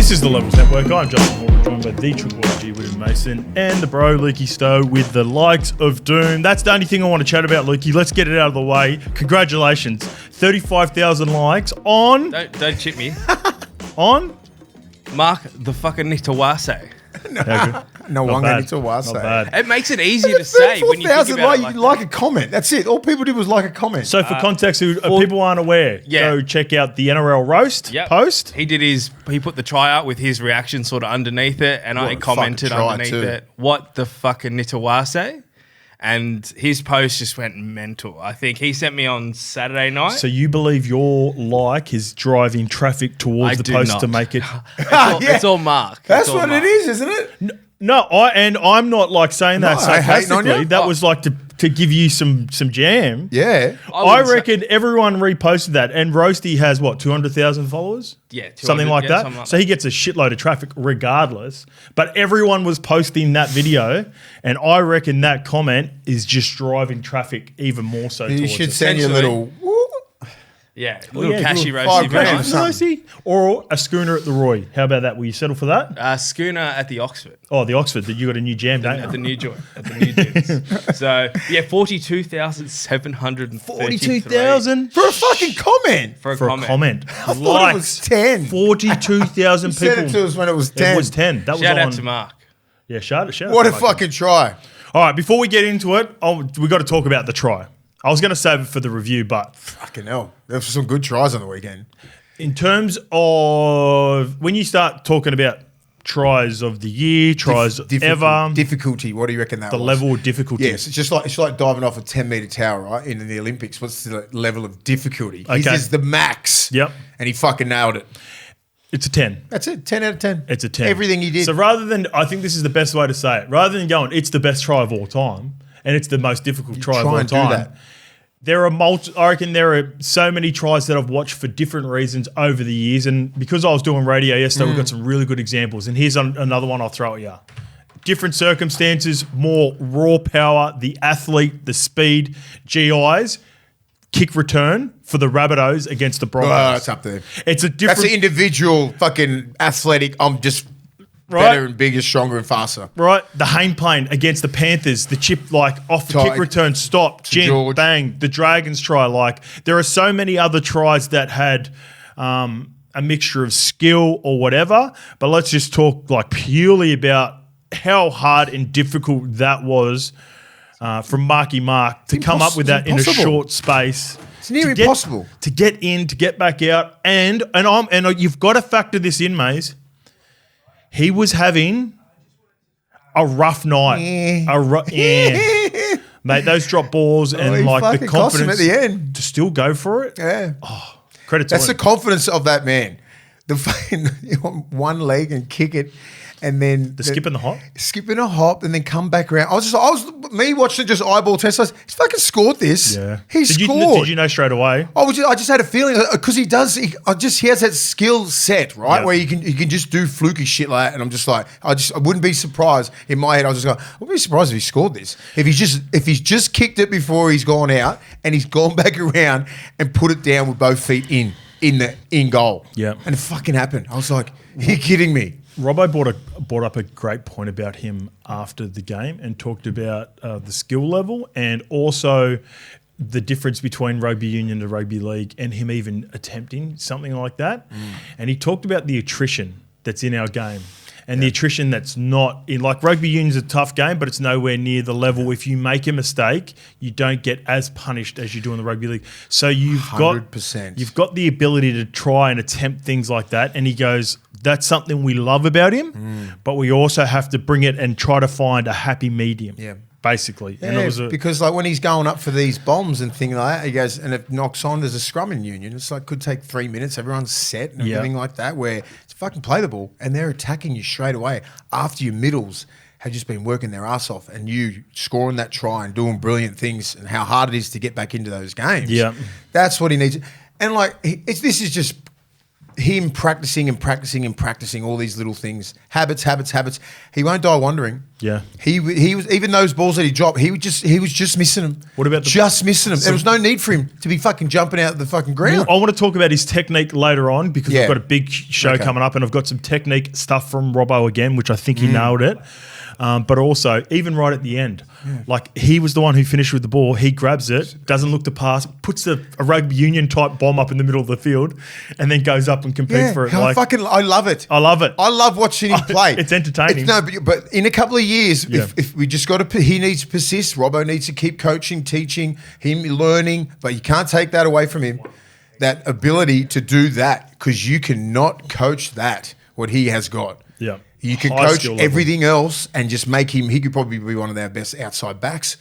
This is the Levels Network. I'm Justin Horo, joined by the Triple G, Willie Mason, and the bro, Lukey Stowe, with the likes of Doom. That's the only thing I want to chat about, Lukey. Let's get it out of the way. Congratulations. 35,000 likes on... Don't chip me. On? Mark the fucking Nitawase. NAWAQANITAWASE. Not bad. It makes it easier to say when you think about it like a comment. That's it. All people did was like a comment. So for context, who people aren't aware, go check out the NRL roast post. He put the try out with his reaction sort of underneath it, and I commented underneath it, what the fucking Nitawase? And his post just went mental. I think he sent me on Saturday night. So you believe your like is driving traffic towards the post to make it... It's all Mark. That's what it is, isn't it? No, I'm not like saying that sarcastically. That was like to give you some jam. Yeah. I reckon everyone reposted that, and Roasty has what, 200,000 followers? Yeah, something like that. Something like so he gets a shitload of traffic regardless. But everyone was posting that video, and I reckon that comment is just driving traffic even more so. You should send you a little. Little cashy roasty. Or a schooner at the Roy. How about that? Will you settle for that? Schooner at the Oxford. Oh, the Oxford. You got a new jam, don't you? At the new joint. At the new gyms. So, 42,733. 42,000? For a fucking comment. For a comment. I thought it was 10. 42,000 people. Said it to us when it was 10. It was 10. That shout was out to Mark. Yeah, shout out. What a fucking try. All right, before we get into it, we got to talk about the try. I was going to save it for the review, but... Fucking hell. There were some good tries on the weekend. In terms of... When you start talking about tries of the year, tries ever... Difficulty, what do you reckon that was? The level of difficulty. Yes, it's like diving off a 10-metre tower, right, in the Olympics. What's the level of difficulty? Okay. His is the max. Yep. And he fucking nailed it. It's a 10. That's it, 10 out of 10. It's a 10. Everything he did. So rather than... I think this is the best way to say it. Rather than going, it's the best try of all time, and it's the most difficult try of all time... There are I reckon there are so many tries that I've watched for different reasons over the years, and because I was doing radio yesterday, we've got some really good examples. And here's another one I'll throw at you. Different circumstances, more raw power, the athlete, the speed, GIs, kick return for the Rabbitohs against the Broncos. Oh, it's up there. It's a different... That's the individual fucking athletic, I'm just... better and bigger, stronger and faster. Right. The Hayne plane against the Panthers, the chip off the kick return, stop, jim, bang, the Dragons try. There are so many other tries that had a mixture of skill or whatever, but let's just talk purely about how hard and difficult that was from Marky Mark to come up with that in a short space. It's near impossible. To get in, to get back out, and you've got to factor this in, Maze. He was having a rough night. Mate, those drop balls and the confidence at the end to still go for it. Yeah. Oh, credit to That's him. the confidence of that man. The fucking one leg and kick it, and then skip and the hop, skipping a hop, and then come back around. I was watching just eyeball test. He's fucking scored this. Yeah, he scored. Did you know straight away? I just had a feeling because he does. He has that skill set, right, where he can just do fluky shit like that. And I'm just like, I wouldn't be surprised in my head. I was just going, I wouldn't be surprised if he scored this. If he's just kicked it before he's gone out and he's gone back around and put it down with both feet in goal. Yeah, and it fucking happened. I was like, you're kidding me. Robbo brought up a great point about him after the game and talked about the skill level and also the difference between rugby union and rugby league and him even attempting something like that. And he talked about the attrition that's in our game and the attrition that's not in. Rugby union's a tough game, but it's nowhere near the level. If you make a mistake, you don't get as punished as you do in the rugby league. So you've 100%. got the ability to try and attempt things like that. And he goes, that's something we love about him, but we also have to bring it and try to find a happy medium. Yeah. Basically. Yeah, and it was because when he's going up for these bombs and things like that, he goes, and it knocks on, there's a scrum in union. It's could take 3 minutes, everyone's set and everything like that, where it's fucking play the ball and they're attacking you straight away after your middles have just been working their ass off and you scoring that try and doing brilliant things and how hard it is to get back into those games. Yeah. That's what he needs. And this is just him practicing all these little things, habits. He won't die wondering. Yeah. He was, even those balls that he dropped, he was just missing them. What about just missing them? There was no need for him to be fucking jumping out of the fucking ground. I want to talk about his technique later on because I've got a big show coming up and I've got some technique stuff from Robbo again, which I think he nailed it. But also, even right at the end, like he was the one who finished with the ball. He grabs it, doesn't look to pass, puts a rugby union type bomb up in the middle of the field, and then goes up and competes for it. I love it. I love it. I love watching him play. It's entertaining. But in a couple of years, if we just got to, he needs to persist. Robbo needs to keep coaching, teaching, him learning, but you can't take that away from him. That ability to do that, because you cannot coach that, what he has got. Yeah. You can coach everything else and just make him, he could probably be one of our best outside backs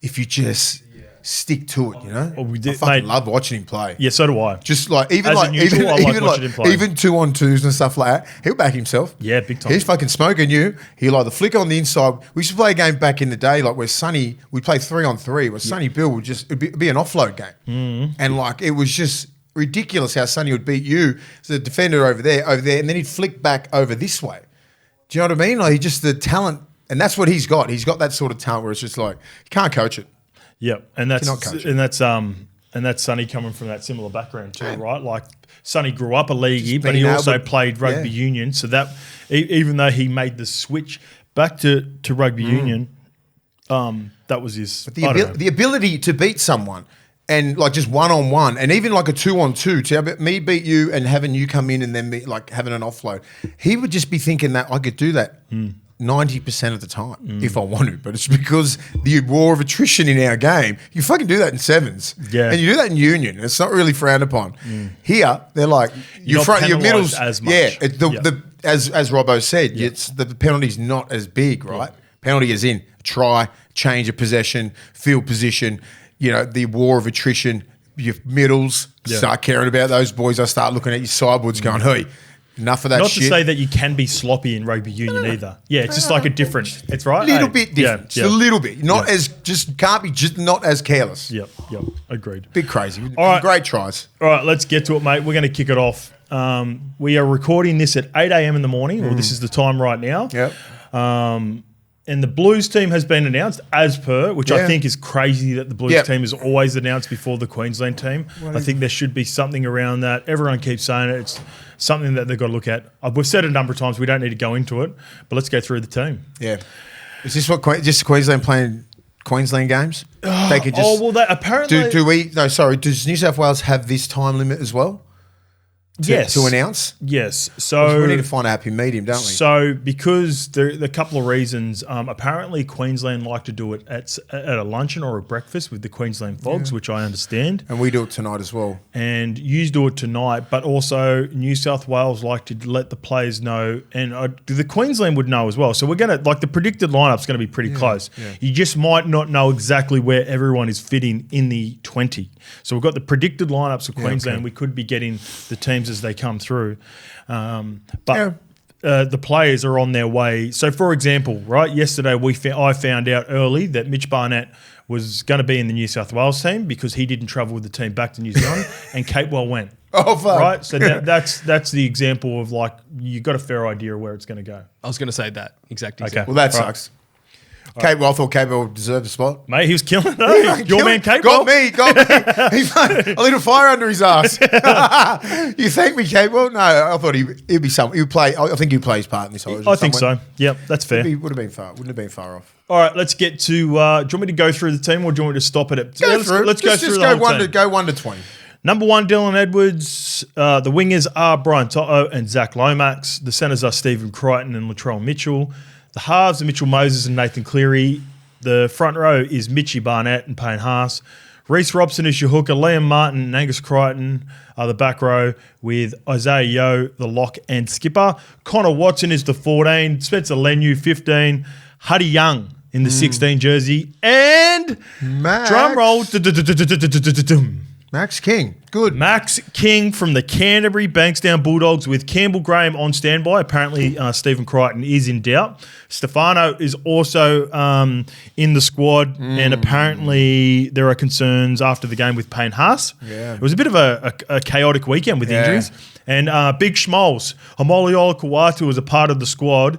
if you just stick to it, you know? I fucking love watching him play. Yeah, so do I. Just like, even 2-on-2s and stuff like that, he'll back himself. Yeah, big time. He's fucking smoking you. He'll either flick on the inside. We used to play a game back in the day, like where Sonny, we'd play 3-on-3, where Sonny Bill would just, it'd be an offload game. And like, it was just ridiculous how Sonny would beat you, so the defender over there, and then he'd flick back over this way. Do you know what I mean? Like, he just, the talent, and that's what he's got. He's got that sort of talent where it's just like, you can't coach it. Yeah, and that's Sonny coming from that similar background too, right? Like Sonny grew up a leaguey, but he also played rugby union. So that even though he made the switch back to rugby union, that was his. But the ability to beat someone and like just 1-on-1, and even like a 2-on-2, to have me beat you and having you come in and then be like having an offload, he would just be thinking that I could do that 90% of the time if I want to. But it's because the war of attrition in our game, you fucking do that in sevens. Yeah. And you do that in union. And it's not really frowned upon. Here, they're like, your middles, as much. As Robbo said, it's the penalty's not as big, right? Penalty is in try, change of possession, field position, you know, the war of attrition, your middles, start caring about those boys. I start looking at your sideboards going, hey, enough of that shit. Not to say that you can be sloppy in rugby union either. Yeah, it's just like a different, it's right. Little bit different. Just a little bit. Not as, just can't be just not as careless. Yep, agreed. Bit crazy. All right. Great tries. All right, let's get to it, mate. We're going to kick it off. We are recording this at 8 a.m. in the morning, or this is the time right now. Yep. And the Blues team has been announced as per, which I think is crazy that the Blues team is always announced before the Queensland team. I think there should be something around that. Everyone keeps saying it. It's something that they've got to look at. We've said it a number of times. We don't need to go into it, but let's go through the team. Yeah. Is this what just Queensland playing Queensland games? They could just. Oh, well, they apparently. Does New South Wales have this time limit as well? To announce? Yes. So we need to find a happy medium, don't we? So because there are a couple of reasons. Apparently Queensland like to do it at a luncheon or a breakfast with the Queensland Fogs, which I understand. And we do it tonight as well. And you do it tonight, but also New South Wales like to let the players know, and the Queensland would know as well. So we're going to, like, the predicted lineup's going to be pretty close. Yeah. You just might not know exactly where everyone is fitting in the 20. So we've got the predicted lineups of Queensland. Okay. We could be getting the teams as they come through. The players are on their way. So, for example, right, yesterday I found out early that Mitch Barnett was going to be in the New South Wales team because he didn't travel with the team back to New Zealand, and Capewell went. Oh, fuck. Right? So that's the example of, like, you got a fair idea of where it's going to go. I was going to say that exact example. Okay. Well, that sucks. I thought Capewell deserved a spot. Mate, he was killing it. Your man Capewell. Got me. He put a little fire under his ass. You thank me, Capewell? No, I thought he'd be something. He would play. I think he'd play his part in this. I think so. Yep, that's fair. Wouldn't have been far off. All right, let's get to. Do you want me to go through the team, or do you want me to stop it at? Let's go through the whole team. Go 1 to 20. Number 1, Dylan Edwards. The wingers are Brian To'o and Zach Lomax. The centres are Stephen Crichton and Latrell Mitchell. The halves are Mitchell Moses and Nathan Cleary. The front row is Mitchy Barnett and Payne Haas. Reece Robson is your hooker. Liam Martin and Angus Crichton are the back row, with Isaiah Yeo, the lock and skipper. Connor Watson is the 14. Spencer Lenu, 15. Huddy Young in the 16 jersey. And Max. drum roll, Max King. Good. Max King from the Canterbury Bankstown Bulldogs with Campbell Graham on standby. Apparently, Stephen Crichton is in doubt. Stefano is also in the squad, and apparently there are concerns after the game with Payne Haas. Yeah. It was a bit of a chaotic weekend with injuries. And Big Schmoles, Homoliola Kawatu was a part of the squad.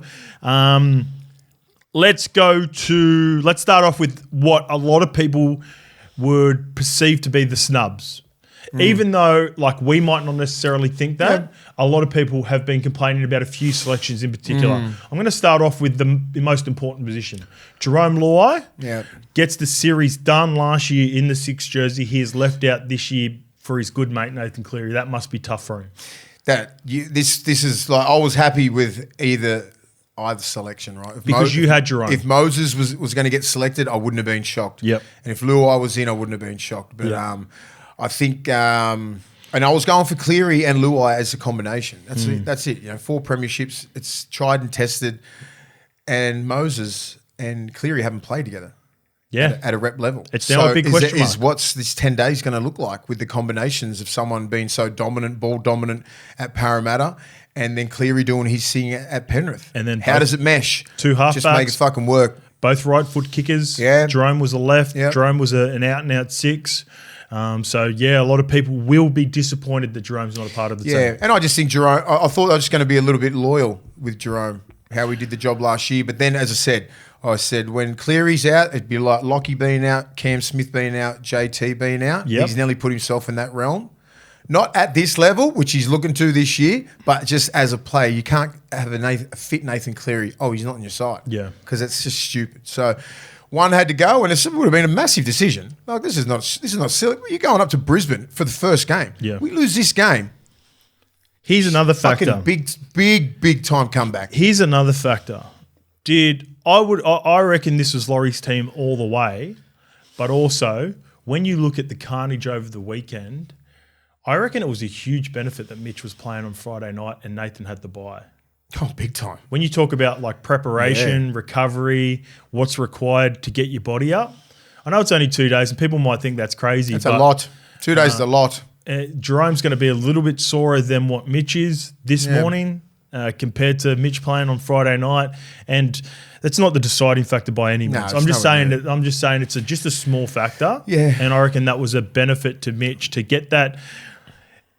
Let's start off with what a lot of people would perceive to be the snubs. Even though, like, we might not necessarily think that, a lot of people have been complaining about a few selections in particular. I'm going to start off with the most important position. Jerome Luai gets the series done last year in the 6 jersey. He is left out this year for his good mate Nathan Cleary. That must be tough for him. This is like, I was happy with either selection, right? Because you had Jerome. If Moses was going to get selected, I wouldn't have been shocked. Yep. And if Luai was in, I wouldn't have been shocked. But I think, and I was going for Cleary and Luai as a combination. That's it. 4 premierships. It's tried and tested. And Moses and Cleary haven't played together. Yeah. At a rep level. It's now a big question mark. Is what's this 10 days going to look like with the combinations of someone being so dominant, ball dominant at Parramatta, and then Cleary doing his thing at Penrith? And then how does it mesh? 2 halfbacks. Just make it fucking work. Both right foot kickers. Yeah. Jerome was a left. Yep. Jerome was an out and out 6. A lot of people will be disappointed that Jerome's not a part of the team. Yeah, and I just think Jerome, I thought I was just going to be a little bit loyal with Jerome, how he did the job last year. But then, as I said, when Cleary's out, it'd be like Lockie being out, Cam Smith being out, JT being out. Yep. He's nearly put himself in that realm. Not at this level, which he's looking to this year, but just as a player, you can't have a fit Nathan Cleary. Oh, he's not on your side. Yeah. Because it's just stupid. So one had to go, and it would have been a massive decision. Like, this is not silly. You're going up to Brisbane for the first game. Yeah. We lose this game. Here's another factor. Fucking big time comeback. Here's another factor. I reckon this was Laurie's team all the way, but also when you look at the carnage over the weekend, I reckon it was a huge benefit that Mitch was playing on Friday night and Nathan had the bye. Oh, big time. When you talk about like preparation, recovery, what's required to get your body up, I know it's only 2 days and people might think that's crazy. It's a lot. 2 days is a lot. Jerome's going to be a little bit sorer than what Mitch is this morning compared to Mitch playing on Friday night. And that's not the deciding factor by any means. I'm just saying it's just a small factor. Yeah. And I reckon that was a benefit to Mitch to get that.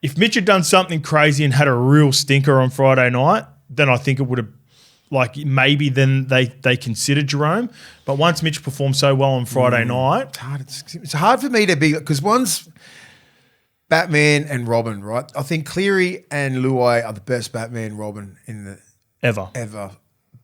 If Mitch had done something crazy and had a real stinker on Friday night, then I think it would have, like, maybe then they considered Jerome. But once Mitch performed so well on Friday night. It's hard for me to be, because one's Batman and Robin, right? I think Cleary and Luai are the best Batman and Robin in the ever.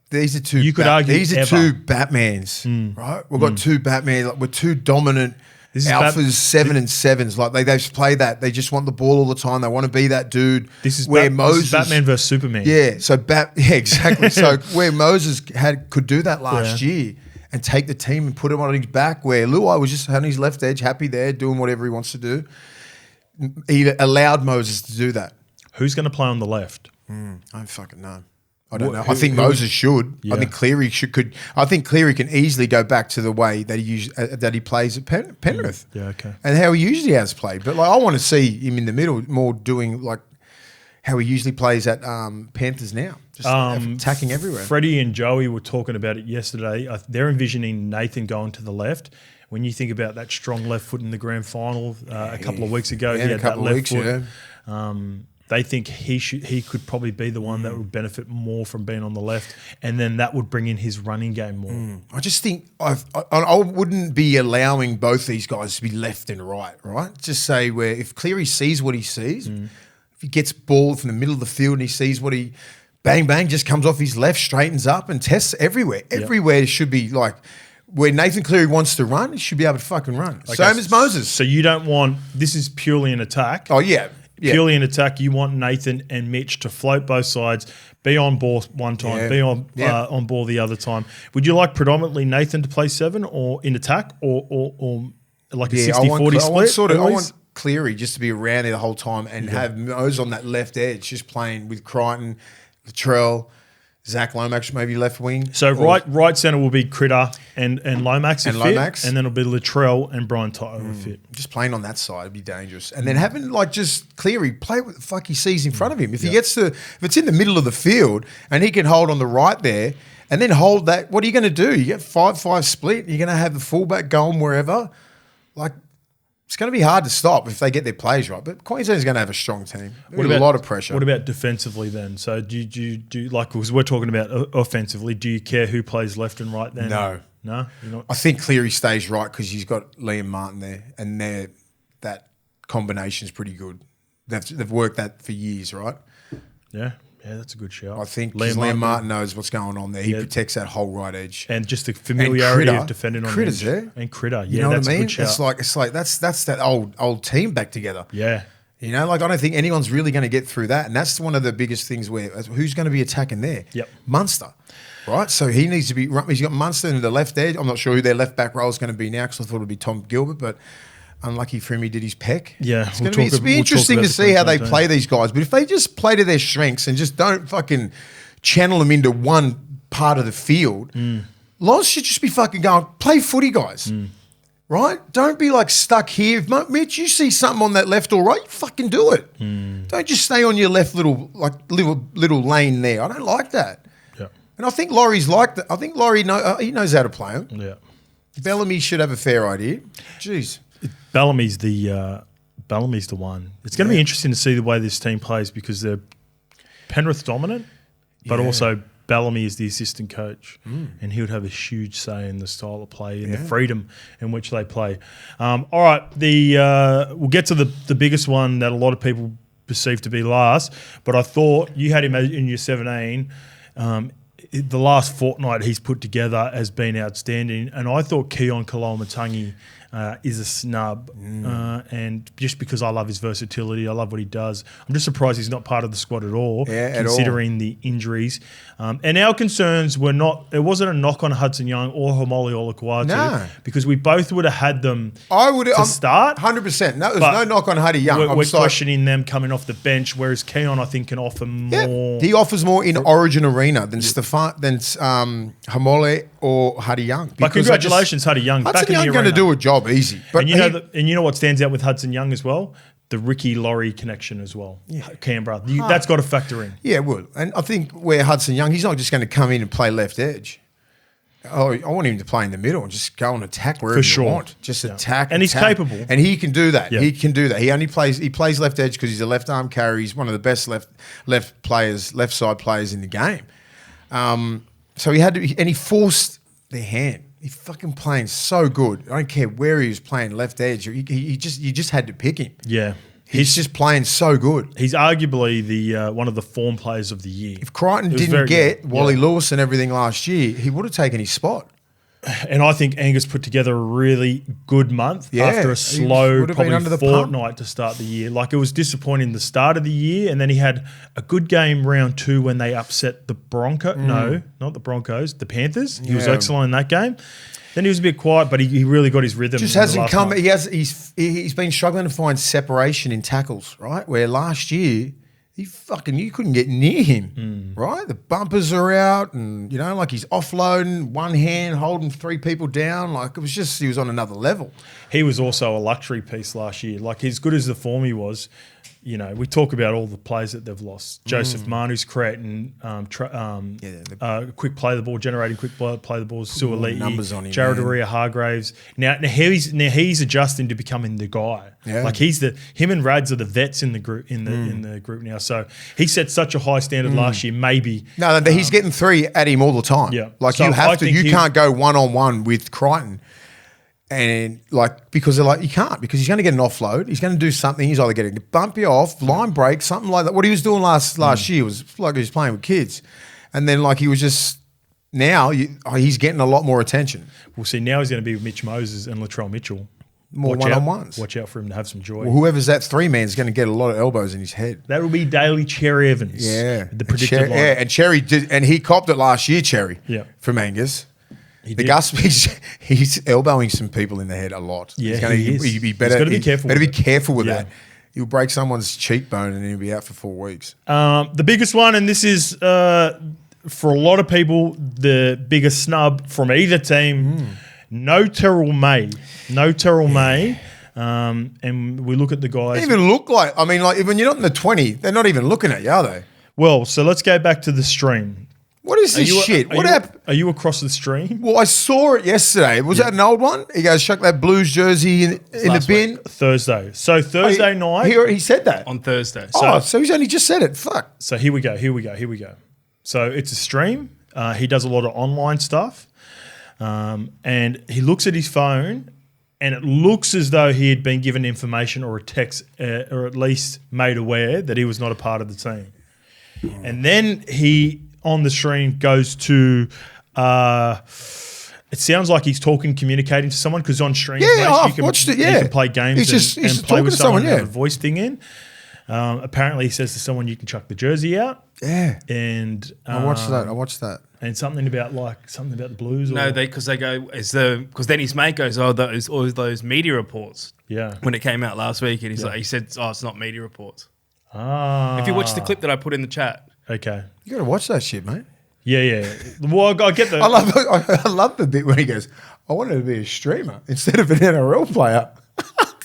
These are two. You could argue these are ever. two Batmans, right? We've got two Batman. Like, we're two dominant alphas, 7 and 7s. Like, they've played that. They just want the ball all the time. They want to be that dude. This is Moses, Batman versus Superman. Yeah. So exactly. So where Moses could do that last year and take the team and put him on his back, where Luai was just on his left edge, happy there, doing whatever he wants to do. He allowed Moses to do that. Who's going to play on the left? I don't fucking know. I don't know. I think Moses should. Yeah. I think Cleary could. I think Cleary can easily go back to the way that he plays at Penrith. Yeah, okay. And how he usually has played. But, like, I want to see him in the middle more doing like how he usually plays at Panthers now, just attacking everywhere. Freddie and Joey were talking about it yesterday. They're envisioning Nathan going to the left. When you think about that strong left foot in the grand final a couple of weeks ago, he had that left foot. They think he could probably be the one that would benefit more from being on the left, and then that would bring in his running game more. I just think I wouldn't be allowing both these guys to be left and right. Just say where if Cleary sees what he sees, if he gets ball from the middle of the field and he sees what he bang just comes off his left, straightens up and tests everywhere. Everywhere should be like. Where Nathan Cleary wants to run, he should be able to fucking run. Okay, same as Moses. So you don't want – this is purely an attack. Oh, yeah. Purely an attack. You want Nathan and Mitch to float both sides, be on ball one time, be on ball the other time. Would you like predominantly Nathan to play 7 or in attack or like a 60-40 split? I want Cleary just to be around there the whole time and have Mose on that left edge just playing with Crichton, Terrell, Zach Lomax maybe left wing. So right centre will be Critter and Lomax and fit, Lomax, and then it'll be Latrell and Brian Toia fit. Just playing on that side would be dangerous. And then having like just Cleary play what the fuck he sees in front of him. If he gets to, if it's in the middle of the field and he can hold on the right there and then hold that, what are you going to do? You get 5-5 split. You're going to have the fullback going wherever. Like, it's going to be hard to stop if they get their plays right. But Queensland's going to have a strong team. A lot of pressure. What about defensively then? So do you like, because we're talking about offensively, do you care who plays left and right then? No. No? You're not? I think Cleary stays right because he's got Liam Martin there, and that combination is pretty good. They've worked that for years, right? Yeah. Yeah, that's a good shout. I think Liam Martin knows what's going on there. He protects that whole right edge. And just the familiarity of defending on Critter's the edge. there. And Critter. Yeah, you know that's what I mean? A good shout. It's like that's that old team back together. Yeah. You know, like I don't think anyone's really going to get through that. And that's one of the biggest things where who's going to be attacking there? Yep. Munster. Right? So he needs to be, he's got Munster in the left edge. I'm not sure who their left back role is going to be now because I thought it would be Tom Gilbert, but unlucky for him, he did his peck. Yeah. It's going to be interesting to see how they play these guys. But if they just play to their strengths and just don't fucking channel them into one part of the field, Loz should just be fucking going, play footy, guys. Right? Don't be like stuck here. If Mitch, you see something on that left or right, you fucking do it. Don't just stay on your left little lane there. I don't like that. Yeah. And I think Laurie's like that. I think Laurie he knows how to play him. Yeah. Bellamy should have a fair idea. Jeez. Bellamy's the one. It's going to be interesting to see the way this team plays because they're Penrith dominant, but also Bellamy is the assistant coach, and he would have a huge say in the style of play and the freedom in which they play. All right, we'll get to the biggest one that a lot of people perceive to be last, but I thought you had him in your 17. The last fortnight he's put together has been outstanding, and I thought Keon Kaloamatangi is a snub, and just because I love his versatility, I love what he does. I'm just surprised he's not part of the squad at all, considering the injuries. And our concerns were not. It wasn't a knock on Hudson Young or Homoli Olakuatu because we both would have had them. Start 100%. No, there's no knock on Huddy Young. We're questioning them coming off the bench, whereas Keon I think can offer more. He offers more in Origin Arena than Homoli or Huddy Young. But congratulations, Huddy Young. Hudson Young going to do a job easy. But and you know what stands out with Hudson Young as well? The Ricky Laurie connection as well. Yeah. Canberra. That's got to factor in. Yeah, it would. And I think where Hudson Young, he's not just going to come in and play left edge. Oh, I want him to play in the middle and just go and attack wherever you want. Just attack. And he's capable. And he can do that. Yeah. He can do that. He plays left edge because he's a left arm carry. He's one of the best left side players in the game. So he forced their hand. He's fucking playing so good. I don't care where he was playing left edge. You just had to pick him. Yeah. He's just playing so good. He's arguably the one of the form players of the year. If Crichton didn't get Wally Lewis and everything last year, he would have taken his spot. And I think Angus put together a really good month after a slow probably fortnight to start the year. Like it was disappointing the start of the year, and then he had a good game round 2 when they upset the Broncos. No, not the Broncos, the Panthers. He was excellent in that game. Then he was a bit quiet, but he really got his rhythm. Just hasn't come. He's been struggling to find separation in tackles, right? Where last year you couldn't get near him, right? The bumpers are out, and like he's offloading one hand, holding 3 people down. Like it was just he was on another level. He was also a luxury piece last year. Like as good as the form he was. We talk about all the players that they've lost. Joseph Manu's creating quick play the ball, generating quick play the balls. Suoliti, numbers on him, Jared Hargraves. Now he's adjusting to becoming the guy. Yeah. Like him and Rads are the vets in the group in the group now. So he set such a high standard last year. Maybe he's getting 3 at him all the time. Yeah, like so you have to. You can't go 1-on-1 with Crichton. And because they're like, you can't, because he's going to get an offload. He's going to do something. He's either going to bump you off, line break, something like that. What he was doing last year was like he was playing with kids. And then he was just, now he's getting a lot more attention. We'll see. Now he's going to be with Mitch Moses and Latrell Mitchell. More one-on-ones. Watch out for him to have some joy. Well, whoever's that 3-man is going to get a lot of elbows in his head. That will be Daly Cherry Evans. Yeah. The predicted line. Yeah, and Cherry did, and he copped it last year, Cherry. Yeah. From Angus. He's elbowing some people in the head a lot. Yeah, he'd better be careful with that. He'll break someone's cheekbone and he'll be out for 4 weeks. The biggest one, and this is for a lot of people, the biggest snub from either team. No Terrell May. And we look at the guys. They even look like, I mean, like when you're not in the 20, they're not even looking at you, are they? Well, so let's go back to the stream. What is this shit? What happened? Are you across the stream? Well, I saw it yesterday. Was that an old one? He goes, chuck that Blues jersey in the bin. Thursday. So Thursday night. He said that. On Thursday. So he's only just said it. Fuck. So here we go. So it's a stream. He does a lot of online stuff. And he looks at his phone and it looks as though he had been given information or a text or at least made aware that he was not a part of the team. And then he, on the stream, goes to it sounds like he's communicating to someone because on stream, I've watched it, you can play games and play with someone and have a voice thing in. Apparently he says to someone, you can chuck the jersey out. Yeah. And I watched that. And something about the Blues. No, because they go, because then his mate goes, all those media reports. Yeah. When it came out last week, and he said, it's not media reports. Ah. If you watch the clip that I put in the chat. Okay. You got to watch that shit, mate. Yeah. Well, I get the. I love the bit where he goes, I wanted to be a streamer instead of an NRL player.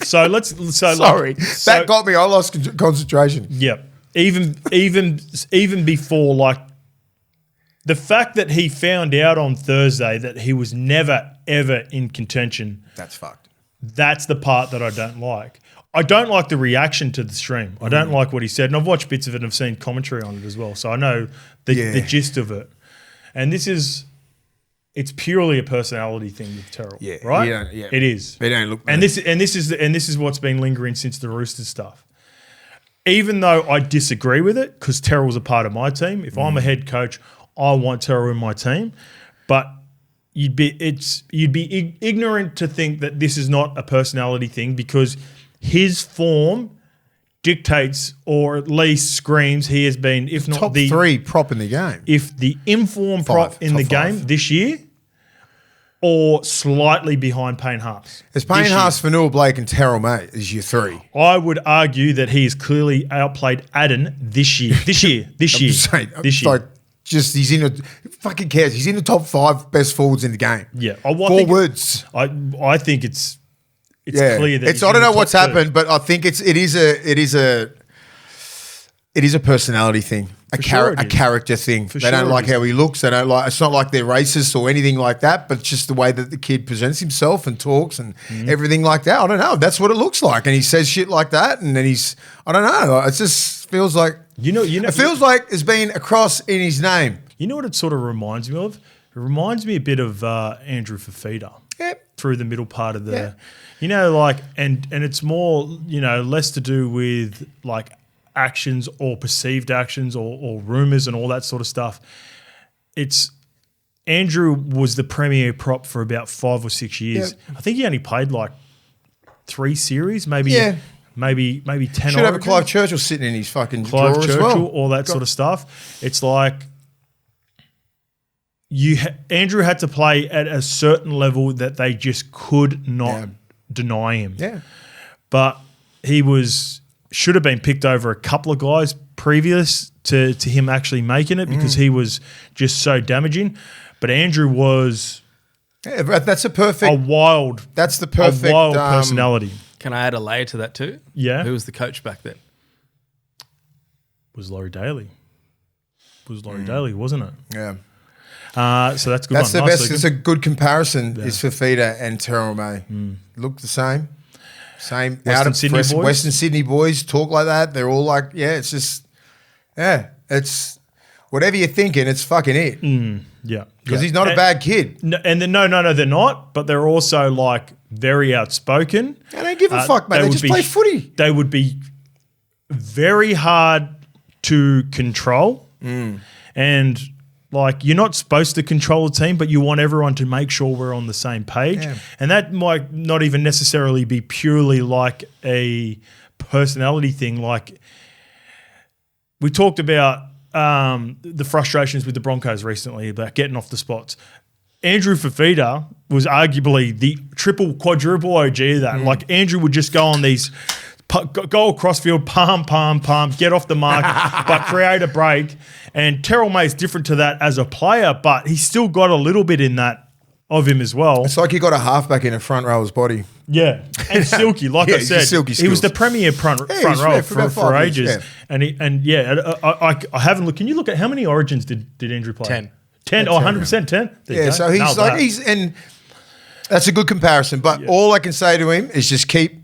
So that got me. I lost concentration. Yeah. Even before, like, the fact that he found out on Thursday that he was never, ever in contention. That's fucked. That's the part that I don't like. I don't like the reaction to the stream. I don't like what he said. And I've watched bits of it and I've seen commentary on it as well. So I know the gist of it. And it's purely a personality thing with Terrell. Yeah. Right? Yeah. It is. They don't look and this is what's been lingering since the Roosters stuff. Even though I disagree with it, because Terrell's a part of my team. If I'm a head coach, I want Terrell in my team. But you'd be ignorant to think that this is not a personality thing because his form dictates or at least screams he has been, if not top the 3 prop in the game. If the inform prop in the game this year or slightly behind Payne Haas. It's Payne Haas, Fanua Blake and Terrell May is your 3. I would argue that he has clearly outplayed Aden this year. This year. Like, just he's in a fucking cares. He's in the top 5 best forwards in the game. Yeah. Forwards. I think it's clear that I don't know what's happened, but I think it is a personality thing, a character thing. They don't like how he looks. They don't like. It's not like they're racist or anything like that, but just the way that the kid presents himself and talks and everything like that. I don't know. That's what it looks like, and he says shit like that, and then I don't know. It just feels like it feels like there's been a cross in his name. You know what it sort of reminds me of? It reminds me a bit of Andrew Fafita. Yep. Through the middle part of the, like, and it's more, less to do with like actions or perceived actions or rumors and all that sort of stuff. It's Andrew was the premier prop for about 5 or 6 years. Yep. I think he only played like 3 series, maybe 10. Should have a Clive Churchill sitting in his fucking drawer as well. All that sort of stuff. It's like Andrew had to play at a certain level that they just could not deny him. Yeah. But he should have been picked over a couple of guys previous to him actually making it because he was just so damaging. But Andrew was that's a wild personality. Can I add a layer to that too? Yeah. Who was the coach back then? Was Laurie Daly. Daly, wasn't it? Yeah. So that's good. That's the best. It's a good comparison. Is Fafita and Terrell May look the same? Same. Western Sydney boys talk like that. They're all like, it's just, it's whatever you're thinking. It's fucking it. Yeah, because he's not a bad kid. No, and then no, they're not. But they're also like very outspoken. They don't give a fuck, mate. They just play footy. They would be very hard to control, and. Like, you're not supposed to control a team, but you want everyone to make sure we're on the same page. Yeah. And that might not even necessarily be purely like a personality thing. Like, we talked about the frustrations with the Broncos recently about getting off the spots. Andrew Fafita was arguably the quadruple OG of that. Like, Andrew would just go on these go across field, palm, get off the mark, but create a break. And Terrell May's different to that as a player, but he's still got a little bit in that of him as well. It's like he got a halfback in a front row's body. Yeah, and Silky, like I said, he was the premier front row for ages. Yeah. I haven't looked. Can you look at how many Origins did Andrew play? 10. 10? Oh, 100% 10? Yeah, so and that's a good comparison. But all I can say to him is just keep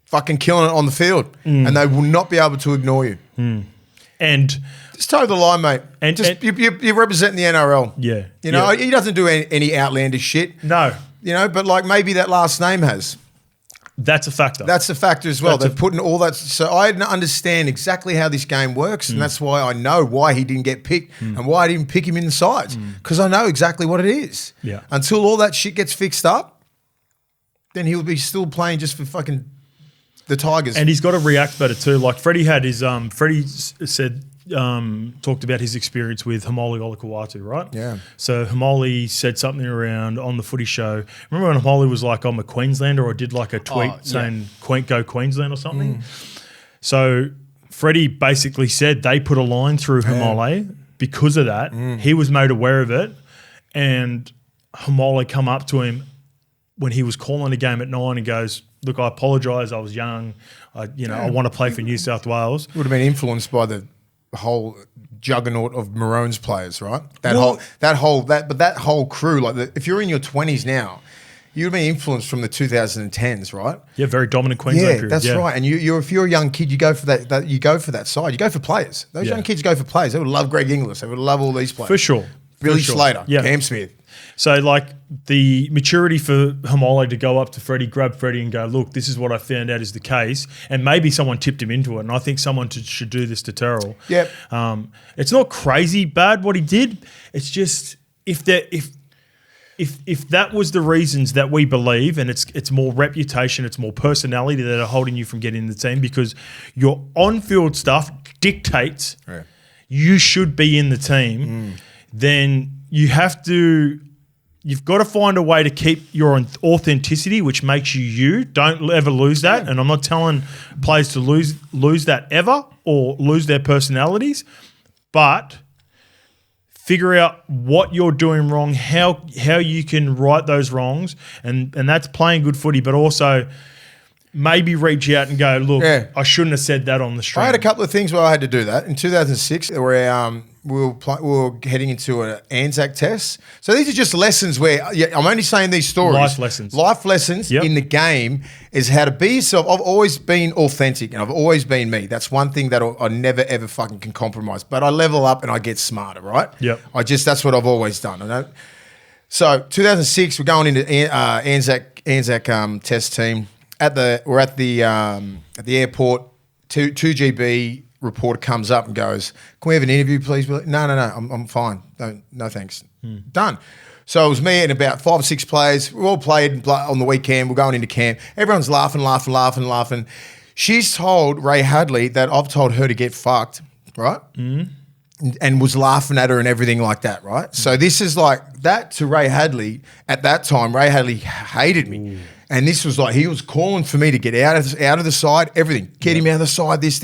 fucking killing it on the field, and they will not be able to ignore you. And just toe the line, mate. And just you're representing the NRL. Yeah, you know he doesn't do any outlandish shit. No, you know, but like maybe that last name has. That's a factor. That's a factor as well. They've put in all that. So I understand exactly how this game works, and that's why I know why he didn't get picked and why I didn't pick him in the sides, because I know exactly what it is. Yeah. Until all that shit gets fixed up, then he'll be still playing just for fucking the Tigers. And he's got to react better too. Like Freddie had his Freddie said talked about his experience with Hamoli Olakau'atu, right? Yeah. So Hamoli said something around on the footy show. Remember when Hamoli was like, I'm a Queenslander, or did like a tweet saying go Queensland or something? So Freddie basically said they put a line through Hamoli because of that. He was made aware of it, and Hamoli come up to him when he was calling a game at 9 and goes, look, I apologise, I was young. I want to play for New South Wales. Would have been influenced by the whole juggernaut of Maroons players, right? That whole crew. Like if you're in your 20s now, you'd be influenced from the 2010s, right? Yeah, very dominant Queensland period. That's right. And if you're a young kid, you go for that. You go for that side. You go for players. Those young kids go for players. They would love Greg Inglis. They would love all these players for sure. Billy Slater, Cam Smith. So, like, the maturity for Hamoli to go up to Freddie, grab Freddie and go, look, this is what I found out is the case, and maybe someone tipped him into it, and I think someone should do this to Terrell. Yep. It's not crazy bad what he did. It's just if that was the reasons that we believe, and it's more reputation, it's more personality that are holding you from getting in the team, because your on-field stuff dictates you should be in the team, then you've got to find a way to keep your authenticity, which makes you. Don't ever lose that. And I'm not telling players to lose that ever or lose their personalities, but figure out what you're doing wrong, how you can right those wrongs, and that's playing good footy, but also maybe reach out and go, look, I shouldn't have said that on the stream. I had a couple of things where I had to do that. In 2006, where we were heading into an Anzac test. So these are just lessons where I'm only saying these stories. Life lessons in the game is how to be yourself. I've always been authentic and I've always been me. That's one thing that I never, ever fucking can compromise. But I level up and I get smarter, right? Yep. That's what I've always done. So 2006, we're going into Anzac test team. We're at the airport. 2GB reporter comes up and goes, "Can we have an interview, please?" No, I'm fine. No thanks. Done. So it was me and about 5 or 6 players. We all played on the weekend. We're going into camp. Everyone's laughing. She's told Ray Hadley that I've told her to get fucked, right? And was laughing at her and everything like that, right? So this is like that to Ray Hadley. At that time, Ray Hadley hated me. And this was like, he was calling for me to get out of the side, everything. Get him out of the side, this.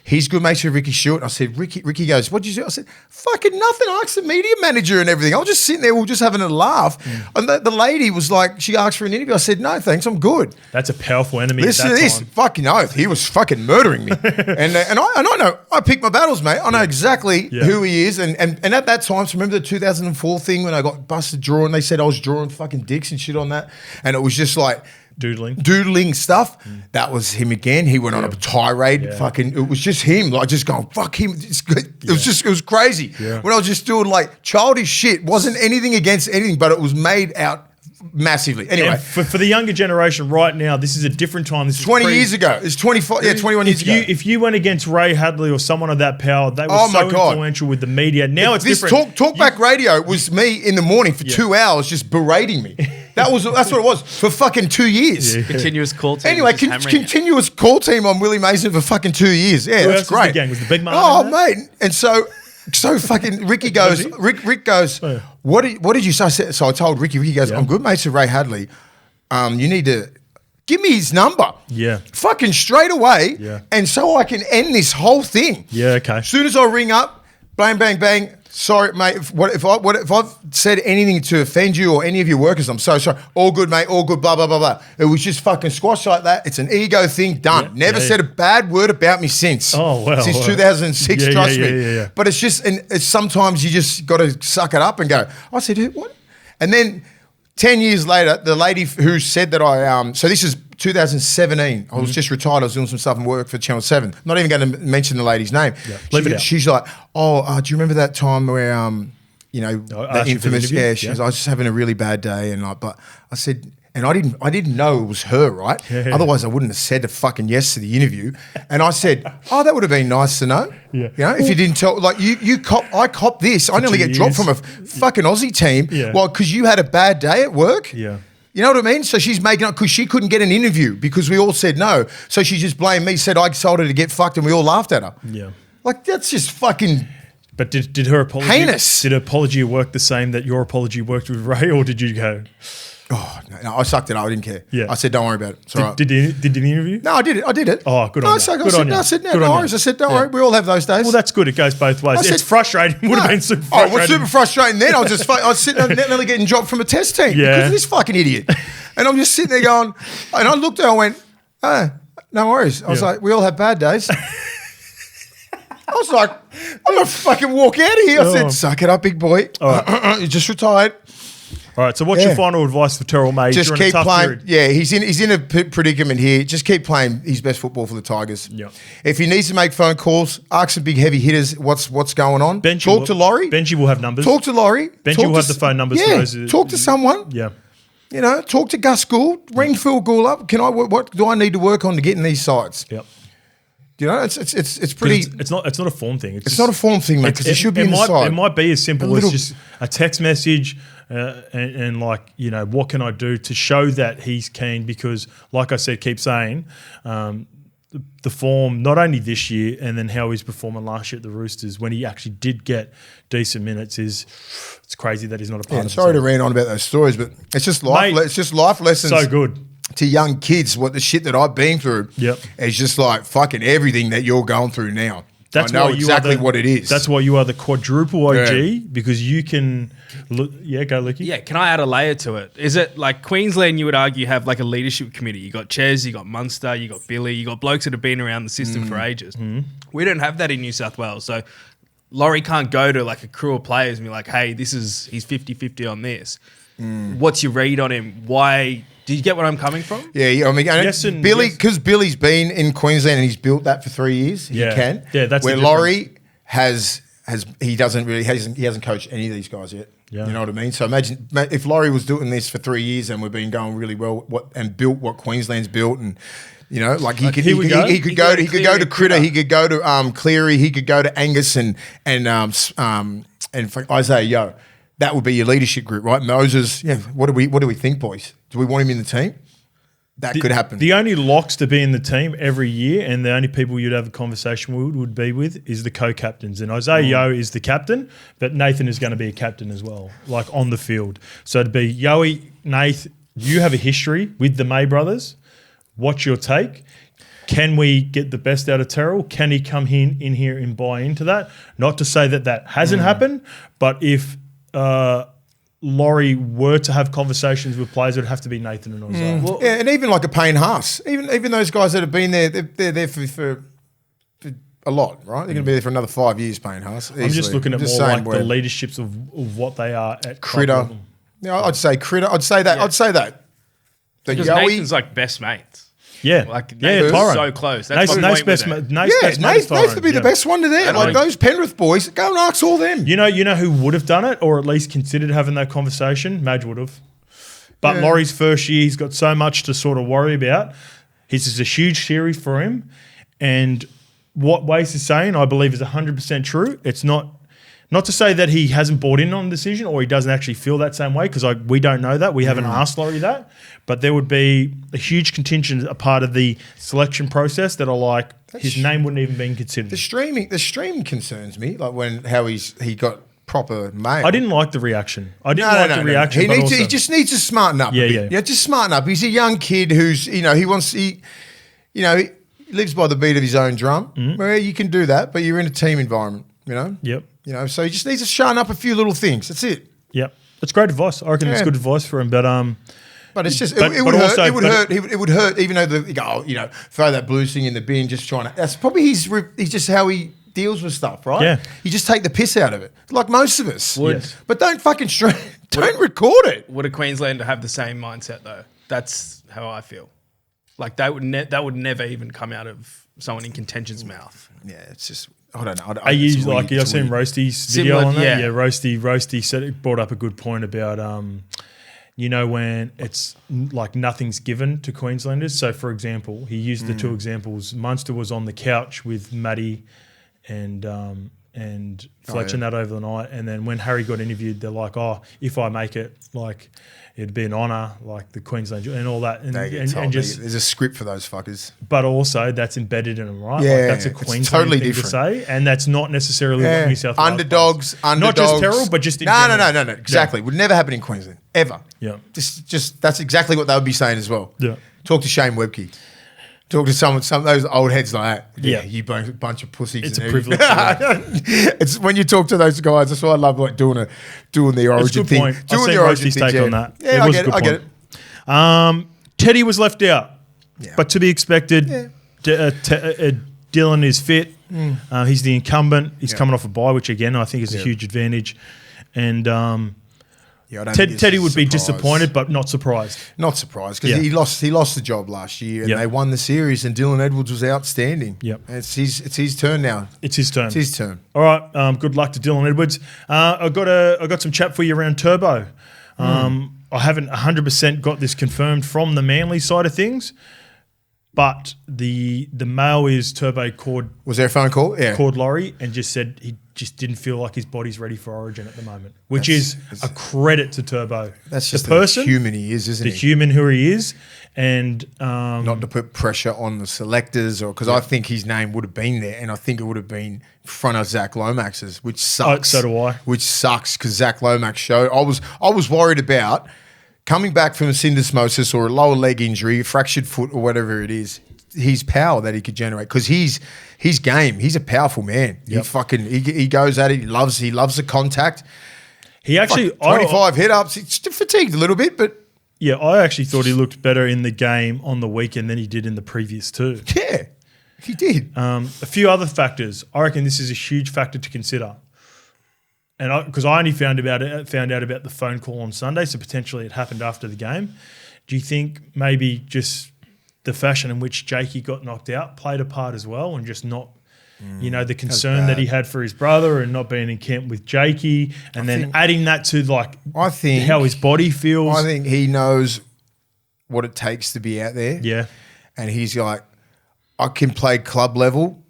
He's good mates with Ricky Stewart. I said, Ricky goes, what'd you do? I said, fucking nothing. I asked the media manager and everything. I was just sitting there, we were just having a laugh. And the lady was like, she asked for an interview. I said, no, thanks, I'm good. That's a powerful enemy. Listen to this, fucking oath. He was fucking murdering me. and I know, I pick my battles, mate. I know exactly who he is. And at that time, so remember the 2004 thing when I got busted drawing? They said I was drawing fucking dicks and shit on that. And it was just like, doodling stuff. That was him again. He went on a tirade. Fucking, it was just him. Like just going, fuck him. It was crazy. When I was just doing like childish shit. Wasn't anything against anything, but it was made out massively. Anyway, for the younger generation right now, this is a different time. This is 20 years ago. It's 21 years ago. If you went against Ray Hadley or someone of that power, they were so influential with the media. Now it's different. Talkback radio was me in the morning for 2 hours just berating me. That's what it was for fucking 2 years. Continuous call team. Anyway, continuous call team on Willie Mason for fucking 2 years. Yeah, that's great. The gang was the big man. Oh, mate. And so fucking Ricky goes, Rick goes, what did you say? So I told Ricky goes, I'm good mates with Ray Hadley. You need to Give me his number. Yeah. Fucking straight away. Yeah. And so I can end this whole thing. Yeah, okay. As soon as I ring up, bang, bang, bang. Sorry, mate. If I've said anything to offend you or any of your workers, I'm so sorry. All good, mate. All good. Blah blah blah blah. It was just fucking squashed like that. It's an ego thing. Done. Yeah, Never said a bad word about me since. Oh well. Since 2006, trust me. Yeah. But it's just, and it's sometimes you just got to suck it up and go. I said, what? And then 10 years later, the lady who said that so this is 2017. I was just retired. I was doing some stuff and work for Channel 7. I'm not even going to mention the lady's name. Yeah. Leave it out. She's like, do you remember that time where, the infamous, she goes, I was just having a really bad day. And but I said, and I didn't know it was her, right? Yeah. Otherwise I wouldn't have said a fucking yes to the interview. And I said, that would have been nice to know. Yeah. You know, if you didn't tell, like I copped this. I nearly get dropped from a fucking Aussie team. Yeah. Well, because you had a bad day at work. Yeah. You know what I mean? So she's making up because she couldn't get an interview because we all said no. So she just blamed me, said I told her to get fucked and we all laughed at her. Yeah. Like, that's just fucking... But did her apology... heinous. Did her apology work the same that your apology worked with Ray, or did you go... Oh, no, I sucked it up. I didn't care. Yeah. I said, don't worry about it. It's all right. Did the interview? No, I did it. Oh, good on you. I said, no worries. I said, don't worry. We all have those days. Well, that's good. It goes both ways. It's frustrating. Would have been super frustrating. Oh, it was super frustrating then. I was sitting there nearly getting dropped from a test team because of this fucking idiot. And I'm just sitting there going, and I looked at her and went, no worries. I was like, we all have bad days. I was like, I'm going to fucking walk out of here. I said, suck it up, big boy. You just retired. All right, so what's your final advice for Terrell May? Just keep playing. Period? Yeah, he's in a predicament here. Just keep playing his best football for the Tigers. Yeah. If he needs to make phone calls, ask some big heavy hitters what's going on. Talk to Laurie. Benji will have numbers. Talk to Laurie. Benji will have the phone numbers. Yeah, for those talk to someone. Yeah. You know, talk to Gus Gould. Ring Phil Gould up. What do I need to work on to get in these sides? Yep. You know, it's pretty. It's not a form thing. It's not a form thing, mate. Because it should be in the side. It might be as simple as just a text message. And like, you know, what can I do to show that he's keen? Because, like I said, keep saying, the form, not only this year and then how he's performing last year at the Roosters when he actually did get decent minutes it's crazy that he's not a part of it. Sorry to rant on about those stories, but it's just life. It's just life lessons. So good. To young kids, what the shit that I've been through is just like fucking everything that you're going through now. I know exactly what it is. That's why you are the quadruple OG because you can look. Yeah, go Lucky. Yeah, can I add a layer to it? Is it like Queensland? You would argue have like a leadership committee. You got Ches, you got Munster, you got Billy, you got blokes that have been around the system for ages. We don't have that in New South Wales, so Laurie can't go to like a crew of players and be like, "Hey, he's 50-50 on this." What's your read on him? Why? Do you get what I'm coming from? Yeah. I mean, Billy, because Billy's been in Queensland and he's built that for 3 years. He can. Yeah, that's where Laurie he hasn't coached any of these guys yet. Yeah. You know what I mean? So imagine if Laurie was doing this for 3 years and we've been going really well and built what Queensland's built and. You know, like he could go to Critter, he could go to Cleary, he could go to Angus and Isaiah Yeo. That would be your leadership group, right? Moses, what do we think, boys? Do we want him in the team? That could happen. The only locks to be in the team every year and the only people you'd have a conversation would be with is the co-captains. And Isaiah Yeo is the captain, but Nathan is going to be a captain as well, like on the field. So it'd be Yoey, Nath, you have a history with the May brothers. What's your take? Can we get the best out of Terrell? Can he come in here and buy into that? Not to say that hasn't happened, but if Laurie were to have conversations with players, it would have to be Nathan and Isaiah. Well, and even like a Payne Haas, even those guys that have been there, they're there for a lot, right? They're going to be there for another 5 years, Payne Haas. I'm just looking at more like the leaderships of what they are at Critter. Yeah, I'd say Critter. I'd say that. Yeah. I'd say that. Because Nathan's like best mates. Yeah, Tyron. So close. That's Nate's best mate. Nath would be the best one to there. Like those Penrith boys, go and ask all them. You know who would have done it, or at least considered having that conversation? Madge would have. But Laurie's first year, he's got so much to sort of worry about. This is a huge series for him, and what Wace is saying, I believe, is 100% true. It's not to say that he hasn't bought in on the decision or he doesn't actually feel that same way because we don't know that. We haven't asked Laurie that. But there would be a huge contingent, a part of the selection process that are like, his name wouldn't even been considered. The streaming concerns me, like how he got proper male. I didn't like the reaction. I didn't like the reaction. He just needs to smarten up. Yeah, just smarten up. He's a young kid who's, he lives by the beat of his own drum. Where you can do that, but you're in a team environment, Yep. So he just needs to sharpen up a few little things. That's it. Yep. That's great advice. I reckon it's good advice for him. But it's just it would hurt. It would hurt. It would hurt. Even though you go, throw that blue thing in the bin. Just trying to. That's probably he's just how he deals with stuff, right? Yeah. You just take the piss out of it, like most of us. Yes. But don't fucking don't record it. Would a Queenslander have the same mindset though? That's how I feel. Like that would never even come out of someone in contention's mouth. Yeah, it's just. I don't know. I've seen Roasty's video on that. Yeah, Roasty said it brought up a good point about when it's like nothing's given to Queenslanders. So for example, he used the two examples. Munster was on the couch with Matty and Fletcher and that over the night, and then when Harry got interviewed, they're like, "Oh, if I make it, like it'd be an honour, like the Queensland and all that." And just there's a script for those fuckers. But also that's embedded in them, right? Yeah, like that's a Queensland totally thing different to say, and that's not necessarily what New South Wales underdogs, not just Terrell, but just in general. No. Exactly, would never happen in Queensland ever. Yeah, just that's exactly what they would be saying as well. Yeah, talk to Shane Webke. Talk to some of those old heads like that. Yeah. You bunch of pussies. It's a privilege. It's when you talk to those guys. That's why I love like doing the origin thing. Point. Doing the origin thing. Take on that. Yeah, I get it. Teddy was left out, but to be expected. Yeah. Dylan is fit. He's the incumbent. He's coming off a bye, which again I think is a huge advantage. And Teddy would be disappointed, but not surprised. Not surprised because he lost the job last year, and they won the series. And Dylan Edwards was outstanding. Yep, it's his turn now. It's his turn. It's his turn. All right. Good luck to Dylan Edwards. I got some chat for you around Turbo. I haven't 100% got this confirmed from the Manly side of things, but the mail is Turbo called. Was there a phone call? Yeah. Called Laurie and just said he just didn't feel like his body's ready for Origin at the moment, which is a credit to Turbo. That's just the person, the human he is, isn't he? The human who he is, and not to put pressure on the selectors, or because I think his name would have been there, and I think it would have been in front of Zach Lomax's, which sucks. So do I. Which sucks because Zach Lomax showed. I was worried about coming back from a syndesmosis or a lower leg injury, a fractured foot or whatever it is. His power that he could generate because he's game. He's a powerful man. Yep. He goes at it. He loves the contact. He actually 25 hit ups. He's fatigued a little bit, but yeah, I actually thought he looked better in the game on the weekend than he did in the previous two. Yeah, he did. A few other factors. I reckon this is a huge factor to consider. And because I only found out about the phone call on Sunday, so potentially it happened after the game. Do you think maybe just the fashion in which Jakey got knocked out played a part as well, and just not, the concern that he had for his brother and not being in camp with Jakey, and then adding that to how his body feels. I think he knows what it takes to be out there. Yeah, and he's like, I can play club level,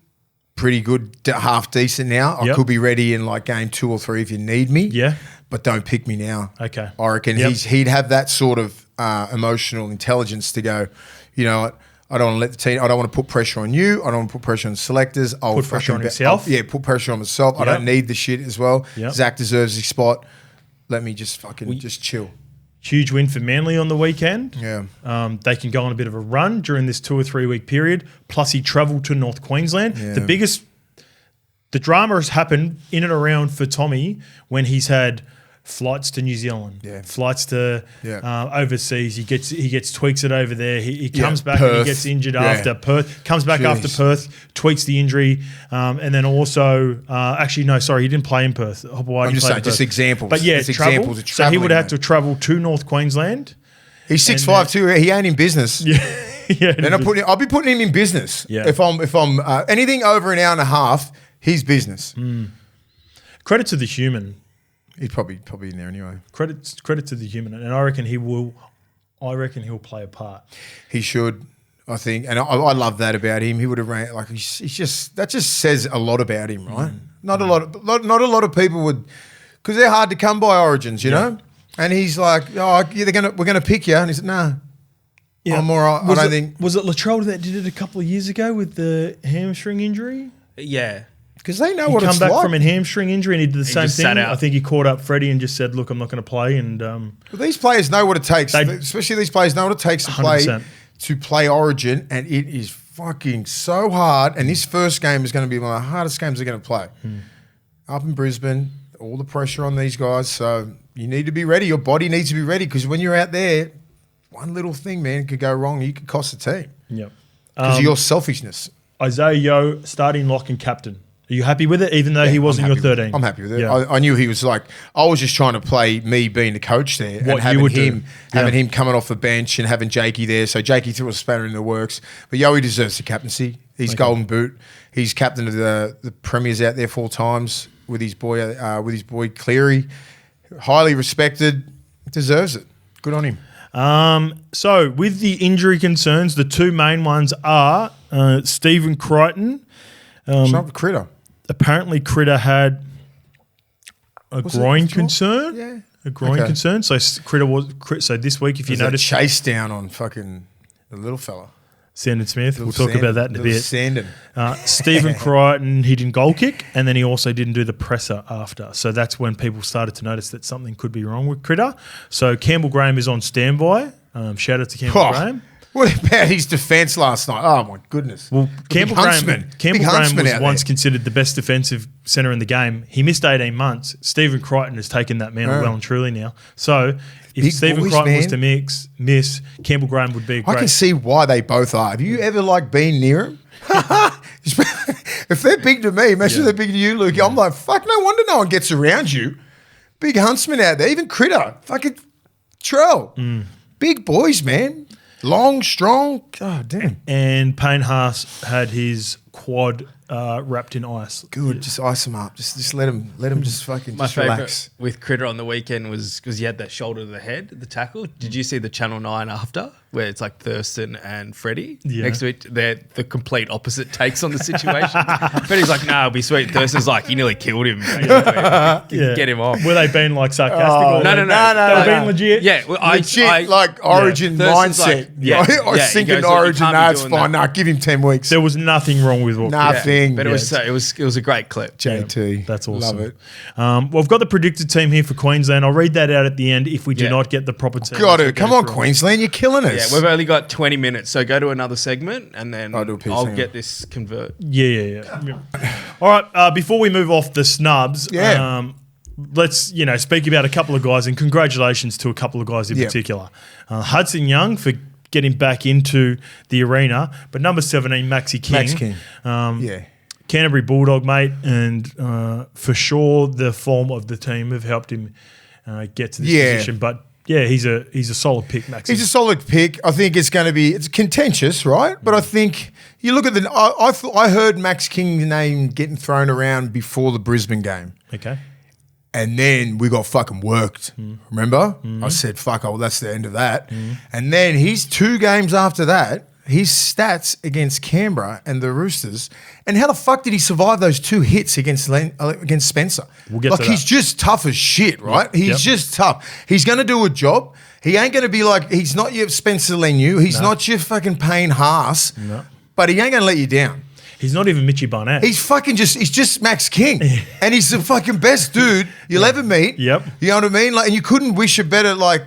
pretty good, half decent now. I could be ready in like game 2 or 3 if you need me. Yeah, but don't pick me now. Okay, I reckon he'd have that sort of emotional intelligence to go, you know what? I don't want to let the team. I don't want to put pressure on you. I don't want to put pressure on selectors. I'll put pressure on himself. Put pressure on myself. I don't need the shit as well. Yep. Zach deserves his spot. Let me just just chill. Huge win for Manly on the weekend. Yeah, they can go on a bit of a run during this 2 or 3 week period. Plus, he travelled to North Queensland. Yeah. The drama has happened in and around for Tommy when he's had flights to New Zealand, flights to overseas. He gets tweaks it over there. He comes back Perth. and he gets injured after Perth. Comes back after Perth, tweaks the injury, and then also he didn't play in Perth. I'm just saying, just examples. But yeah, travel. So he would have to travel to North Queensland. He's 6'5" too. He ain't in business. Yeah. Then I'll be putting him in business. Yeah. If I'm anything over an hour and a half, he's business. Credit to the human. He's probably in there anyway. Credit to the human, and I reckon he will. I reckon he'll play a part. He should, I think, and I love that about him. He would have ran like he's just that just says a lot about him, right? Not a lot of people would, because they're hard to come by Origins, you know. And he's like, we're gonna pick you, and he said, nah. Yeah, I'm all right. Was it Latrell that did it a couple of years ago with the hamstring injury? Yeah. Because they know what it's come back like. from a hamstring injury and he did the same just thing. sat out. I think he caught up Freddie and just said, look, I'm not going to play. And Well, these players know what it takes. Especially these players know what it takes to 100%. play Origin, and it is fucking so hard. And this first game is going to be one of the hardest games they're going to play. Up in Brisbane, all the pressure on these guys. So you need to be ready. Your body needs to be ready because when you're out there, one little thing, man, could go wrong. You could cost the team Yep. because of your selfishness. Isaiah Yeo, starting lock and captain. Are you happy with it, even though he wasn't your 13? I'm happy with it. Yeah. I knew he was like, I was just trying to play me being the coach there What and you would do. having him coming off the bench and having Jakey there. So Jakey threw a spanner in the works. But Yoey deserves the captaincy. He's golden boot. He's captain of the premiers out there 4 times with his boy Cleary. Highly respected. Deserves it. Good on him. So with the injury concerns, the 2 main ones are Stephen Crichton. It's not the Critter. Apparently, Critter had a groin concern. Yeah. A groin concern. So Critter so this week, if you notice, chase down on fucking the little fella. Sandon Smith. We'll talk about that in a bit. Sandon. Stephen Crichton, he didn't goal kick, and then he also didn't do the presser after. So that's when people started to notice that something could be wrong with Critter. So Campbell Graham is on standby. Shout out to Campbell Graham. What about his defence last night? Oh, my goodness. Well, Campbell Graham was once considered the best defensive centre in the game. He missed 18 months. Stephen Crichton has taken that mantle well and truly now. So if Big Stephen boys, Crichton man. was to miss, Campbell Graham would be great. I can see why they both are. Have you ever been near him? If they're big to me, imagine they're big to you, Luke. I'm like, fuck, no wonder no one gets around you. Big huntsman out there. Even Critter. Fucking Terrell. Big boys, man. Long, strong. God damn. And Payne Haas had his quad wrapped in ice. Good. Just ice him up. Just let him just fucking My just favourite relax. with Critter on the weekend was because he had that shoulder to the head, the tackle. Did you see the Channel 9 after, where it's like Thurston and Freddie next to it? They're the complete opposite takes on the situation. Freddie's like, nah, it'll be sweet. Thurston's like, you nearly killed him. Get him off. Were they being like sarcastic? Or No. They were being legit? Yeah. Well, Legit, like Origin Thurston's mindset. like, I was thinking he goes, "Look, you Origin, can't be nah, it's doing fine. that." Nah, give him 10 weeks. There was nothing wrong with what Nothing. But it was a great clip. JT. That's awesome. Love it. Well, we've got the predicted team here for Queensland. I'll read that out at the end if we do Yeah. not get the proper team. Got as we it. go Come on, through. Queensland. You're killing Yeah, us. we've only got 20 minutes, so go to another segment and then I'll do a piece, I'll hang get on. this convert. Yeah. All right. Before we move off the snubs, Yeah. let's speak about a couple of guys, and congratulations to a couple of guys in particular. Hudson Young for getting back into the arena, but number 17, Maxi King. Max King. Yeah. Canterbury Bulldog, mate, and for sure the form of the team have helped him get to this position. But yeah, he's a solid pick, Maxi. He's a solid pick. I think it's contentious, right? But I think you look at I heard Max King's name getting thrown around before the Brisbane game. Okay. And then we got fucking worked. Remember? I said, fuck, well, that's the end of that. And then his 2 games after that, his stats against Canberra and the Roosters, and how the fuck did he survive those 2 hits against Spencer? We'll get to he's that. just tough as shit, right? He's just tough. He's going to do a job. He ain't going to be like, he's not your Spencer Leniu. He's not your fucking Payne Haas. No. But he ain't going to let you down. He's not even Mitchy Barnett. He's just Max King. And he's the fucking best dude you'll ever meet. Yep. You know what I mean? Like, and you couldn't wish a better, like,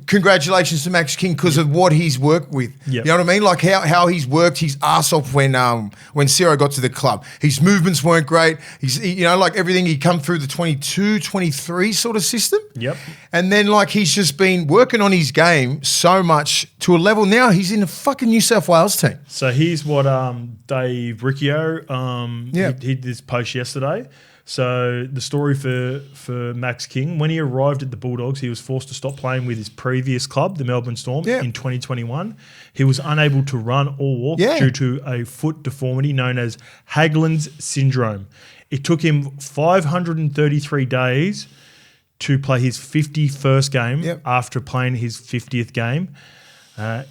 congratulations to Max King because of what he's worked with. Yep. You know what I mean? Like how he's worked his ass off when Ciro got to the club. His movements weren't great. Like everything, he come through the 22, 23 sort of system. Yep. And then like he's just been working on his game so much to a level now he's in a fucking New South Wales team. So here's what Dave Riccio he did this post yesterday. So the story for Max King, when he arrived at the Bulldogs, he was forced to stop playing with his previous club, the Melbourne Storm, in 2021. He was unable to run or walk due to a foot deformity known as Hageland's syndrome. It took him 533 days to play his 51st game after playing his 50th game.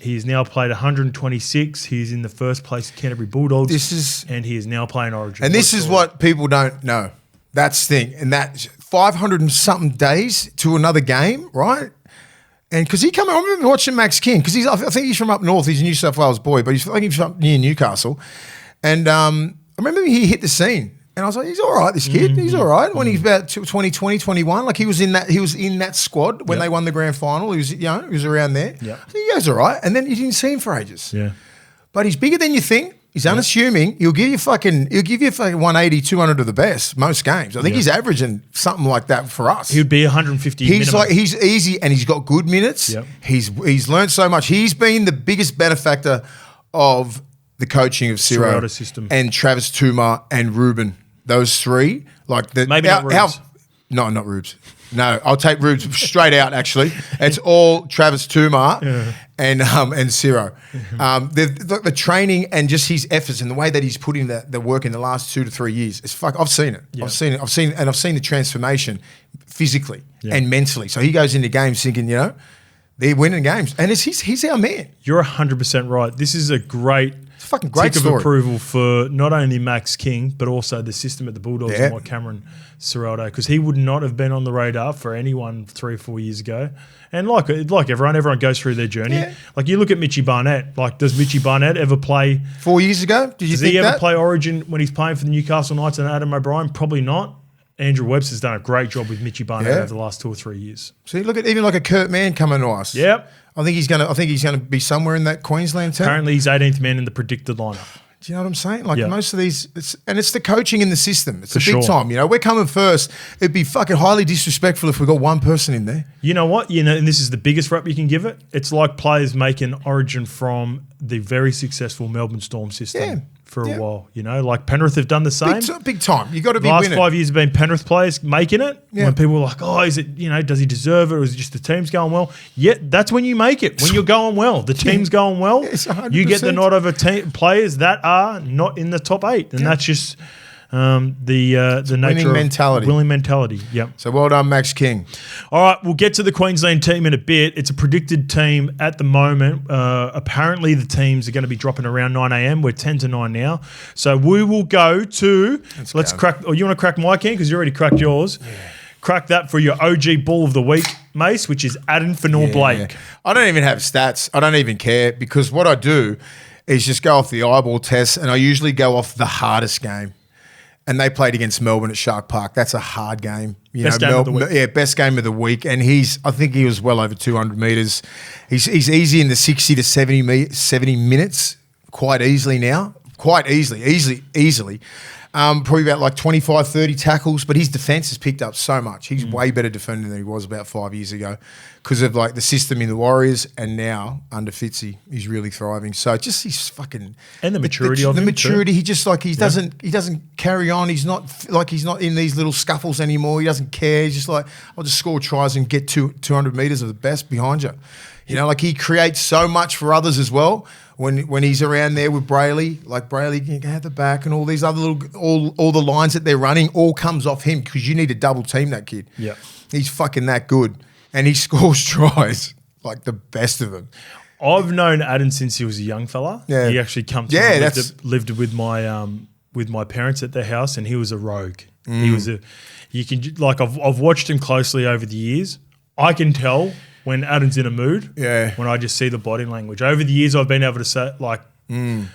He's now played 126. He's in the first place Canterbury Bulldogs. And he is now playing Origin. And this is what people don't know. That's the thing. And that's 500 and something days to another game, right? And because I remember watching Max King, because I think he's from up north. He's a New South Wales boy, but he's from near Newcastle. And I remember he hit the scene. And I was like, he's all right, this kid. He's all right. When he's about 20, 21, like he was in that squad when they won the grand final. He was, he was around there. Yeah. So he goes all right. And then you didn't see him for ages. Yeah. But he's bigger than you think. He's unassuming. He'll give you fucking 180, 200 of the best most games. I think he's averaging something like that for us. He'd be 150 He's minimum. he's easy and he's got good minutes. Yep. He's learned so much. He's been the biggest benefactor of the coaching of Ciro system. and Travis Tuma and Ruben. Those three, like the Maybe not Rubes. No, not Rubes. No, I'll take Rubes straight out. Actually, it's all Travis Tuma and Ciro. The training and just his efforts and the way that he's put in the work in the last 2 to 3 years. It's I've seen it. Yeah. I've seen it. I've seen the transformation physically and mentally. So he goes into games thinking, they're winning games, and he's our man. You're 100% right. This is a great. Fucking great tick story. of approval for not only Max King but also the system at the Bulldogs and what Cameron Ciraldo, because he would not have been on the radar for anyone 3 or 4 years ago. And like everyone goes through their journey. Yeah. Like you look at Mitchie Barnett. Like, does Mitchie Barnett ever play 4 years ago? Does he ever play Origin when he's playing for the Newcastle Knights and Adam O'Brien? Probably not. Andrew Webster's done a great job with Mitchie Barnett over the last 2 or 3 years. See, look at even like a Kurt Mann coming to us. Yep. I think he's gonna be somewhere in that Queensland team. Apparently, he's 18th man in the predicted lineup. Do you know what I'm saying? Like most of these, it's the coaching in the system. It's For big time. We're coming first. It'd be fucking highly disrespectful if we got one person in there. You know what? And this is the biggest rep you can give it. It's like players making origin from the very successful Melbourne Storm system for a while. Like Penrith have done the same. Big time. You got to be winning. winning. Last 5 years have been Penrith players making it. Yeah. When people were like, oh, is it, does he deserve it, or is it just the team's going well? Yeah, that's when you make it. When you're going well, the team's going well. Yes, you get the nod over players that are not in the top 8, and that's just the nature of winning mentality. Yep. So well done, Max King. All right, we'll get to the Queensland team in a bit. It's a predicted team at the moment. Apparently, the teams are going to be dropping around 9 a.m. We're 10 to 9 now. So we will go to let's crack. Oh, you want to crack my can because you already cracked yours. Yeah. Crack that for your OG Bull of the Week, Mace, which is Adam Fanor-Blake. Yeah. I don't even have stats. I don't even care because what I do is just go off the eyeball test, and I usually go off the hardest game. And they played against Melbourne at Shark Park. That's a hard game. Best game of the week. Yeah, best game of the week. And I think he was well over 200 metres. He's easy in the 60 to 70 minutes quite easily now. Quite easily. Probably about like 25, 30 tackles, but his defence has picked up so much. He's way better defender than he was about 5 years ago because of like the system in the Warriors, and now under Fitzy, he's really thriving. So just he's fucking and the maturity of him. The maturity. He just like he doesn't carry on. He's not in these little scuffles anymore. He doesn't care. He's just like, I'll just score tries and get 200 metres of the best behind you. Like he creates so much for others as well. When he's around there with Brayley, like Brayley can have the back and all these other all the lines that they're running all comes off him because you need to double team that kid. Yeah, he's fucking that good, and he scores tries like the best of them. I've known Adam since he was a young fella. Yeah, he actually lived with my parents at their house, and he was a rogue. He was I've watched him closely over the years. I can tell when Adam's in a mood, when I just see the body language. Over the years, I've been able to say, and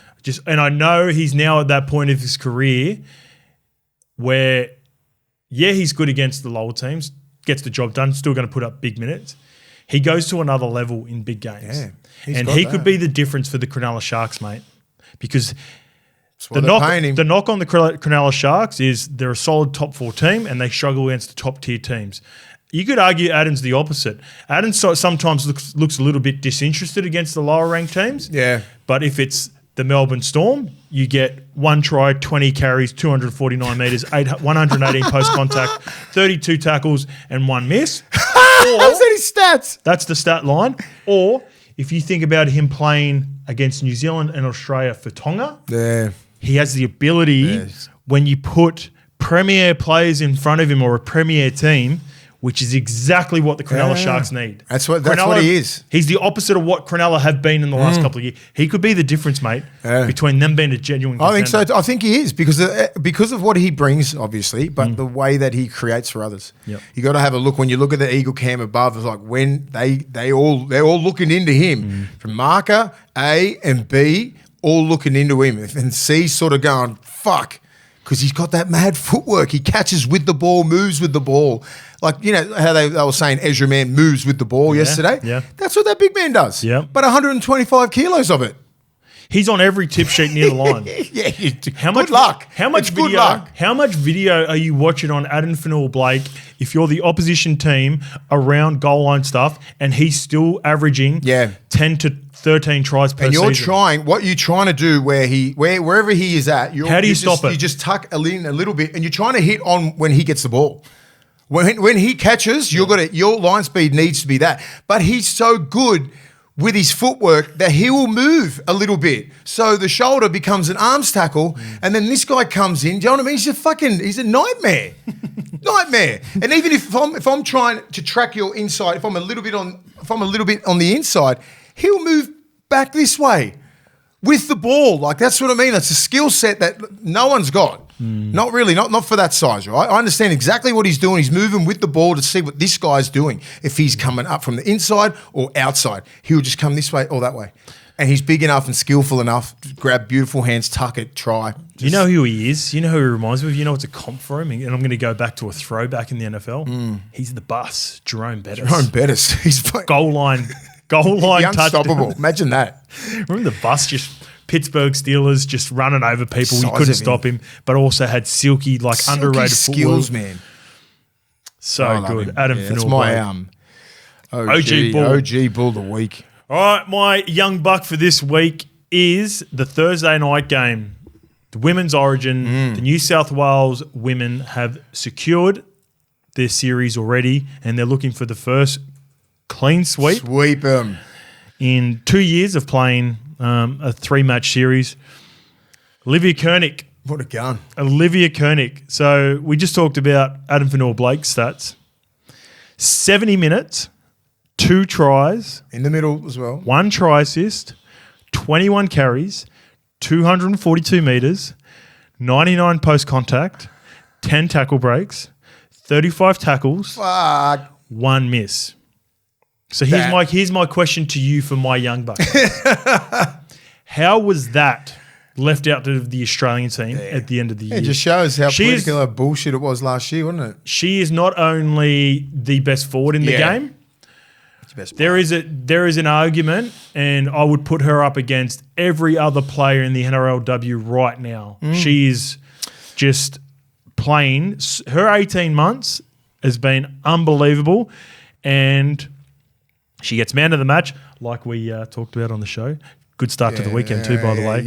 I know he's now at that point of his career where, he's good against the lower teams, gets the job done, still going to put up big minutes. He goes to another level in big games. Yeah, and he could be the difference for the Cronulla Sharks, mate, because the knock on the Cronulla Sharks is they're a solid top 4 team and they struggle against the top tier teams. You could argue Adam's the opposite. Adam sometimes looks a little bit disinterested against the lower ranked teams. Yeah. But if it's the Melbourne Storm, you get 1 try, 20 carries, 249 metres, 118 post contact, 32 tackles, and 1 miss. How's that his stats? That's the stat line. Or if you think about him playing against New Zealand and Australia for Tonga, he has the ability when you put premier players in front of him or a premier team, which is exactly what the Cronulla Sharks need. That's what he is. He's the opposite of what Cronulla have been in the last couple of years. He could be the difference, mate, between them being a genuine contender. I think so. I think he is because of what he brings, obviously, but the way that he creates for others. Yep. You got to have a look when you look at the Eagle cam above. It's like when they're all looking into him from marker A and B, all looking into him, and C sort of going fuck. because he's got that mad footwork. He catches with the ball, moves with the ball. Like, you know, how they were saying Ezra Man moves with the ball yesterday? Yeah. That's what that big man does. Yeah. But 125 kilos of it. He's on every tip sheet near the line. Good luck. How much video are you watching on Adam Fanua-Blake if you're the opposition team around goal line stuff and he's still averaging 10 to 13 tries per season? And you're trying, what you're trying to do wherever he is at, how do you stop it? You just tuck in a little bit and you're trying to hit on when he gets the ball. When he catches, your line speed needs to be that. But he's so good with his footwork that he will move a little bit. So the shoulder becomes an arms tackle, and then this guy comes in. Do you know what I mean? He's a nightmare. Nightmare. And even if I'm trying to track your inside, if I'm a little bit on the inside, he'll move back this way with the ball. Like, that's what I mean. That's a skill set that no one's got. Not really, not for that size, right? I understand exactly what he's doing. He's moving with the ball to see what this guy's doing. If he's coming up from the inside or outside, he'll just come this way or that way. And he's big enough and skillful enough to grab beautiful hands, tuck it, try. You know who he is? You know who he reminds me of? You know what's a comp for him? And I'm going to go back to a throwback in the NFL. He's the bus, Jerome Bettis. He's goal line touchdown. Unstoppable. Imagine that. Remember the bus just... Pittsburgh Steelers just running over people. You couldn't stop him, but also had silky underrated skills, football. Man. So good. Him. Adam Fanua. That's my OG Bull. OG Bull the week. All right, my young buck for this week is the Thursday night game. The Women's Origin. The New South Wales women have secured their series already, and they're looking for the first clean sweep. Sweep them. In 2 years of playing a 3-match series. Olivia Koenig. What a gun. Olivia Koenig. So we just talked about Adam Fanua-Blake's stats. 70 minutes, 2 tries. In the middle as well. 1 try assist, 21 carries, 242 metres, 99 post-contact, 10 tackle breaks, 35 tackles, 1 miss. So here's my question to you for my young buck. How was that left out to the Australian team at the end of the year? It just shows how political bullshit it was last year, wasn't it? She is not only the best forward in the game. There is an argument, and I would put her up against every other player in the NRLW right now. She is just playing. Her 18 months has been unbelievable, and she gets man of the match, like we talked about on the show. Good start to the weekend too, by the way.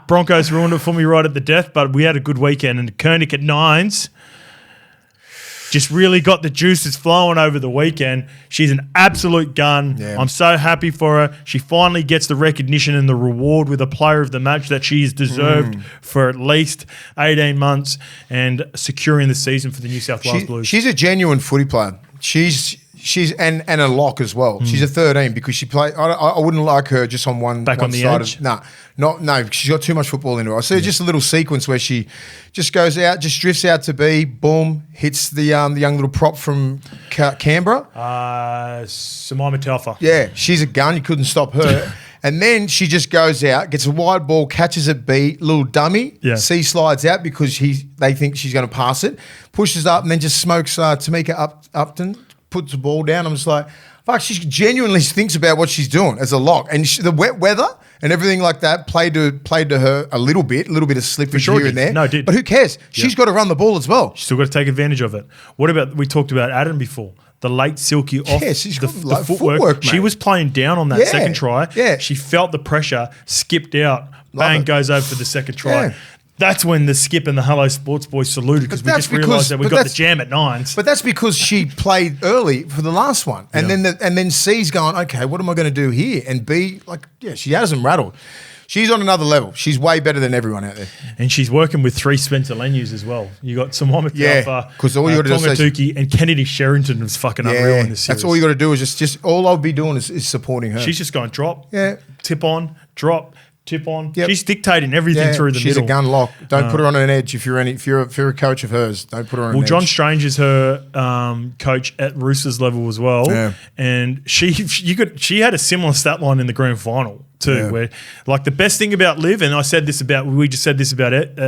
Broncos ruined it for me right at the death, but we had a good weekend. And Koenig at 9s just really got the juices flowing over the weekend. She's an absolute gun. Yeah. I'm so happy for her. She finally gets the recognition and the reward with a player of the match that she's deserved for at least 18 months and securing the season for the New South Wales Blues. She's a genuine footy player. She's and a lock as well. She's a 13 because she played. I wouldn't like her just on one back one on the side edge. No. She's got too much football in her. I see just a little sequence where she just goes out, just drifts out to B, boom, hits the young little prop from Canberra. Samaima Taufa. Yeah, she's a gun. You couldn't stop her. And then she just goes out, gets a wide ball, catches it B, little dummy. Yeah. C slides out because they think she's going to pass it, pushes up, and then just smokes Tamika Upton. Puts the ball down. I'm just like, fuck, she genuinely thinks about what she's doing as a lock. And the wet weather and everything like that played to her a little bit of slippage here and there. No, it did. But who cares? She's got to run the ball as well. She's still got to take advantage of it. What about, we talked about Adam before, the late silky off the footwork. She was playing down on that second try. Yeah. She felt the pressure, skipped out, bang, goes over for the second try. Yeah. That's when the skip and the Hello Sports Boys saluted because we just realised that we got the jam at 9s. But that's because she played early for the last one. And then C's going, okay, what am I going to do here? And B, she hasn't rattled. She's on another level. She's way better than everyone out there. And she's working with 3 Spencer Lenyus as well. You got Samaima Taufa, because all you got to do is and Kennedy Sherrington was fucking unreal in this series. That's all you got to do is just all I'll be doing is supporting her. She's just going drop, tip on, drop, tip on. Yep. She's dictating everything through the middle. She's a gun lock. Don't put her on an edge if you're a coach of hers. Don't put her on an edge. Well, John Strange is her coach at Roosters level as well. Yeah. And she had a similar stat line in the grand final too, where like the best thing about Liv, and we just said this about it,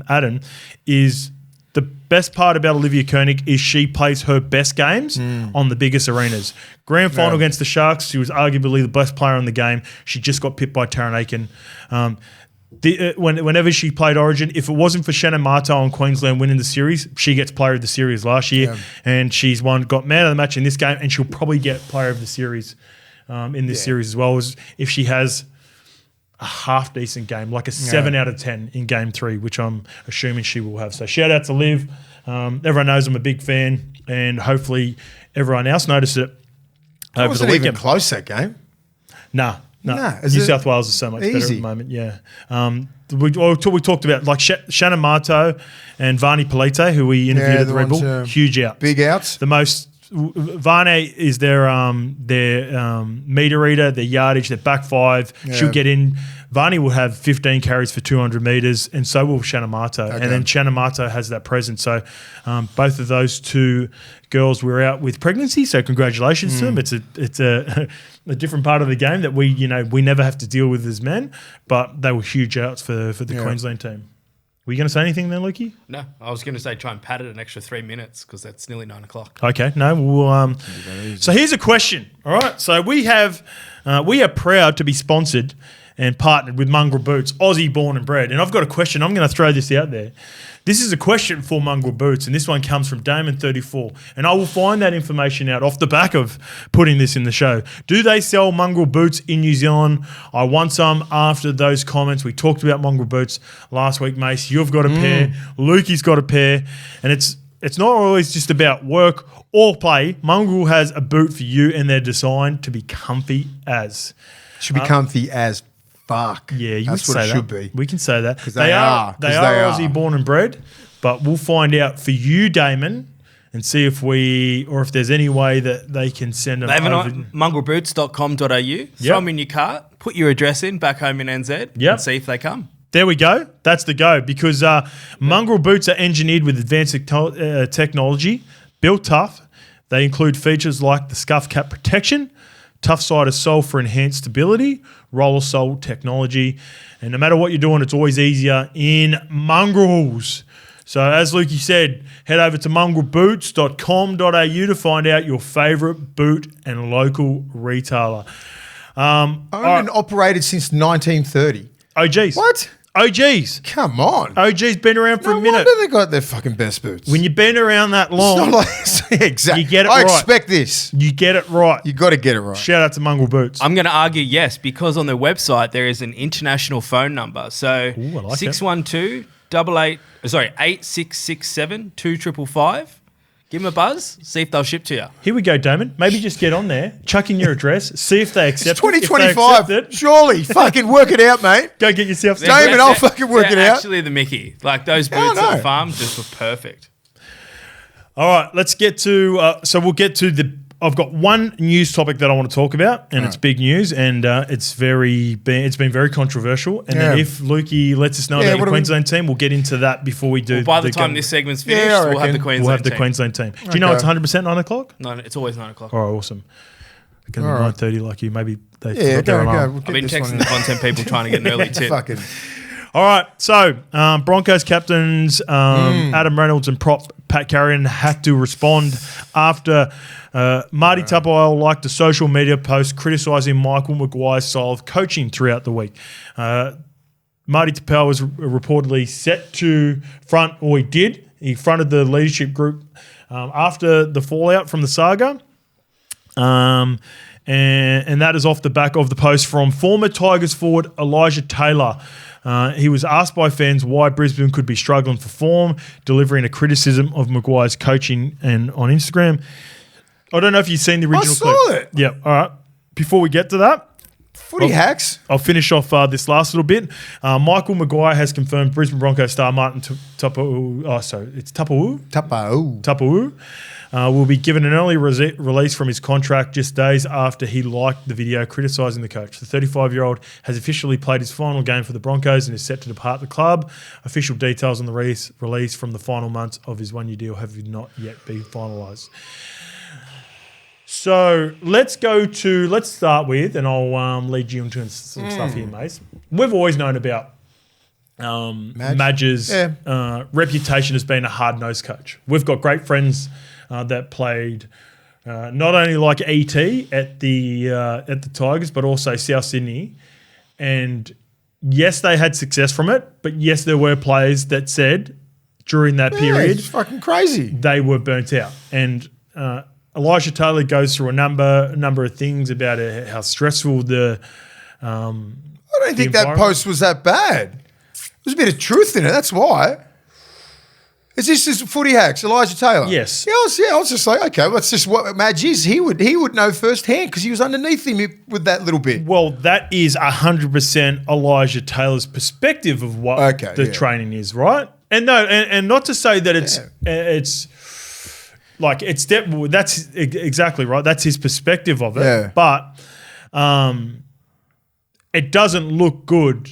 Adam, is the best part about Olivia Koenig is she plays her best games on the biggest arenas. Grand final against the Sharks, she was arguably the best player in the game. She just got pipped by Taryn Aiken. Whenever she played Origin, if it wasn't for Shannon Marto and Queensland winning the series, she gets player of the series last year, and she's got man of the match in this game, and she'll probably get player of the series in this series as well, as if she has a half decent game, like a 7 out of 10 in game 3, which I'm assuming she will have. So shout out to Liv. Everyone knows I'm a big fan, and hopefully everyone else noticed it over the weekend. Wasn't even close, that game. No. New South Wales is so much better at the moment. Yeah. We talked about like Shannon Marto and Varney Polite, who we interviewed at the Red Bull. Huge outs. Big outs. The most. Varney is their meter reader, their yardage, their back five. Yeah. She'll get in. Varney will have 15 carries for 200 metres, and so will Shannon Marto. Okay. And then Shannon Marto has that presence. So both of those two girls were out with pregnancy, so congratulations to them. It's a different part of the game that we never have to deal with as men, but they were huge outs for the Queensland team. Were you going to say anything then, Lukey? No, I was going to say try and pad it an extra 3 minutes because that's nearly 9 o'clock. Okay, no. We'll, so here's a question. All right, so we are proud to be sponsored and partnered with Mongrel Boots, Aussie born and bred. And I've got a question. I'm going to throw this out there. This is a question for Mongrel Boots, and this one comes from Damon34. And I will find that information out off the back of putting this in the show. Do they sell Mongrel Boots in New Zealand? I want some after those comments. We talked about Mongrel Boots last week, Mace. You've got a pair. Lukey's got a pair. And it's not always just about work or play. Mongrel has a boot for you, and they're designed to be comfy as. Should be comfy as fuck. Yeah, that's what it should be. We can say that. They are Aussie born and bred, but we'll find out for you, Damon, and see if there's any way that they can send them over. mongrelboots.com.au. Throw them in your cart, put your address in back home in NZ, and see if they come. There we go. That's the go, because Mongrel Boots are engineered with advanced technology, built tough. They include features like the scuff cap protection, tough side of sole for enhanced stability, roller sole technology, and no matter what you're doing, it's always easier in mongrels. So as Lukey said, head over to mongrelboots.com.au to find out your favourite boot and local retailer. Owned and operated since 1930. OGs. What? OGs. Come on. OGs been around for a minute. No wonder they got their fucking best boots. When you've been around that long. It's not like, exactly. You get it right. I expect this. You get it right. You got to get it right. Shout out to Mongrel Boots. I'm going to argue yes, because on their website there is an international phone number. So 8667 2555. Give them a buzz, see if they'll ship to you. Here we go, Damon. Maybe just get on there, chuck in your address, see if they accept it. It's 2025. Surely. Fucking work it out, mate. Go get yourself some. Damon, I'll fucking work it out. Actually the Mickey. Like those boots at the farm just were perfect. All right, let's get to so we'll get to I've got one news topic that I want to talk about, and it's big news, and it's been very controversial. And then if Lukey lets us know about the Queensland team, we'll get into that before we do. By the time this segment's finished, we'll have the Queensland team. Do you know it's 100% 9 o'clock? No, it's always 9 o'clock. All right, awesome. It's going to be 9:30 like you. Maybe they forgot their alarm. I've been texting the content people trying to get an early tip. All right, so Broncos captains Adam Reynolds and prop Pat Carrion had to respond after Marty Tapau liked a social media post criticising Michael Maguire's style of coaching throughout the week. Marty Tapau was reportedly set to front, or he did. He fronted the leadership group after the fallout from the saga. And that is off the back of the post from former Tigers forward Elijah Taylor. He was asked by fans why Brisbane could be struggling for form, delivering a criticism of Maguire's coaching and on Instagram. I don't know if you've seen the original clip. I saw it. Yeah, all right. Before we get to that, Footy hacks. I'll finish off this last little bit. Michael Maguire has confirmed Brisbane Broncos star Martin Tapau. Oh, sorry, it's Tapau. Tapau. Tapau will be given an early release from his contract just days after he liked the video criticising the coach. The 35-year-old has officially played his final game for the Broncos and is set to depart the club. Official details on the release from the final months of his one-year deal have not yet been finalised. So let's start with, and I'll lead you into some stuff here, Mace. We've always known about Madge's reputation as being a hard-nosed coach. We've got great friends that played not only like ET at the Tigers, but also South Sydney. And yes, they had success from it, but yes, there were players that said during that period, it's fucking crazy, they were burnt out. And Elijah Taylor goes through a number of things about how stressful the. I don't think that post was that bad. There's a bit of truth in it. That's why. Is this footy hacks, Elijah Taylor? Yes. Yeah, I was just like, okay, well, that's just what Madge is. He would know firsthand because he was underneath him with that little bit. Well, that is 100% Elijah Taylor's perspective of what the training is, right? And no, and not to say that it's like that's exactly right. That's his perspective of it. Yeah. But it doesn't look good.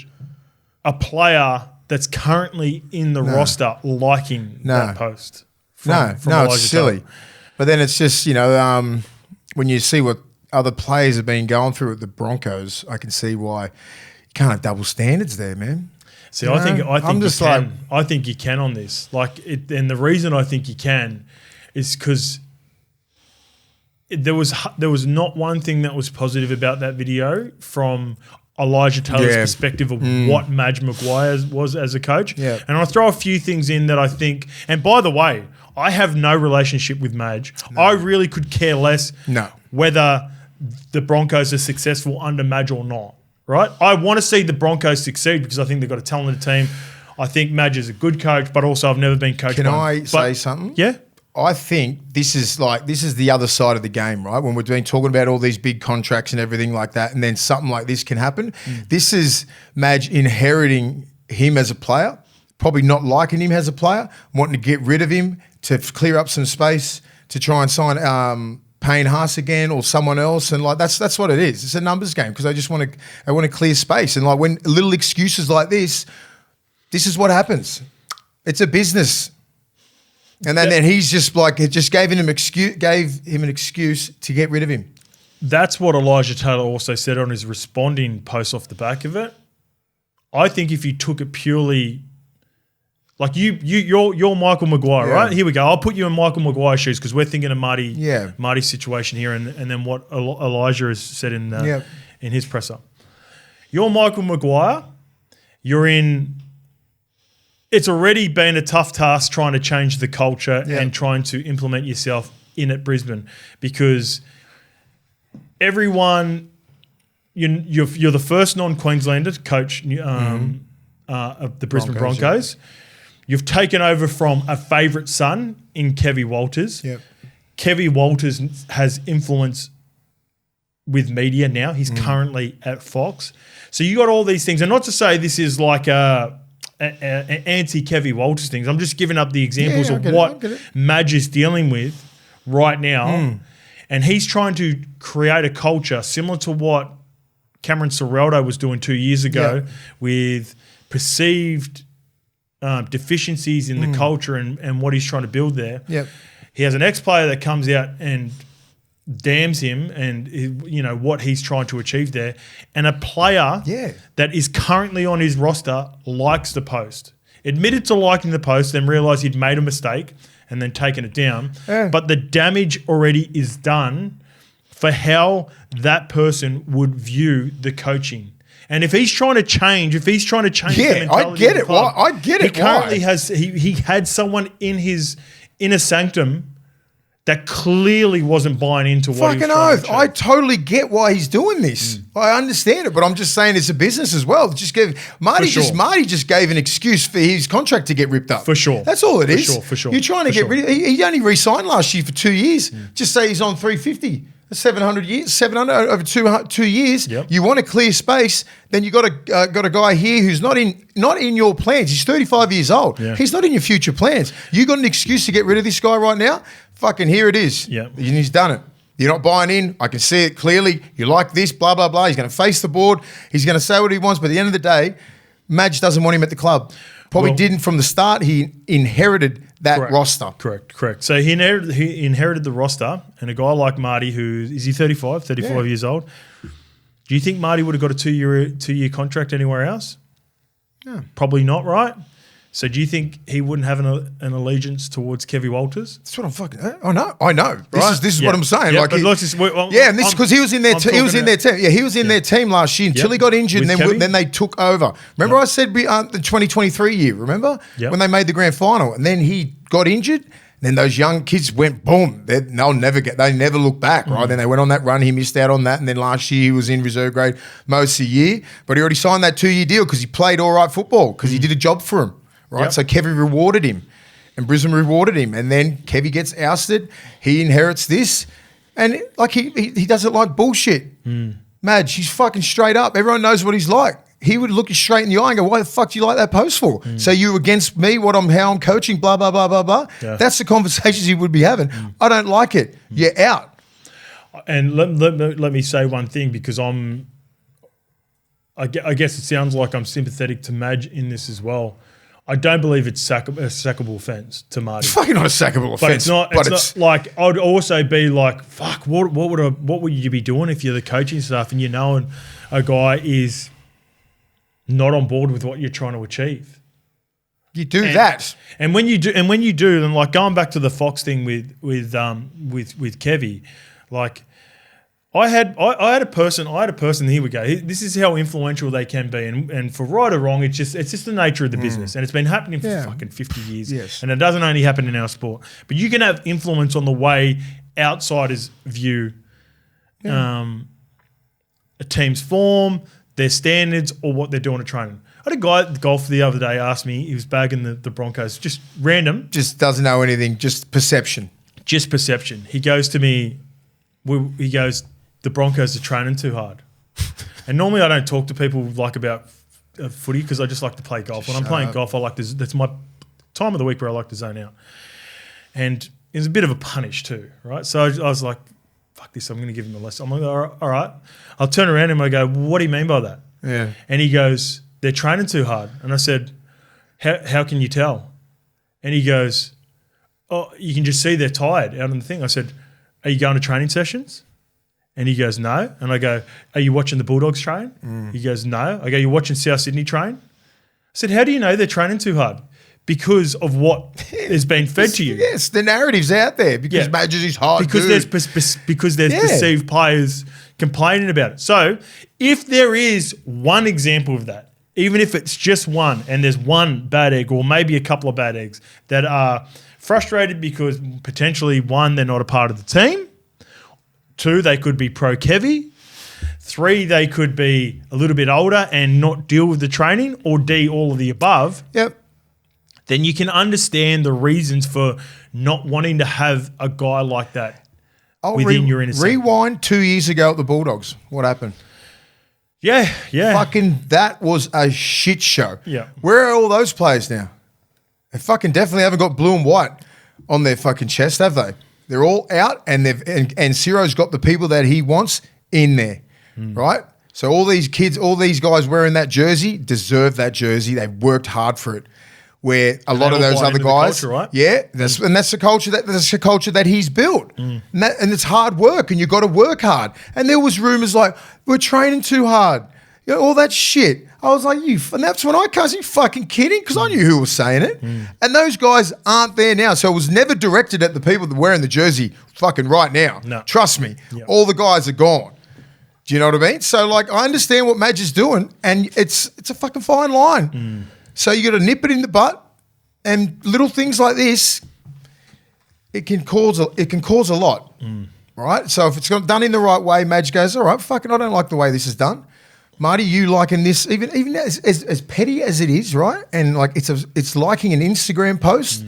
A player that's currently in the roster liking that post. From it's silly. But then it's just, when you see what other players have been going through at the Broncos, I can see why you can't have double standards there, man. See, I think I think you can on this. And the reason I think you can is because there was not one thing that was positive about that video from Elijah Taylor's perspective of what Madge Maguire was as a coach. Yeah. And I'll throw a few things in that I think, and by the way, I have no relationship with Madge. No. I really could care less whether the Broncos are successful under Madge or not, right? I want to see the Broncos succeed because I think they've got a talented team. I think Madge is a good coach, but also I've never been coached by him. Can I say something? Yeah. I think this is the other side of the game, right? When we're talking about all these big contracts and everything like that, and then something like this can happen. This is Madge inheriting him as a player, probably not liking him as a player, wanting to get rid of him to clear up some space to try and sign Payne Haas again or someone else, and that's what it is. It's a numbers game because I want to clear space, and when little excuses like this is what happens. It's a business. And then he's just it just gave him an excuse to get rid of him. That's what Elijah Taylor also said on his responding post off the back of it. I think if you took it purely you're Michael Maguire, right? Here we go. I'll put you in Michael Maguire's shoes because we're thinking of Marty's situation here, and then what Elijah has said in his presser. You're Michael Maguire. You're in. It's already been a tough task trying to change the culture and trying to implement yourself in at Brisbane because everyone, you're the first non-Queenslander to coach of the Brisbane Broncos. You've taken over from a favourite son in Kevy Walters. Yep. Kevy Walters has influence with media now. He's currently at Fox. So you got all these things. And not to say this is like a anti-Kevy Walters things. I'm just giving up the examples of what Madge is dealing with right now. And he's trying to create a culture similar to what Cameron Ciraldo was doing 2 years ago with perceived deficiencies in the culture and what he's trying to build there. Yep. He has an ex-player that comes out and damns him and what he's trying to achieve there, and a player that is currently on his roster likes the post, admitted to liking the post, then realised he'd made a mistake and then taken it down. But the damage already is done for how that person would view the coaching. And if he's trying to change, the mentality I get it. Club, I get it. He currently has he had someone in his inner sanctum that clearly wasn't buying into what he was trying to achieve. I totally get why he's doing this. I understand it, but I'm just saying it's a business as well. Marty just gave an excuse for his contract to get ripped up. For sure. That's all it is. For sure. You're trying to get rid of. He only re-signed last year for 2 years. Just say he's on $350. 700 years, 700 over 2 years. Yep. You want to clear space, then you got a guy here who's not in your plans. He's 35 years old. Yeah. He's not in your future plans. You got an excuse to get rid of this guy right now? Fucking here it is. Yep. And he's done it. You're not buying in. I can see it clearly. You like this, blah, blah, blah. He's going to face the board. He's going to say what he wants. But at the end of the day, Madge doesn't want him at the club. Probably didn't from the start. He inherited that roster. Correct. So he inherited the roster, and a guy like Marty, who is he 35 years old. Do you think Marty would have got a 2-year contract anywhere else? No. Probably not, right? So do you think he wouldn't have an allegiance towards Kevy Walters? That's what I'm fucking. I know. This is what I'm saying. Yeah, like, and this because he was in their team. Yeah, he was in their team last year until he got injured, and then they took over. Remember, I said the 2023 year. Remember when they made the grand final, and then he got injured. Then those young kids went boom. They never look back, right? Then they went on that run. He missed out on that, and then last year he was in reserve grade most of the year. But he already signed that 2-year deal because he played all right football because he did a job for him. Right, so Kevy rewarded him, and Brisbane rewarded him, and then Kevy gets ousted. He inherits this, and like he doesn't like bullshit. Madge, he's fucking straight up. Everyone knows what he's like. He would look you straight in the eye and go, "Why the fuck do you like that post for? So you against me? How I'm coaching? Blah blah blah blah blah." Yeah. That's the conversations he would be having. I don't like it. You're out. And let me say one thing because I guess it sounds like I'm sympathetic to Madge in this as well. I don't believe it's a sackable offence to Marty. It's fucking not a sackable offence. But it's not like I'd also be like, fuck, what would you be doing if you're the coaching staff and you know a guy is not on board with what you're trying to achieve? You do that. And when you do, then like going back to the Fox thing with Kevy, like I had a person. Here we go. This is how influential they can be, and for right or wrong, it's just the nature of the business, and it's been happening for fucking 50 years. Yes. And it doesn't only happen in our sport, but you can have influence on the way outsiders view a team's form, their standards, or what they're doing at training. I had a guy at golf the other day ask me. He was bagging the Broncos, just random, just doesn't know anything, just perception. He goes to me. He goes, the Broncos are training too hard. And normally I don't talk to people like about footy because I just like to play golf. When I'm playing golf, I like to. That's my time of the week where I like to zone out. And it's a bit of a punish too, right? So I was like, fuck this, I'm going to give him a lesson. I'm like, all right. I'll turn around and I go, what do you mean by that? Yeah. And he goes, they're training too hard. And I said, how can you tell? And he goes, oh, you can just see they're tired out on the thing. I said, are you going to training sessions? And he goes, no. And I go, are you watching the Bulldogs train? He goes, no. I go, you're watching South Sydney train? I said, how do you know they're training too hard? Because of what has been fed to you. Yes, the narrative's out there because Madges is hard. Because there's perceived players complaining about it. So if there is one example of that, even if it's just one and there's one bad egg or maybe a couple of bad eggs that are frustrated because potentially, one, they're not a part of the team. 2, they could be pro-Kevy. 3, they could be a little bit older and not deal with the training. Or D, all of the above. Yep. Then you can understand the reasons for not wanting to have a guy like that within your inner circle. Rewind 2 years ago at the Bulldogs. What happened? Yeah. Fucking that was a shit show. Yeah. Where are all those players now? They fucking definitely haven't got blue and white on their fucking chest, have they? They're all out, and Ciro's got the people that he wants in there, right? So all these kids, all these guys wearing that jersey deserve that jersey. They've worked hard for it. Where a lot of those other guys, culture, right? that's the culture that he's built, and it's hard work, and you've got to work hard. And there was rumors like we're training too hard, all that shit. I was like, and that's when I can't see fucking kidding because I knew who was saying it. And those guys aren't there now. So it was never directed at the people that are wearing the jersey fucking right now. No. Trust me. Yep. All the guys are gone. Do you know what I mean? So like I understand what Madge is doing and it's a fucking fine line. So you got to nip it in the butt and little things like this, it can cause a lot. Right? So if it's done in the right way, Madge goes, all right, fucking I don't like the way this is done. Marty, you liking this, even as petty as it is, right? And like it's liking an Instagram post.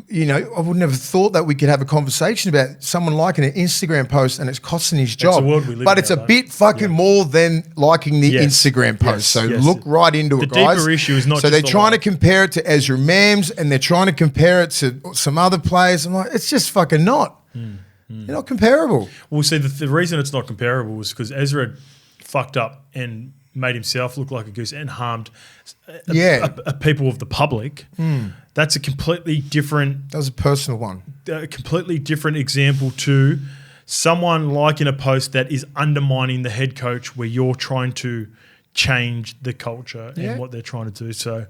you know, I would never thought that we could have a conversation about someone liking an Instagram post and it's costing his job. the world we live but in it's now, a though. bit fucking more than liking the Instagram post. Yes. So Yes. look right into The it, guys. deeper issue is not So just they're the trying to like. compare it to Ezra Mams and they're trying to compare it to some other players. I'm like, it's just fucking not. They're not comparable. Well, see, the reason it's not comparable was because Ezra fucked up and made himself look like a goose and harmed people of the public. That's a completely different. That was a personal one. A completely different example to someone liking a post that is undermining the head coach where you're trying to change the culture and what they're trying to do. So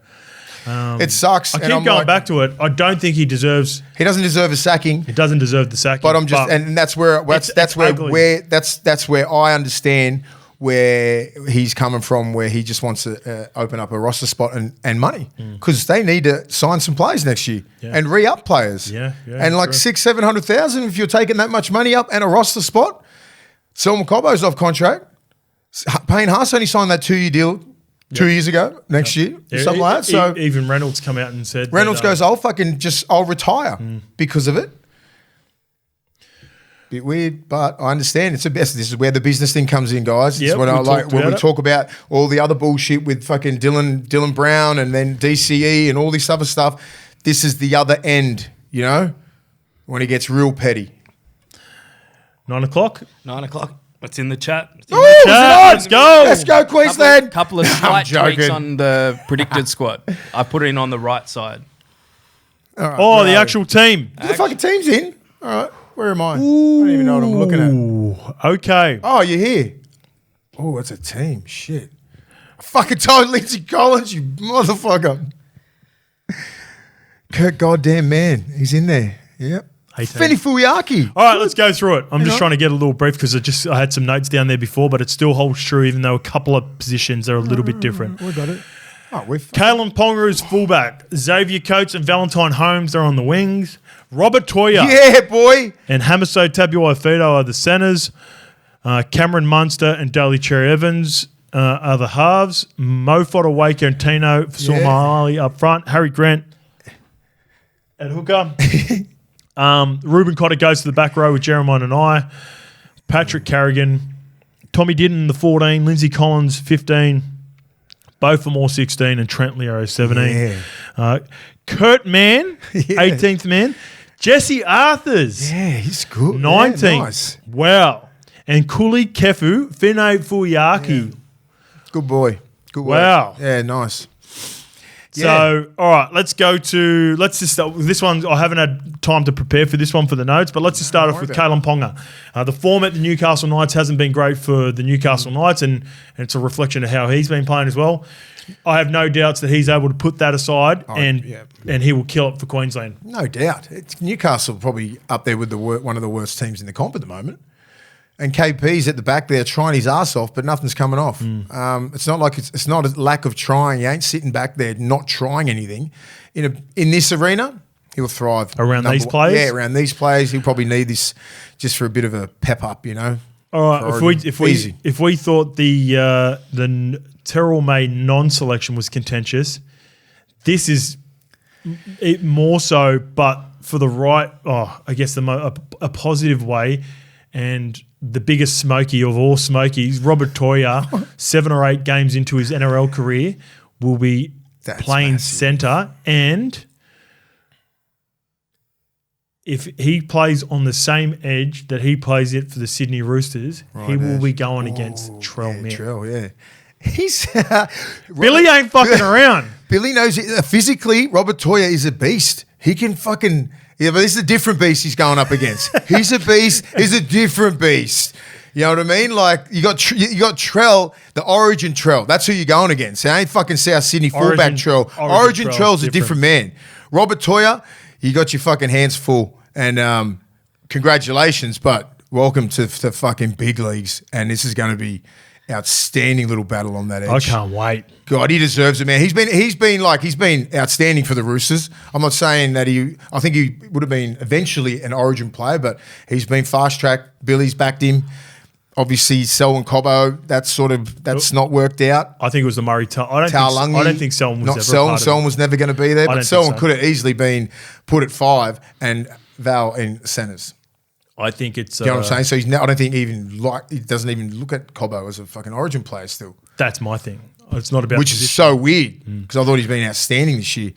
It sucks. I keep going back to it. I don't think he deserves. He doesn't deserve a sacking. He doesn't deserve the sacking. But I'm just, and that's where that's where I understand where he's coming from, where he just wants to open up a roster spot and money because they need to sign some players next year and re-up players. And like 600,000-700,000 if you're taking that much money up and a roster spot. Selma Cobbo's off contract. Payne Haas only signed that 2-year deal 2 years ago, next year, something like that. So even Reynolds come out and said Reynolds goes, I'll retire because of it. Bit weird, but I understand. It's the best. This is where the business thing comes in, guys. This is what I like when we talk about all the other bullshit with fucking Dylan Brown and then DCE and all this other stuff. This is the other end, you know, when it gets real petty. 9 o'clock. 9 o'clock. What's in the chat? Let's go. Let's go, Queensland. Couple of slight tweaks on the predicted squad. I put it in on the right side. Right, the actual team. The fucking team's in. All right. Where am I? I don't even know what I'm looking at. Okay. Oh, you're here. Oh, it's a team. Shit. I fucking told Lindsay Collins, you motherfucker. Kirk goddamn man. He's in there. Yep. Feni Fuiaki. All right, let's go through it. I'm just trying to get a little brief because I had some notes down there before, but it still holds true even though a couple of positions are a little bit different. We got it. Kalen Ponga's fullback. Xavier Coates and Valentine Holmes are on the wings. Robert Toia. Yeah, boy. And Hamiso Tabuai-Fidow are the centres. Cameron Munster and Daly Cherry-Evans are the halves. Mo Fotuaika and Tino Somali up front. Harry Grant at hooker. Ruben Cotter goes to the back row with Jeremiah and I. Patrick Carrigan. Tommy Didden, the 14. Lindsay Collins, 15. Beau Fermor, 16. And Trent Leo, 17. Yeah. Kurt Mann, 18th man. Jesse Arthurs. Yeah, he's good. 19th. Yeah, nice. Wow. And Kuli Kefu, Fene Fuiaki. Yeah. Good boy. Good work. Wow. Yeah, nice. So, all right, let's just start with this one. I haven't had time to prepare for this one for the notes, but let's just start off with Kalen Ponga. The form at the Newcastle Knights hasn't been great for the Newcastle Knights, and it's a reflection of how he's been playing as well. I have no doubts that he's able to put that aside and he will kill it for Queensland. No doubt. Newcastle probably up there with one of the worst teams in the comp at the moment. And KP's at the back there trying his ass off, but nothing's coming off. It's not like it's not a lack of trying. He ain't sitting back there not trying anything. In this arena, he'll thrive. Around these players? Yeah, around these players. He'll probably need this just for a bit of a pep up, you know. All right, if we thought the Terrell May non-selection was contentious, this is it more so, but for the right, I guess a positive way, and the biggest smoky of all smokies, Robert Toia, 7 or 8 games into his NRL career, will be playing centre, and if he plays on the same edge that he plays it for the Sydney Roosters, he will be going against Terrell. Terrell, he's Billy ain't fucking around. Billy knows it. Physically, Robert Toia is a beast. He can fucking but this is a different beast he's going up against. He's a beast. He's a different beast. You know what I mean? Like you got Trell, the Origin Trell. That's who you're going against. It ain't fucking South Sydney fullback Trell. Origin Trell's a different man. Robert Toia, you got your fucking hands full. And congratulations, but welcome to fucking big leagues. And this is going to be outstanding little battle on that edge. I can't wait. God, he deserves it, man. He's been outstanding for the Roosters. I'm not saying that I think he would have been eventually an Origin player, but he's been fast tracked. Billy's backed him. Obviously, Selwyn Cobbo, that's not worked out. I think it was the Murray I don't think Selwyn was ever part of it. Selwyn was never going to be there, but Selwyn so. could have easily been put at 5 and Val in centres. I think it's... You know what I'm saying? So I don't think he doesn't even look at Cobbo as a fucking Origin player still. That's my thing. It's not about Which is so weird because I thought he's been outstanding this year.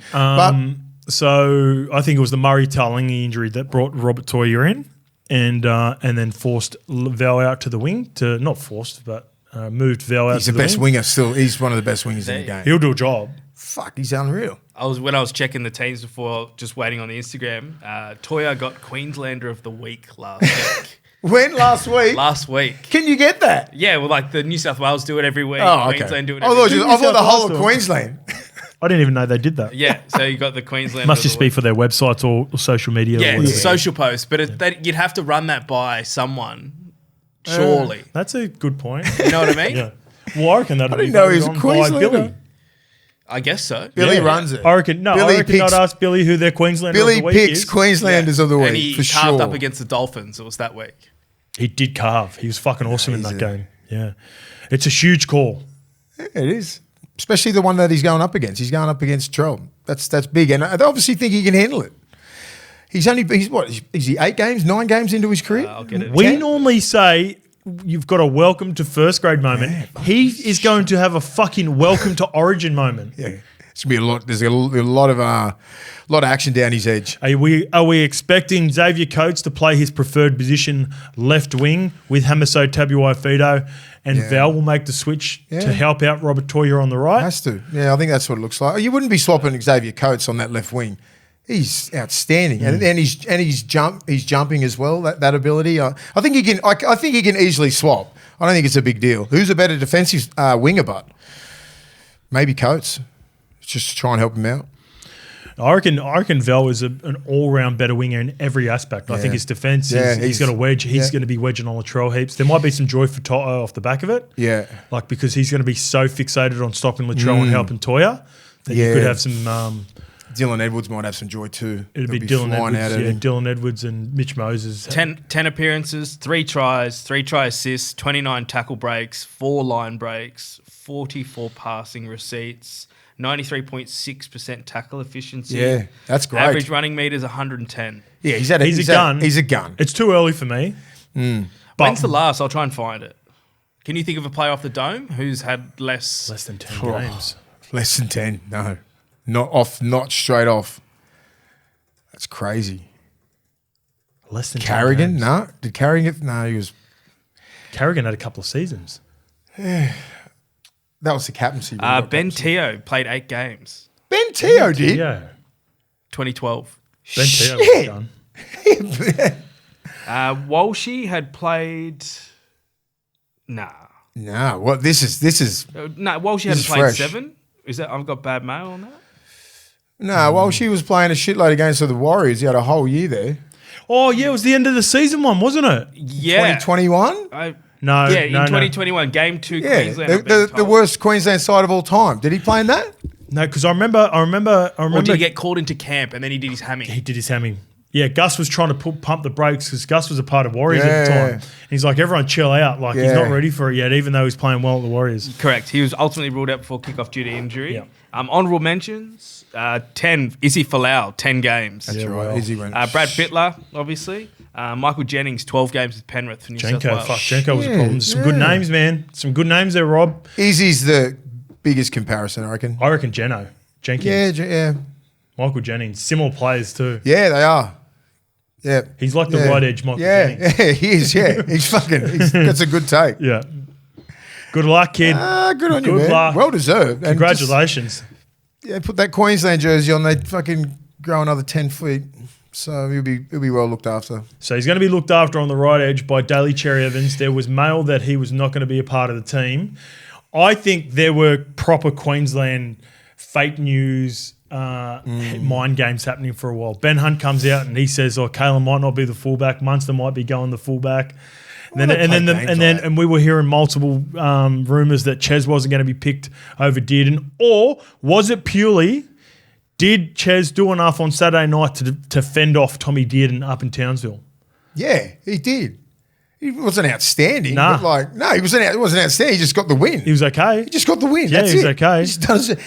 So I think it was the Murray Talangi injury that brought Robert Toia in and then forced Val out to the wing. Not forced, but moved Val out to the wing. He's the best winger still. He's one of the best wingers in the game. He'll do a job. Fuck, he's unreal. When I was checking the teams before, just waiting on the Instagram, Toia got Queenslander of the Week last week. When? Last week? Last week. Can you get that? Yeah, well, like the New South Wales do it every week. Oh, okay. Queensland do it every week. I thought the whole of Queensland. I didn't even know they did that. Yeah, so you got the Queensland. Must just be for their websites or social media. Yeah, or it's a social post, but you'd have to run that by someone, surely. That's a good point. You know what I mean? Yeah. Well, I reckon that'd I didn't know he was a Queenslander. Billy. I guess so. Billy runs it. I reckon I'd ask Billy who their Queenslander of the week is. Billy picks Queenslanders of the week, and he for carved sure. up against the Dolphins. It was that week. He did carve. He was fucking awesome in that game. Yeah. It's a huge call. Yeah, it is. Especially the one that he's going up against. He's going up against Terrell. That's big. And I obviously think he can handle it. He's what? Is he 8 games, 9 games into his career? I'll get it. We normally say you've got a welcome to first grade moment. Yeah, he is going to have a fucking welcome to Origin moment. Yeah. It's gonna be a lot. There's a lot of action down his edge. Are we expecting Xavier Coates to play his preferred position, left wing, with Hamiso Tabuai-Fidow, and Val will make the switch to help out Robert Toia on the right? Has to. Yeah, I think that's what it looks like. You wouldn't be swapping Xavier Coates on that left wing. He's outstanding, and he's jumping as well. That ability. I think he can. I think he can easily swap. I don't think it's a big deal. Who's a better defensive winger? But maybe Coates. Just to try and help him out. I reckon Val is an all-round better winger in every aspect. I think his defence, he's got a wedge. He's going to be wedging on Latrell heaps. There might be some joy for Toia off the back of it. Yeah. Like because he's going to be so fixated on stopping Latrell and helping Toia that you could have some... Dylan Edwards might have some joy too. It'd be Dylan Edwards, Dylan Edwards and Mitch Moses. 10 appearances, 3 tries, 3 try assists, 29 tackle breaks, 4 line breaks, 44 passing receipts, 93.6% tackle efficiency. Yeah, that's great. Average running meters 110. Yeah, he's a gun. He's a gun. It's too early for me. When's the last? I'll try and find it. Can you think of a player off the dome who's had less than 10 games? Less than 10, no. Not straight off. That's crazy. Less than Carrigan? 10 games. No. Did Carrigan? No, he was... Carrigan had a couple of seasons. That was the captaincy. Ben Teo played 8 games. Ben Teo did? Yeah. 2012. Ben Teo was done. Walshy had played... Nah. No. What? This is... No, Walshy hadn't played fresh. 7. Is that... I've got bad mail on that? No, Walshy was playing a shitload of games for the Warriors. He had a whole year there. Oh, yeah. It was the end of the season one, wasn't it? Yeah. 2021? No, in 2021, Game 2, Queensland. The worst Queensland side of all time. Did he play in that? No, because I remember. Or did he get called into camp and then he did his hammy? He did his hammy. Yeah, Gus was trying to pump the brakes because Gus was a part of Warriors at the time. And he's like, everyone chill out. Like, he's not ready for it yet, even though he's playing well at the Warriors. Correct. He was ultimately ruled out before kickoff due to injury. Yeah. Honourable mentions, 10. Izzy Folau, 10 games. That's right. Izzy went. Brad Fittler, obviously. Michael Jennings, 12 games with Penrith for New South Wales. Jenko was a problem. Some good names, man. Some good names there, Rob. Izzy's the biggest comparison, I reckon. I reckon Jenkins. Yeah. Michael Jennings. Similar players too. Yeah, they are. Yeah. He's like the right edge Michael Jennings. Yeah, he is, that's a good take. Yeah. Good luck, kid. Good on you, man. Luck. Well deserved. Congratulations. Put that Queensland jersey on. They fucking grow another 10 feet. So he'll be well looked after. So he's going to be looked after on the right edge by Daly Cherry Evans. There was mail that he was not going to be a part of the team. I think there were proper Queensland fake news mind games happening for a while. Ben Hunt comes out and he says, Kalen might not be the fullback. Munster might be going the fullback. And we were hearing multiple rumours that Ches wasn't going to be picked over Dearden. Or was it purely, did Ches do enough on Saturday night to fend off Tommy Dearden up in Townsville? Yeah, he did. He wasn't outstanding. Nah. He wasn't outstanding. He just got the win. He was okay. He just got the win. Yeah, That's he was it. okay.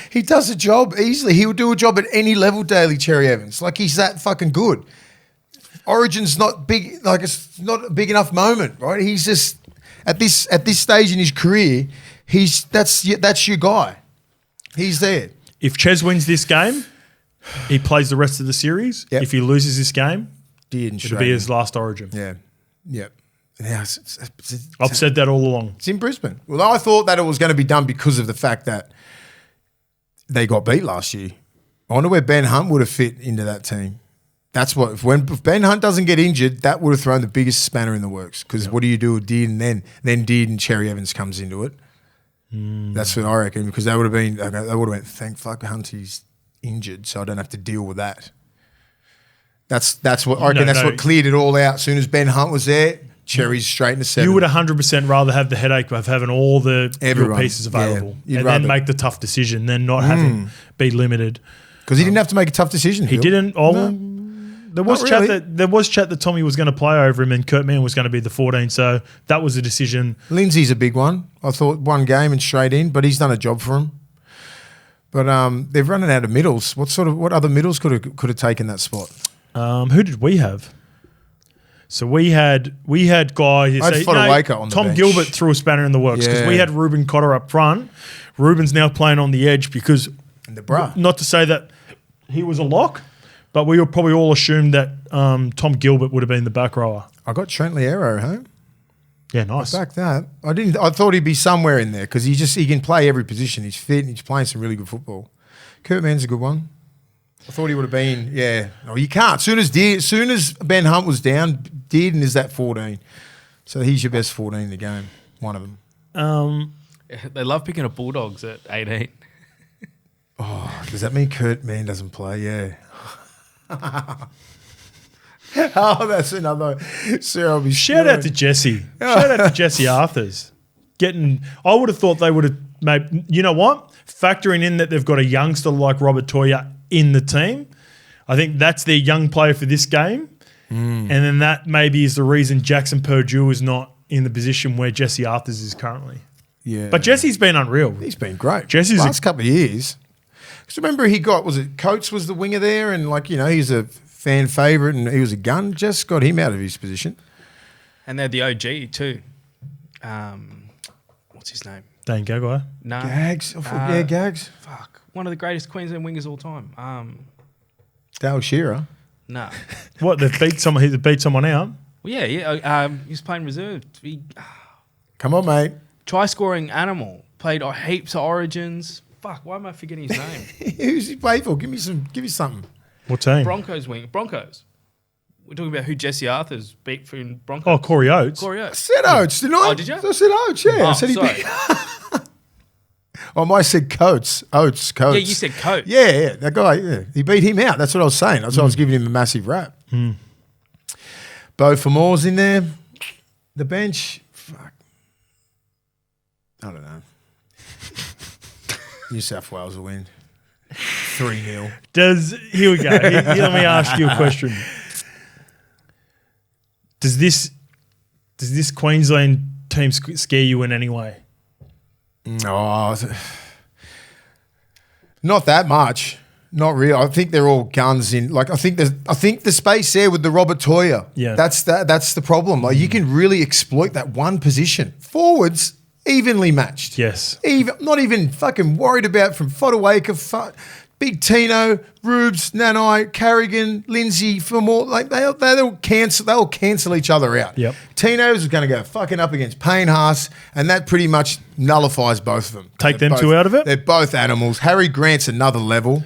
He does a job easily. He would do a job at any level, Daly Cherry Evans. Like, he's that fucking good. Origin's not big. Like, it's not a big enough moment, right? He's just at this stage in his career. That's your guy. He's there. If Ches wins this game, he plays the rest of the series. Yep. If he loses this game, Did it'll be his last Origin. Yeah. Yep. Yeah, I've said that all along. It's in Brisbane. Well, I thought that it was going to be done because of the fact that they got beat last year. I wonder where Ben Hunt would have fit into that team. That's what, if Ben Hunt doesn't get injured, that would have thrown the biggest spanner in the works. Because what do you do with Deed and then Deed and Cherry Evans comes into it? That's what I reckon. Because they would have went, thank fuck Hunty's injured, so I don't have to deal with that. That's what I reckon. What cleared it all out. As soon as Ben Hunt was there, Cherry's straight into 7. You would 100% rather have the headache of having all the your pieces available and then make the tough decision, then not having be limited. Because he didn't have to make a tough decision. He didn't. There was chat that Tommy was going to play over him and Kurt Mann was going to be the 14. So that was a decision. Lindsay's a big one. I thought one game and straight in, but he's done a job for him. But they're running out of middles. What other middles could have taken that spot? Who did we have? So we had guys. I had Fodawaker on the Tom bench. Gilbert threw a spanner in the works because we had Ruben Cotter up front. Ruben's now playing on the edge because not to say that he was a lock, but we were probably all assumed that Tom Gilbert would have been the back rower. I got Trent Liero home. Yeah, nice. I backed that. I thought he'd be somewhere in there because he can play every position. He's fit and he's playing some really good football. Kurt Mann's a good one. I thought he would have been, No, you can't. Soon as Ben Hunt was down, Dearden is that 14. So he's your best 14 in the game. One of them. They love picking up Bulldogs at 18. Oh, does that mean Kurt Mann doesn't play? Yeah. Oh, that's another. Shout out to Jesse. Shout out to Jesse Arthurs. I would have thought they would have made. You know what? Factoring in that they've got a youngster like Robert Toia in the team, I think that's their young player for this game, and then that maybe is the reason Jackson Purdue is not in the position where Jesse Arthurs is currently. Yeah, but Jesse's been unreal. He's been great. Jesse's last couple of years. Because remember, Coates was the winger there, and he's a fan favourite, and he was a gun. Just got him out of his position. And they're the OG too. What's his name? Dane Gagai. No. Gags. Gags. Fuck. One of the greatest Queensland wingers all time. Dale Shearer. No. What? They've beat someone. He beat someone out. Well, yeah. He's playing reserve. Come on, mate. Try scoring animal. Played heaps of Origins. Fuck. Why am I forgetting his name? Who's he played for? Give me something. What team? Broncos wing. Broncos. We're talking about who Jesse Arthurs beat for Broncos. Oh, Corey Oates. I said Oates, didn't I? Oh, did you? I said Oates, yeah. I said sorry. he beat. I might have said Coates. Coates. Yeah, you said Coates. Yeah, that guy, he beat him out. That's what I was saying. That's why I was giving him a massive rap. Bo Famore's in there. The bench, fuck. I don't know. New South Wales will win. 3-0. Here we go. Let me ask you a question. Does this Queensland team scare you in any way? No, not that much. Not really. I think they're all guns in. I think the space there with the Robert Toia. Yeah, that's the problem. You can really exploit that one position. Forwards evenly matched. Yes. Not even fucking worried about from Fodawaker, Big Tino, Rubes, Nanai, Carrigan, Lindsay, Famore, they'll cancel each other out. Yep. Tino's going to go fucking up against Payne Haas, and that pretty much nullifies both of them. Take them two out of it? They're both animals. Harry Grant's another level.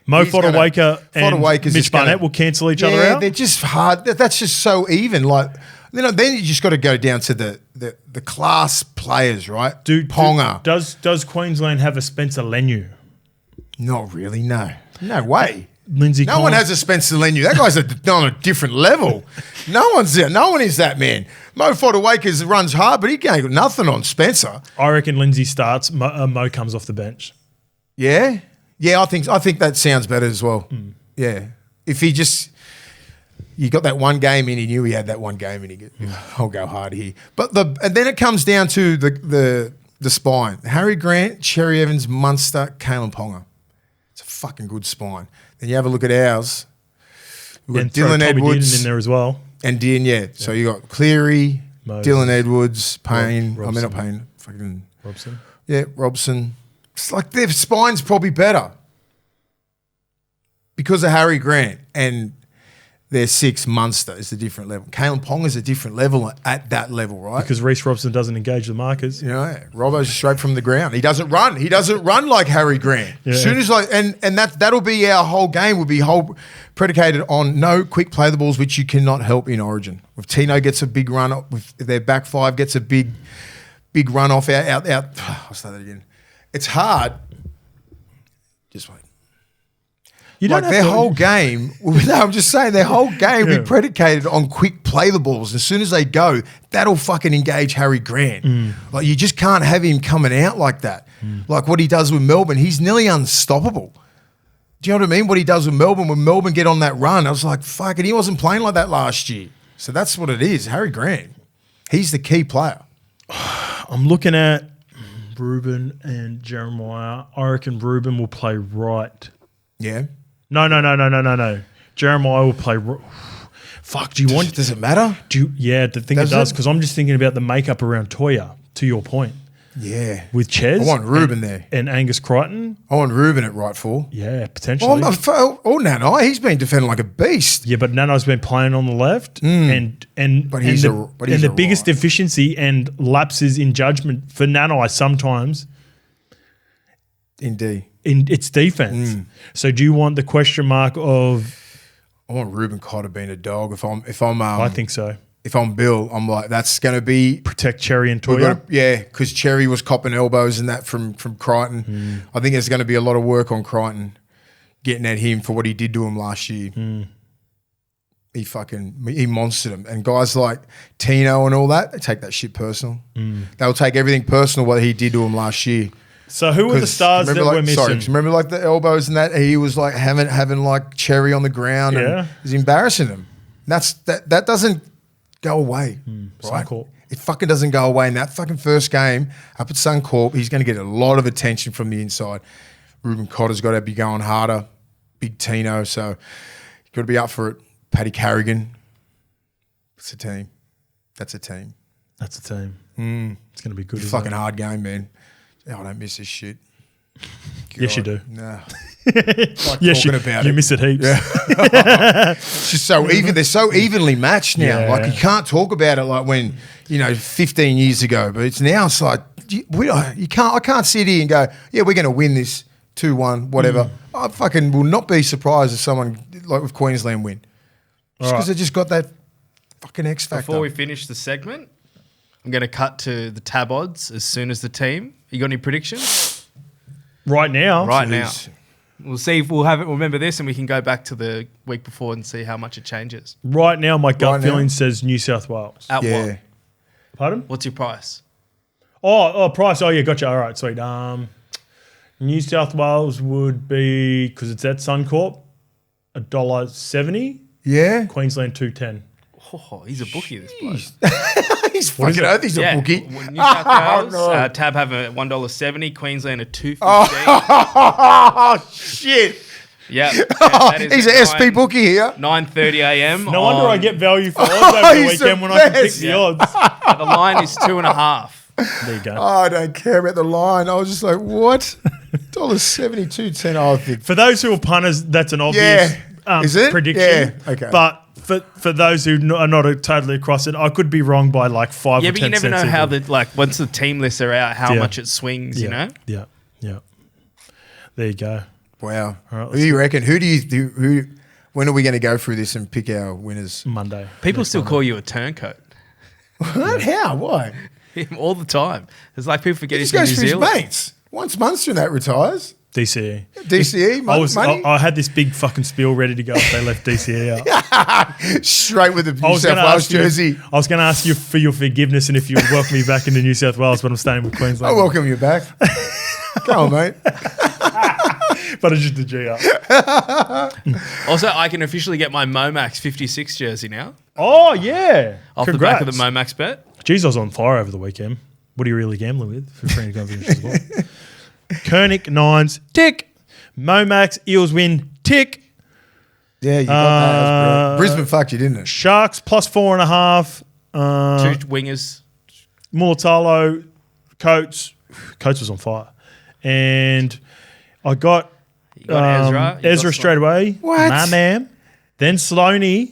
Mo Fodawaker and Mitch Barnett will cancel each other out? They're just hard. That's just so even. Then you just got to go down to the class players, right? Ponga. Does Queensland have a Spencer Leniu? Not really, no. No way. Lindsay No one has a Spencer Leniu. That guy's on a different level. No one is that man. Mo Fodawaker runs hard, but he ain't got nothing on Spencer. I reckon Lindsay starts, Mo comes off the bench. Yeah? Yeah, I think that sounds better as well. Yeah. If he just... you got that one game in, he knew he had that one game in. He goes, I'll go hard here. And then it comes down to the spine. Harry Grant, Cherry Evans, Munster, Kalen Ponga. It's a fucking good spine. Then you have a look at ours. We've got Dylan Edwards in there as well. And Dean, yeah. So you got Cleary, Moses, Dylan Edwards, Payne. I mean, not Payne. Fucking Robson. Yeah, Robson. It's like their spine's probably better because of Harry Grant, and their 6 Munster is a different level. Kalen Pong is a different level at that level, right? Because Reece Robson doesn't engage the markers. You know, Robbo's straight from the ground. He doesn't run. He doesn't run like Harry Grant. Yeah. As soon as that'll be our whole game. Will be predicated on no quick play the balls, which you cannot help in Origin. If Tino gets a big run, if their back 5 gets a big run off out. I'll start that again. It's hard. Just wait. You don't like their whole game, I'm just saying their whole game will be predicated on quick play the balls. As soon as they go, that'll fucking engage Harry Grant. Like you just can't have him coming out like that. Like what he does with Melbourne, he's nearly unstoppable. Do you know what I mean? What he does with Melbourne, when Melbourne get on that run, I was like, fuck it, he wasn't playing like that last year. So that's what it is, Harry Grant. He's the key player. I'm looking at Ruben and Jeremiah. I reckon Ruben will play right. Yeah. No. Jeremiah will play. Fuck. Do you want? Does it matter? Yeah, the thing it does, because I'm just thinking about the makeup around Toia. To your point. Yeah. With Ches. I want Ruben there. And Angus Crichton. I want Ruben at right full. Yeah, potentially. Nanai, he's been defending like a beast. Yeah, but Nanai's been playing on the left, and the biggest deficiency and lapses in judgment for Nanai sometimes. Indeed. In its defense. So do you want the question mark of? I want Ruben Cotter being a dog. If I'm I think so. If I'm Bill, I'm like, that's going to be protect Cherry and Toia. Yeah, because Cherry was copping elbows and that from Crichton. I think there's going to be a lot of work on Crichton getting at him for what he did to him last year. He monstered him. And guys like Tino and all that, they take that shit personal. They'll take everything personal what he did to him last year. So who were the stars that were missing? Sorry, remember like the elbows and that? He was like having like Cherry on the ground and he's embarrassing him. That doesn't go away, right? Suncorp. It fucking doesn't go away. In that fucking first game up at Suncorp, he's going to get a lot of attention from the inside. Ruben Cotter's got to be going harder. Big Tino, so you've got to be up for it. Paddy Carrigan. It's a team. That's a team. It's going to be good. It's a fucking hard game, man. Oh, I don't miss this shit. Yes, you do. Nah. Yes, you miss it heaps. Yeah. It's just so even. They're so evenly matched now. Yeah. Like you can't talk about it like when 15 years ago. But it's now. It's like you can't. I can't sit here and go, yeah, we're going to win this 2-1, whatever. I fucking will not be surprised if someone like with Queensland win, just because they just got that fucking X factor. Before we finish the segment, I'm going to cut to the tab odds as soon as the team. You got any predictions? Right now. We'll see if we'll have it. Remember this, and we can go back to the week before and see how much it changes. Right now, my gut feeling says New South Wales. At what? Pardon? What's your price? Oh, price. Oh, yeah, gotcha. All right, sweet. New South Wales would be, because it's at Suncorp, $1.70. Yeah. Queensland $2.10. Oh, he's a bookie, this bloke. He's fucking oath he's a bookie. New South Wales, Tab have a $1.70, Queensland a $2.15. Oh, shit. Yeah. He's an SP bookie here. 9:30 a.m. No wonder I get value for odds over the weekend when I can pick the odds. The line is 2.5. There you go. Oh, I don't care about the line. I was just like, what? $1.70, $2.10. I think. For those who are punters, that's an obvious prediction. Yeah. Okay. But for those who are not totally across it, I could be wrong by like 5 or 10 cents. Yeah, but you never know how once the team lists are out, how much it swings, you know? Yeah. There you go. Wow. All right, who do you reckon? When are we going to go through this and pick our winners? Monday. People still call you a turncoat. What? How? Why? All the time. It's like people forget he's from New Zealand. He goes for his mates. Once Munster and that retires. DCE. I had this big fucking spiel ready to go if they left DCE out. Straight with the New South Wales jersey. I was going to ask you for your forgiveness and if you would welcome me back into New South Wales, but I'm staying with Queensland. I'll welcome you back. Come on, mate. but it's just a G up. Also, I can officially get my Momax 56 jersey now. Oh, yeah. Off Congrats. the back of the Momax bet. Jeez, I was on fire over the weekend. What are you really gambling with for friendly competitions as well? Koenig, Nines, tick. Momax, Eels win, tick. Yeah, you got that. Brisbane fucked you, didn't it? Sharks plus 4.5. 2 wingers. Mulatalo, Coates. Coates was on fire. And I got, Ezra. Ezra straight away. What? My man. Then Sloaney.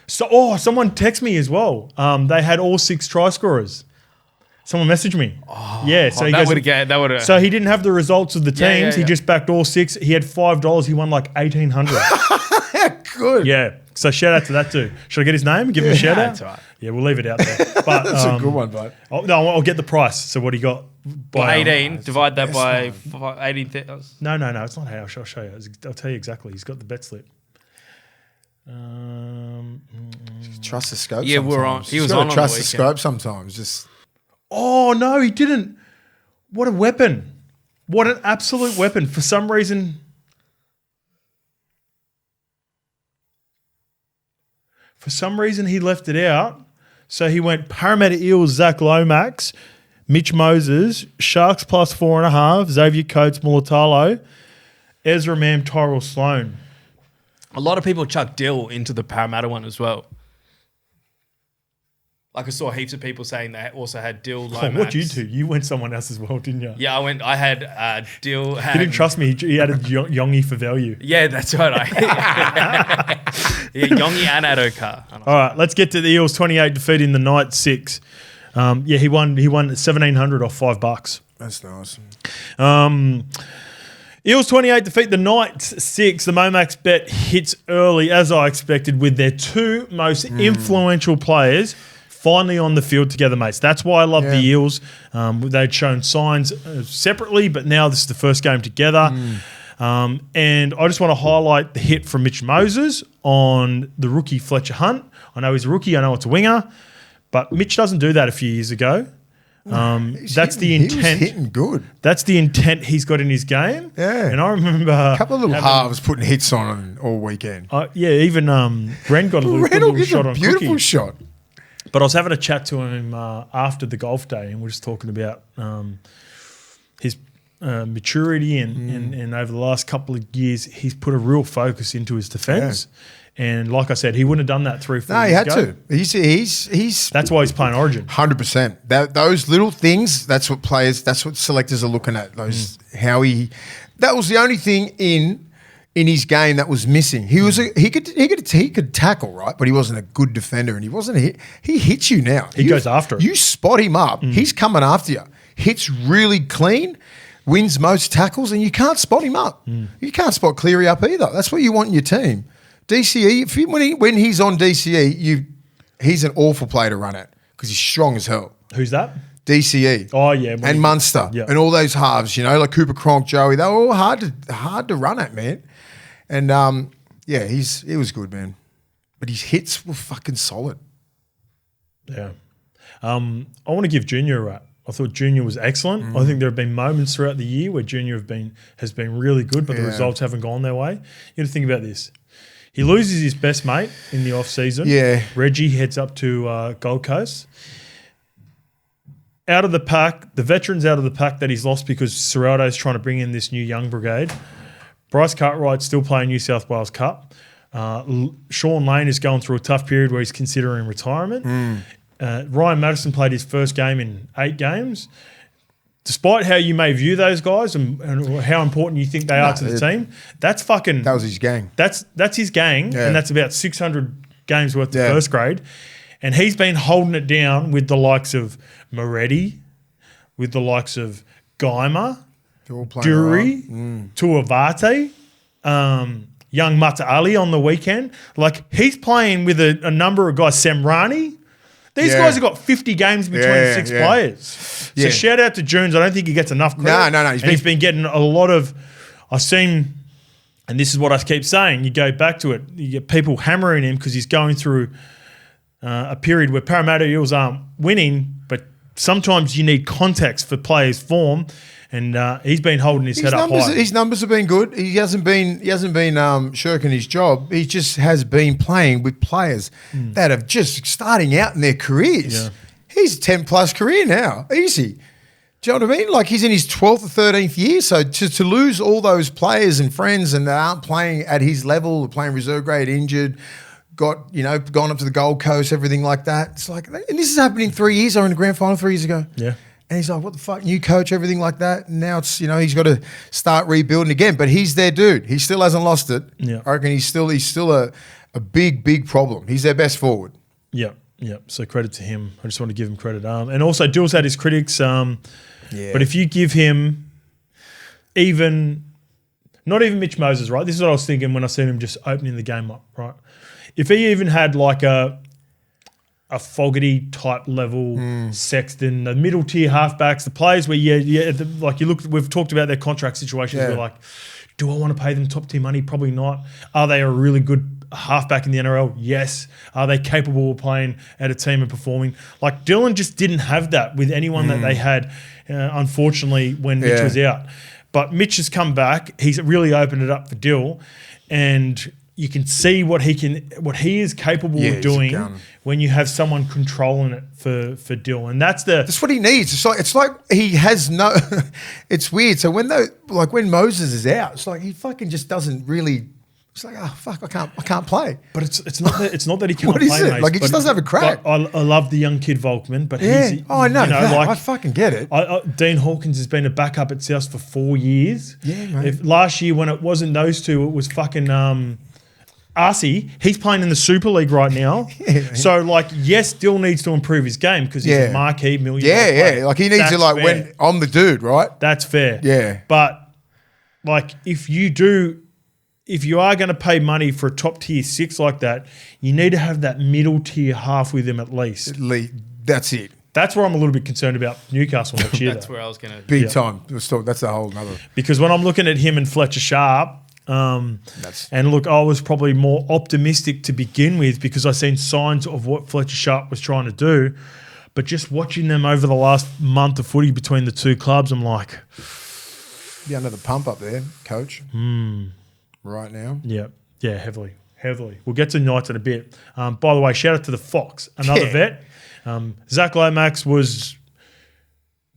So, someone texted me as well. They had all 6 try scorers. Someone messaged me. Yeah, so he that goes, would have. so he didn't have the results of the teams. He just backed all 6. He had $5. He won like $1,800. Good. Yeah. So shout out to that too. Should I get his name? Give him a shout out. That's all right. Yeah, we'll leave it out there. But That's a good one, bud. I'll get the price. So what he got? By 18. Divide that by 18,000. No. It's not how. I'll show you. I'll tell you exactly. He's got the bet slip. Trust the scope. Yeah, we're on. He was on trust the the scope sometimes. Just Oh no, he didn't. What a weapon! What an absolute weapon! For some reason, he left it out. So he went Parramatta Eels, Zach Lomax, Mitch Moses, Sharks plus 4.5, Xavier Coates, Mulatalo, Ezra Mam, Tyrell Sloan. A lot of people chuck Dill into the Parramatta one as well. Like I saw heaps of people saying they also had Dill, Lomax. What'd you do? You went someone else as well, didn't you? Yeah, I had Dill. He didn't trust me. He added Yongi for value. Yeah, that's right. Yongi and Adokar. All right, let's get to the Eels 28 defeating the Knights 6. He won $1,700 off $5. that's nice. Eels 28 defeat the Knights 6. The Momax bet hits early, as I expected, with their 2 most influential players finally on the field together, mates. That's why I love the Eels. They'd shown signs separately, but now this is the first game together. And I just want to highlight the hit from Mitch Moses on the rookie Fletcher Hunt. I know he's a rookie. I know it's a winger. But Mitch doesn't do that a few years ago. That's the intent. He was hitting good. That's the intent he's got in his game. Yeah. And I remember A couple of little halves putting hits on him all weekend. even Ren got a little shot on beautiful Cookie. shot. But I was having a chat to him after the golf day, and we're just talking about his maturity and over the last couple of years, he's put a real focus into his defence. Yeah. And like I said, he wouldn't have done that 3 or 4 years ago. No, he had to. He's that's why he's playing Origin. 100%. Those little things, that's what selectors are looking at. That was the only thing in his game that was missing. He could tackle, right? But he wasn't a good defender, and he wasn't a hit. He hits you now. He goes after it. You spot him up. He's coming after you. Hits really clean, wins most tackles, and you can't spot him up. You can't spot Cleary up either. That's what you want in your team. DCE, when he's on DCE, he's an awful player to run at because he's strong as hell. Who's that? DCE. Oh, yeah. And Munster. Yeah. And all those halves, like Cooper Cronk, Joey, they were all hard to run at, man. And, it was good, man. But his hits were fucking solid. Yeah. I want to give Junior a rap. I thought Junior was excellent. I think there have been moments throughout the year where Junior has been really good, but the results haven't gone their way. You got to think about this. He loses his best mate in the off-season. Yeah. Reggie heads up to Gold Coast. Out of the pack, the veterans out of the pack that he's lost because Serrato's trying to bring in this new young brigade. Bryce Cartwright's still playing New South Wales Cup. Sean Lane is going through a tough period where he's considering retirement. Ryan Madison played his first game in 8 games. Despite how you may view those guys and how important you think they are to the team, that was his gang. That's his gang, and that's about 600 games worth of first grade. And he's been holding it down with the likes of Moretti, with the likes of Geimer, Dury, Tuavate, young Mata Ali on the weekend. Like, he's playing with a number of guys, Semrani. These guys have got 50 games between 6 players. So shout out to Jones. I don't think he gets enough credit. No. He's been getting a lot of – I've seen – and this is what I keep saying. You go back to it. You get people hammering him because he's going through a period where Parramatta Eels aren't winning, but sometimes you need context for players' form, and he's been holding his head up high. His numbers have been good. He hasn't been shirking his job. He just has been playing with players that are just starting out in their careers. Yeah. He's a 10-plus career now, easy. Do you know what I mean? Like he's in his 12th or 13th year. So to lose all those players and friends and that aren't playing at his level, playing reserve grade, injured, gone up to the Gold Coast, everything like that. It's like, and this has happened in 3 years. I was in the grand final 3 years ago. Yeah. And he's like, what the fuck, new coach, everything like that. And now it's, he's got to start rebuilding again. But he's their dude. He still hasn't lost it. Yeah. I reckon he's still a big, big problem. He's their best forward. Yeah. Yeah. So credit to him. I just want to give him credit. And also, Dill's had his critics. But if you give him not even Mitch Moses, right? This is what I was thinking when I seen him just opening the game up, right? If he even had like a Fogarty type level, Sexton, the middle tier halfbacks, the players where we've talked about their contract situations. We're like, do I want to pay them top tier money? Probably not. Are they a really good halfback in the NRL? Yes. Are they capable of playing at a team and performing? Like Dylan just didn't have that with anyone that they had, unfortunately, when Mitch was out. But Mitch has come back. He's really opened it up for Dill, and you can see what he is capable of doing when you have someone controlling it for Dill, and that's what he needs. It's like he has no. It's weird. So when Moses is out, it's like he fucking just doesn't really. It's like, oh fuck, I can't play. But it's not that he can't what is play. It? Mate, like he just doesn't have a crack. I love the young kid Volkman, but he's I know. I fucking get it. Dean Hawkins has been a backup at South for 4 years. Yeah, mate. Last year when it wasn't those two, it was fucking Arcee. He's playing in the Super League right now. So yes, Dill needs to improve his game because he's a marquee million. Yeah. Like he needs to when I'm the dude, right? That's fair. Yeah. But if you are going to pay money for a top tier 6 like that, you need to have that middle tier half with him at least. That's it. That's where I'm a little bit concerned about Newcastle next year. That's where I was going to... Big time. That's a whole nother... Because when I'm looking at him and Fletcher Sharp, and look, I was probably more optimistic to begin with because I seen signs of what Fletcher Sharp was trying to do. But just watching them over the last month of footy between the two clubs, I'm like... You're under the pump up there, coach. Right now. Yeah, heavily. We'll get to Knights in a bit. By the way, shout out to the Fox, another vet. Zach Lomax was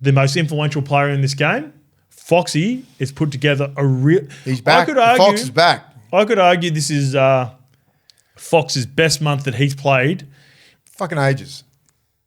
the most influential player in this game. Foxy has put together a real... He's back. Fox is back. I could argue this is Fox's best month that he's played. Fucking ages.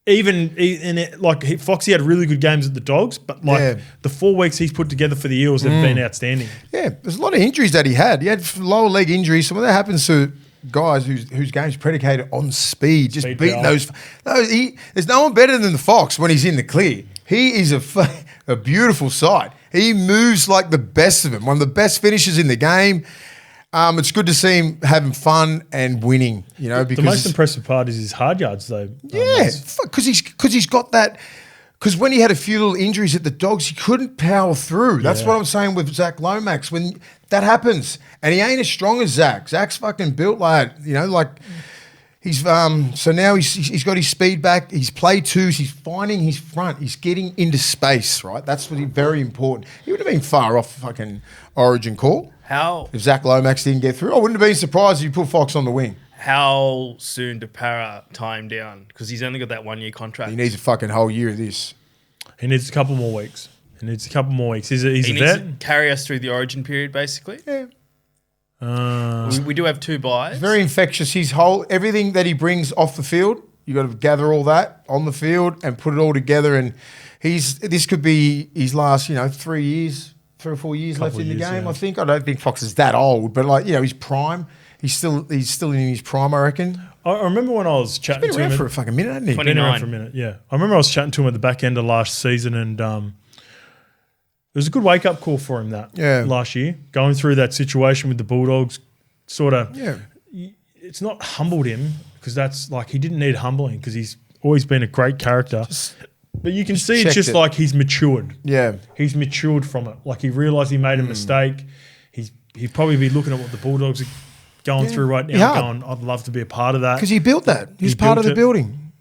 Even in it, Foxy had really good games at the Dogs, but the 4 weeks he's put together for the Eels have been outstanding. Yeah, there's a lot of injuries that he had. He had lower leg injuries. So when that happens to guys whose game's predicated on speed, just beating those. There's no one better than the Fox when he's in the clear. He is a beautiful sight. He moves like the best of them. One of the best finishers in the game. It's good to see him having fun and winning, because the most impressive part is his hard yards, though. Yeah, because he's got that. Because when he had a few little injuries at the Dogs, he couldn't power through. That's what I'm saying with Zach Lomax. When that happens, and he ain't as strong as Zach. Zach's fucking built he's so now he's got his speed back. He's play twos. He's finding his front. He's getting into space. Right, that's very important. He would have been far off fucking Origin call. If Zach Lomax didn't get through, I wouldn't have been surprised if you put Fox on the wing. How soon do Para tie him down? Because he's only got that 1 year contract. He needs a fucking whole year of this. He needs a couple more weeks. He's a he needs to carry us through the Origin period, basically. Yeah. We do have 2 buys. Very infectious. Everything that he brings off the field, you got to gather all that on the field and put it all together. And this could be his last, 3 years. 3 or 4 years left in the game, I think. I don't think Fox is that old, but his prime, he's still in his prime, I reckon. I remember when I was chatting to him. He's been around for a fucking minute, hasn't he? Been around for a minute, yeah. I remember I was chatting to him at the back end of last season, and it was a good wake-up call for him last year, going through that situation with the Bulldogs, sort of. Yeah. It's not humbled him, because that's he didn't need humbling, because he's always been a great character. But you can see it's just he's matured. Yeah. He's matured from it. He realised he made a mistake. He'd probably be looking at what the Bulldogs are going through right now going, I'd love to be a part of that. Because he built that. He was part of the building.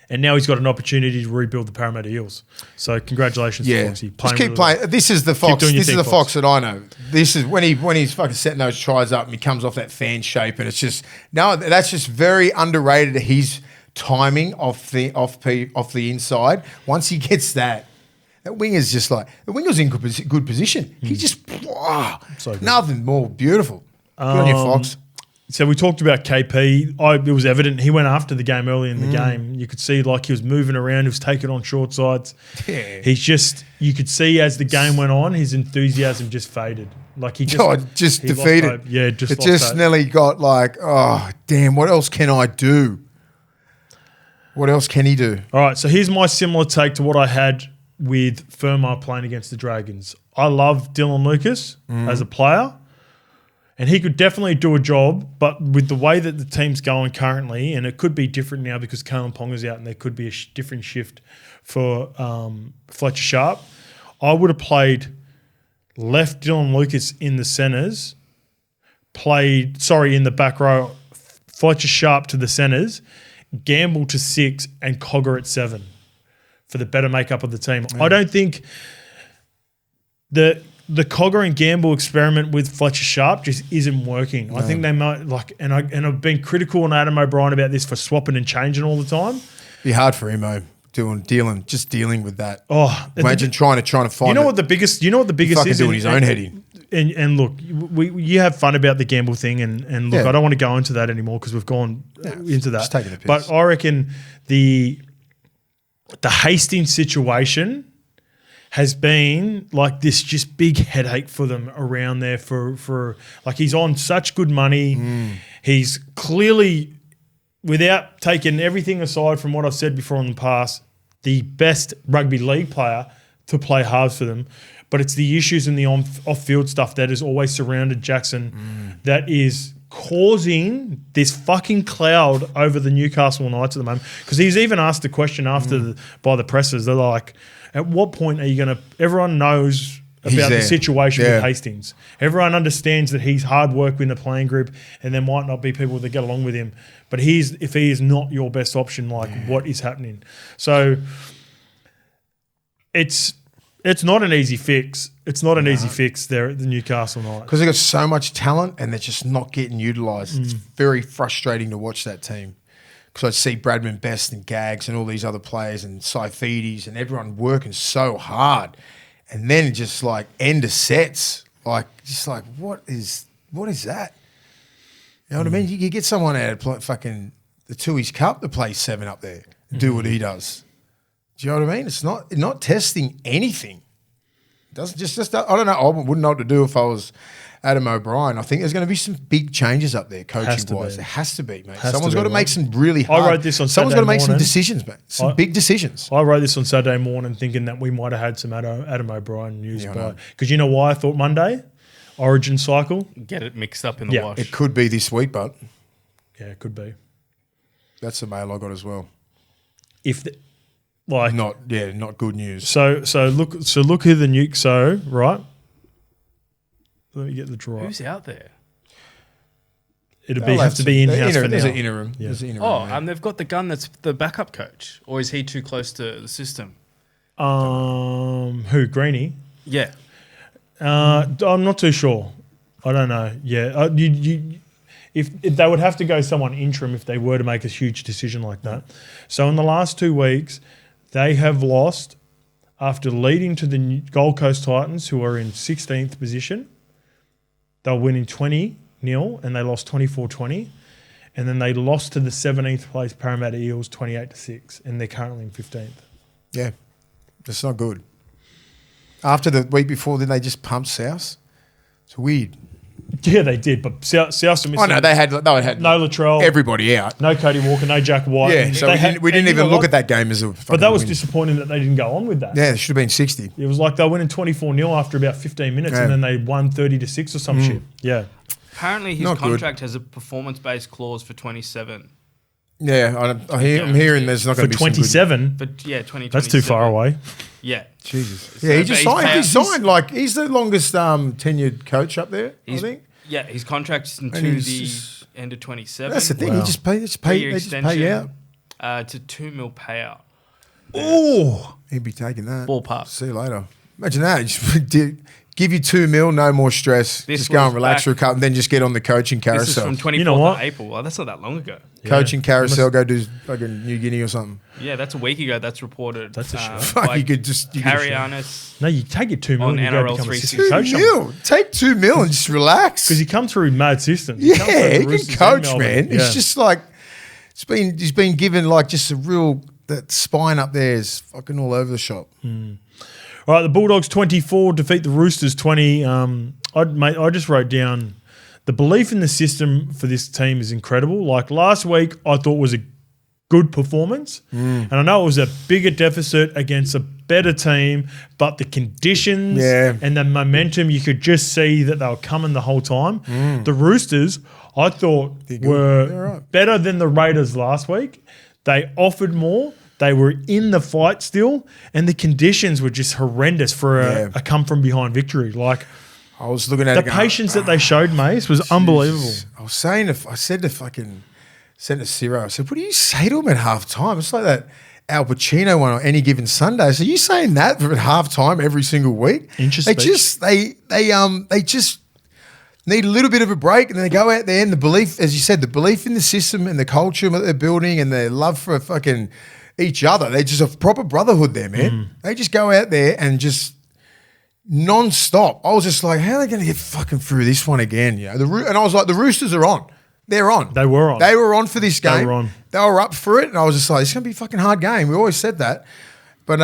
And now he's got an opportunity to rebuild the Parramatta Eels. So congratulations, Foxy. Just keep playing. This is the Fox. This is the Fox that I know. This is when he's fucking setting those tries up and he comes off that fan shape, and it's just that's just very underrated. His timing off the inside. Once he gets that winger's just like the winger's in good position. He just nothing more beautiful. Good on you, Fox. So we talked about KP. It was evident he went after the game early in the game. You could see like he was moving around. He was taking on short sides. Yeah. You could see as the game went on, his enthusiasm just faded. Like he just defeated. Yeah, just nearly got like, oh damn, what else can I do? What else can he do? All right, so here's my similar take to what I had with Firma playing against the Dragons. I love Dylan Lucas as a player. And he could definitely do a job, but with the way that the team's going currently, and it could be different now because Kalen Ponga's out and there could be a different shift for Fletcher Sharp, I would have left Dylan Lucas in the centres, in the back row, Fletcher Sharp to the centres, Gamble to 6 and Cogger at 7 for the better makeup of the team. I don't think the Cogger and Gamble experiment with Fletcher Sharp just isn't working. No. I think they might and I've been critical on Adam O'Brien about this for swapping and changing all the time. Be hard for him, dealing with that. Oh, imagine trying to find. You know what the biggest is doing his own heading. And look, you have fun about the Gamble thing, and look, I don't want to go into that anymore because we've gone into that. Just taking a piss. But I reckon the Hastings situation has been like this just big headache for them around there for like he's on such good money. He's clearly, without taking everything aside from what I've said before in the past, the best rugby league player to play halves for them. But it's the issues in the off-field stuff that has always surrounded Jackson that is causing this fucking cloud over the Newcastle Knights at the moment. Because he's even asked a question by the pressers. They're like, at what point are you going to – everyone knows about the situation with Hastings. Everyone understands that he's hard work in the playing group and there might not be people that get along with him. But if he is not your best option, what is happening? So it's not an easy fix. It's not an easy fix there at the Newcastle Knights. Because they've got so much talent and they're just not getting utilised. It's very frustrating to watch that team. Because I see Bradman Best and Gags and all these other players and Saifides and everyone working so hard. And then just like end of sets. What is that? You know what I mean? You get someone out of fucking the Tui's Cup to play 7 up there and do what he does. Do you know what I mean? It's not testing anything. It doesn't just I don't know. I wouldn't know what to do if I was Adam O'Brien. I think there's going to be some big changes up there, coaching-wise. There has to be, mate. Someone's got to make some really hard... I wrote this on Someone's Saturday got to make morning. some decisions, mate. Some big decisions. I wrote this on Saturday morning thinking that we might have had some Adam O'Brien news. Because you know why I thought Monday? Origin cycle. Get it mixed up in the wash. It could be this week, but... Yeah, it could be. That's the mail I got as well. Not good news. So look who the nuke. So right, let me get the draw. Who's out there? Have to be in-house for now. There's an interim. Yeah. And they've got the gun that's the backup coach, or is he too close to the system? Who Greeny? Yeah. I'm not too sure. I don't know. Yeah, if they would have to go someone interim if they were to make a huge decision like that. So in the last 2 weeks, they have lost after leading to the Gold Coast Titans, who are in 16th position. They were winning 20-0 and they lost 24-20. And then they lost to the 17th place Parramatta Eels 28-6, and they're currently in 15th. Yeah, that's not good. After the week before, then they just pumped South. It's weird. Yeah, they did, but South are missing. Oh no, they had no Latrell, everybody out, no Cody Walker, no Jack White. Yeah, so we didn't even look at that game as a. But that was disappointing that they didn't go on with that. Yeah, it should have been 60. It was like they were winning 24-0 after about 15 minutes, and then they won 30-6 or some shit. Yeah. Apparently, his contract has a performance-based clause for 27. Yeah, I'm hearing there's not going to be 27. But 2027. That's too far away. Yeah, Jesus. Yeah, he just signed. He signed like he's the longest tenured coach up there. I think. Yeah, his contract's until the end of 27. That's the thing. Wow. They just pay you out. It's a $2 million payout. Oh, he'd be taking that. Ballpark. See you later. Imagine that. Just give you $2 million, no more stress. Just go and relax for a couple, and then just get on the coaching carousel. This is from 24th of April. Well, that's not that long ago. Coaching carousel, go do fucking New Guinea or something. Yeah, that's a week ago. That's reported. That's a show. Fuck, you could just carry on us. No, you take your $2 million and NRL go become 360. assistant coach. $2 million. Take $2 million and just relax. Because you come through mad systems. Yeah, he can coach, man. It's just like he's been given like just a real that spine up there is fucking all over the shop. All right, the Bulldogs 24 defeat the Roosters 20. I just wrote down the belief in the system for this team is incredible. Like last week, I thought was a good performance, and I know it was a bigger deficit against a better team, but the conditions and the momentum, you could just see that they were coming the whole time. The Roosters, I thought, were better than the Raiders last week. They offered more. They were in the fight still, and the conditions were just horrendous for a come-from-behind victory. Like I was looking at the patience that they showed, Mace, was unbelievable. I said to Ciro, I said, what do you say to him at half time? It's like that Al Pacino one on Any Given Sunday. So you saying that for at half time every single week? Interesting. They just need a little bit of a break, and then they go out there and the belief, as you said, the belief in the system and the culture that they're building and their love for fucking each other. They're just a proper brotherhood there, man. They just go out there and just non-stop. I was just like, how are they going to get fucking through this one again? You know, and I was like, the Roosters are on. They're on. They were on. They were on for this game. They were on. They were up for it, and I was just like, it's going to be a fucking hard game. We always said that. But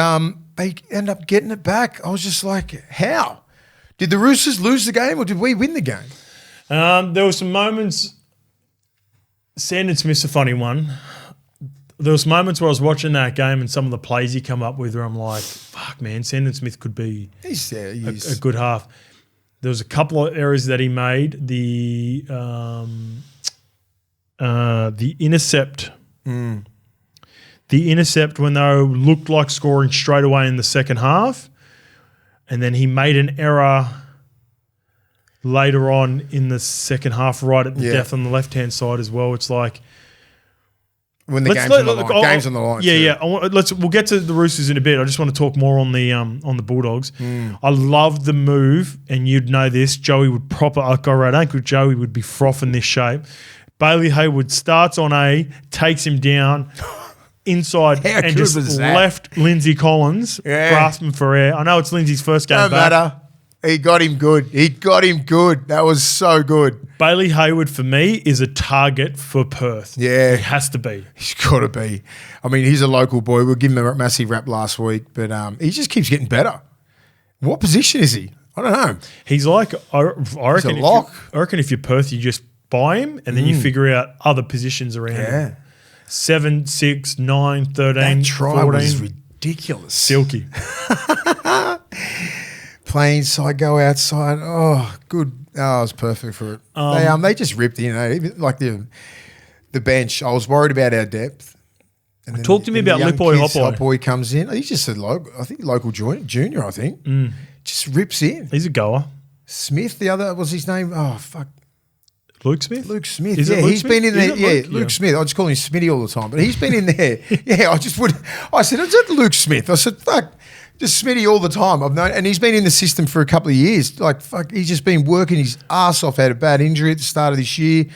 they end up getting it back. I was just like, how? Did the Roosters lose the game or did we win the game? There were some moments. Sandon Smith's a funny one. There was moments where I was watching that game and some of the plays he come up with where I'm like, fuck, man, Sandon Smith could be a good half. There was a couple of errors that he made. The intercept. The intercept when they looked like scoring straight away in the second half, and then he made an error later on in the second half right at the death on the left-hand side as well. It's like, when the game's on the line. Game's on the line. Yeah. We'll get to the Roosters in a bit. I just want to talk more on the Bulldogs. I love the move, and you'd know this. Joey would I wrote Uncle Joey would be frothing this shape. Bailey Hayward starts on A, takes him down inside, and just left Lindsay Collins grasping for air. I know it's Lindsay's first game back. Don't matter. He got him good. That was so good. Bailey Hayward, for me, is a target for Perth. Yeah. He has to be. He's got to be. I mean, he's a local boy. We'll give him a massive rap last week, but he just keeps getting better. What position is he? I don't know. He's like, I reckon, a lock. I reckon if you're Perth, you just buy him and then you figure out other positions around him. 7, 6, 9, 13, that try 14. was ridiculous. Silky. Play inside, go outside. Oh, good. Oh, it was perfect for it. They just ripped in. Even like the bench. I was worried about our depth. And Talk to me about Lipoi Hopoi. Hopoi comes in. He's just a local junior, I think. Just rips in. He's a goer. Smith, the other, was his name? Oh, fuck. Luke Smith? Luke Smith. Is it Luke Smith? Been in there. Yeah, Luke Smith. I just call him Smitty all the time, but he's been in there. I said, is that Luke Smith? I said, fuck. Just Smitty all the time. I've known, and he's been in the system for a couple of years. Like, fuck, he's just been working his ass off. Had a bad injury at the start of this year,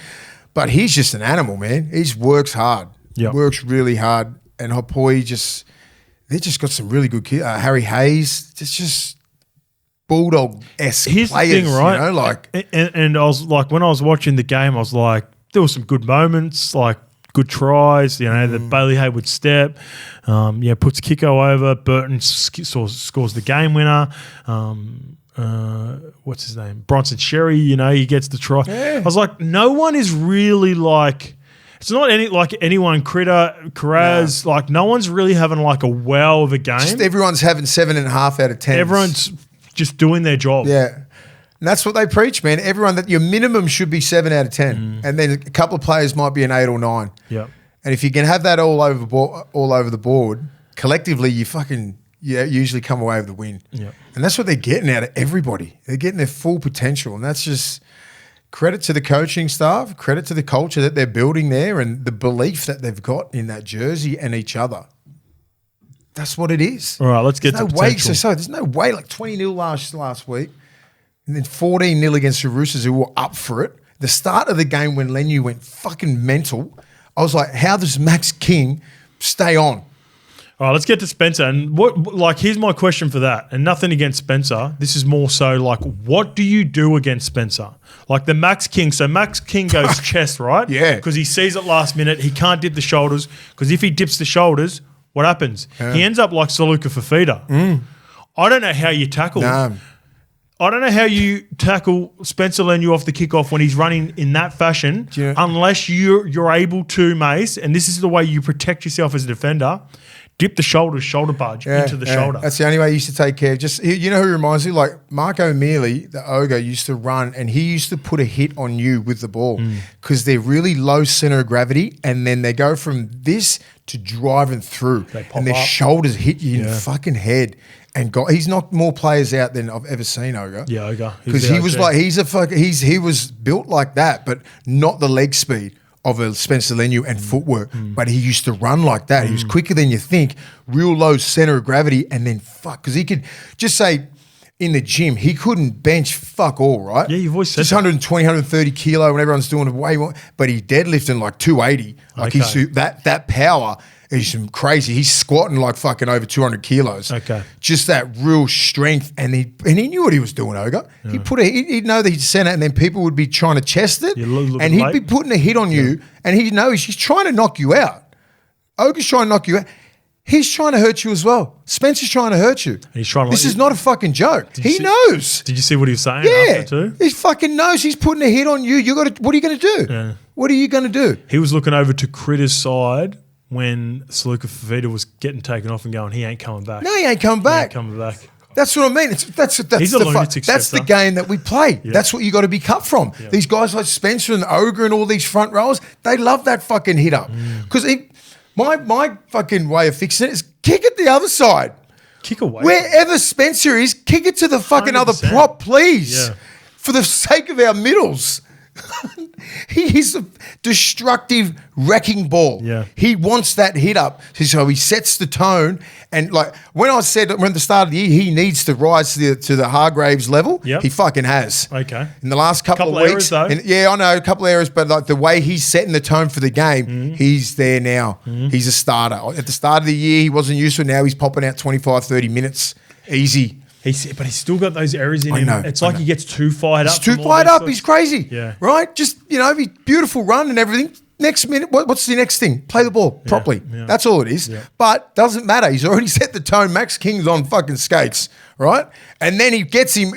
but he's just an animal, man. He just works hard. Works really hard. And Hopoi they just got some really good kids. Harry Hayes, it's just Bulldog-esque players. The thing, right? You know, like, and I was like, when I was watching the game, I was like, there were some good moments, like good tries. You know, the Bailey Hayward step. Puts Kiko over. Burton scores the game winner. What's his name? Bronson Sherry. You know, he gets the try. Yeah. I was like, no one is really like. It's not anyone, Critter, Karaz, like no one's really having like a wow of a game. Just everyone's having 7.5 out of 10. Everyone's just doing their job. Yeah. And that's what they preach, man. Everyone, that your minimum should be 7 out of 10. And then a couple of players might be an 8 or 9. Yeah. And if you can have that all over the board, collectively you usually come away with the win. Yeah. And that's what they're getting out of everybody. They're getting their full potential. And that's just credit to the coaching staff, credit to the culture that they're building there and the belief that they've got in that jersey and each other. That's what it is. All right, let's get to potential. There's no way, like 20-0 last week and then 14-0 against the Roosters who were up for it. The start of the game when Leniu went fucking mental, I was like, how does Max King stay on? All right, let's get to Spencer. And here's my question for that. And nothing against Spencer. This is more so like, what do you do against Spencer? Like the Max King. So Max King goes chest, right? Yeah. Because he sees it last minute. He can't dip the shoulders. Because if he dips the shoulders, what happens? Yeah. He ends up like Saluka Fafita. I don't know how you tackle him. I don't know how you tackle Spencer Leniu off the kickoff when he's running in that fashion, unless you're able to, Mace, and this is the way you protect yourself as a defender, dip the shoulder barge into the shoulder. That's the only way he used to take care. Just, you know who reminds me? Like Marco Mealy, the ogre, used to run and he used to put a hit on you with the ball because they're really low center of gravity and then they go from this to driving through and their shoulders hit you in the fucking head. And he's knocked more players out than I've ever seen, Ogre. Yeah, Ogre. Because he was like, he was built like that, but not the leg speed of a Spencer Leniu and footwork. But he used to run like that. He was quicker than you think, real low center of gravity, and then because he could just say in the gym, he couldn't bench fuck all, right? Yeah, you've always said just 120, 130 kilo when everyone's doing it way more, but he's deadlifting like 280. Like he's that power. He's crazy. He's squatting like fucking over 200 kilos. Okay. Just that real strength. And he knew what he was doing, Ogre. Yeah. He'd know that he'd send it and then people would be trying to chest it. And he'd be putting a hit on you and he'd know he's trying to knock you out. Ogre's trying to knock you out. He's trying to hurt you as well. Spencer's trying to hurt you. He's trying to this is not a fucking joke. He knows. Did you see what he was saying after too? He fucking knows he's putting a hit on you. What are you going to do? Yeah. What are you going to do? He was looking over to Critter's side when Saluka Fafita was getting taken off and going, he ain't coming back. No, he ain't coming back. That's what I mean. That's the game that we play. Yeah. That's what you got to be cut from. Yeah. These guys like Spencer and Ogre and all these front rows, they love that fucking hit up. Because my fucking way of fixing it is kick it the other side. Kick away. Wherever Spencer is, kick it to the fucking 100%. Other prop, please. Yeah. For the sake of our middles. He is a destructive wrecking ball. Yeah. He wants that hit up. So he sets the tone. And like when I said at the start of the year, he needs to rise to the Hargraves level, he fucking has. Okay. In the last couple of weeks. Errors, I know, a couple of errors, but like the way he's setting the tone for the game, he's there now. He's a starter. At the start of the year, he wasn't used to it. Now he's popping out 25, 30 minutes. Easy. But he's still got those errors in him. It's like he gets too fired up. He's too fired up. He's crazy. Yeah. Right? Just, beautiful run and everything. Next minute, what's the next thing? Play the ball properly. Yeah. That's all it is. Yeah. But doesn't matter. He's already set the tone. Max King's on fucking skates, right? And then he gets him,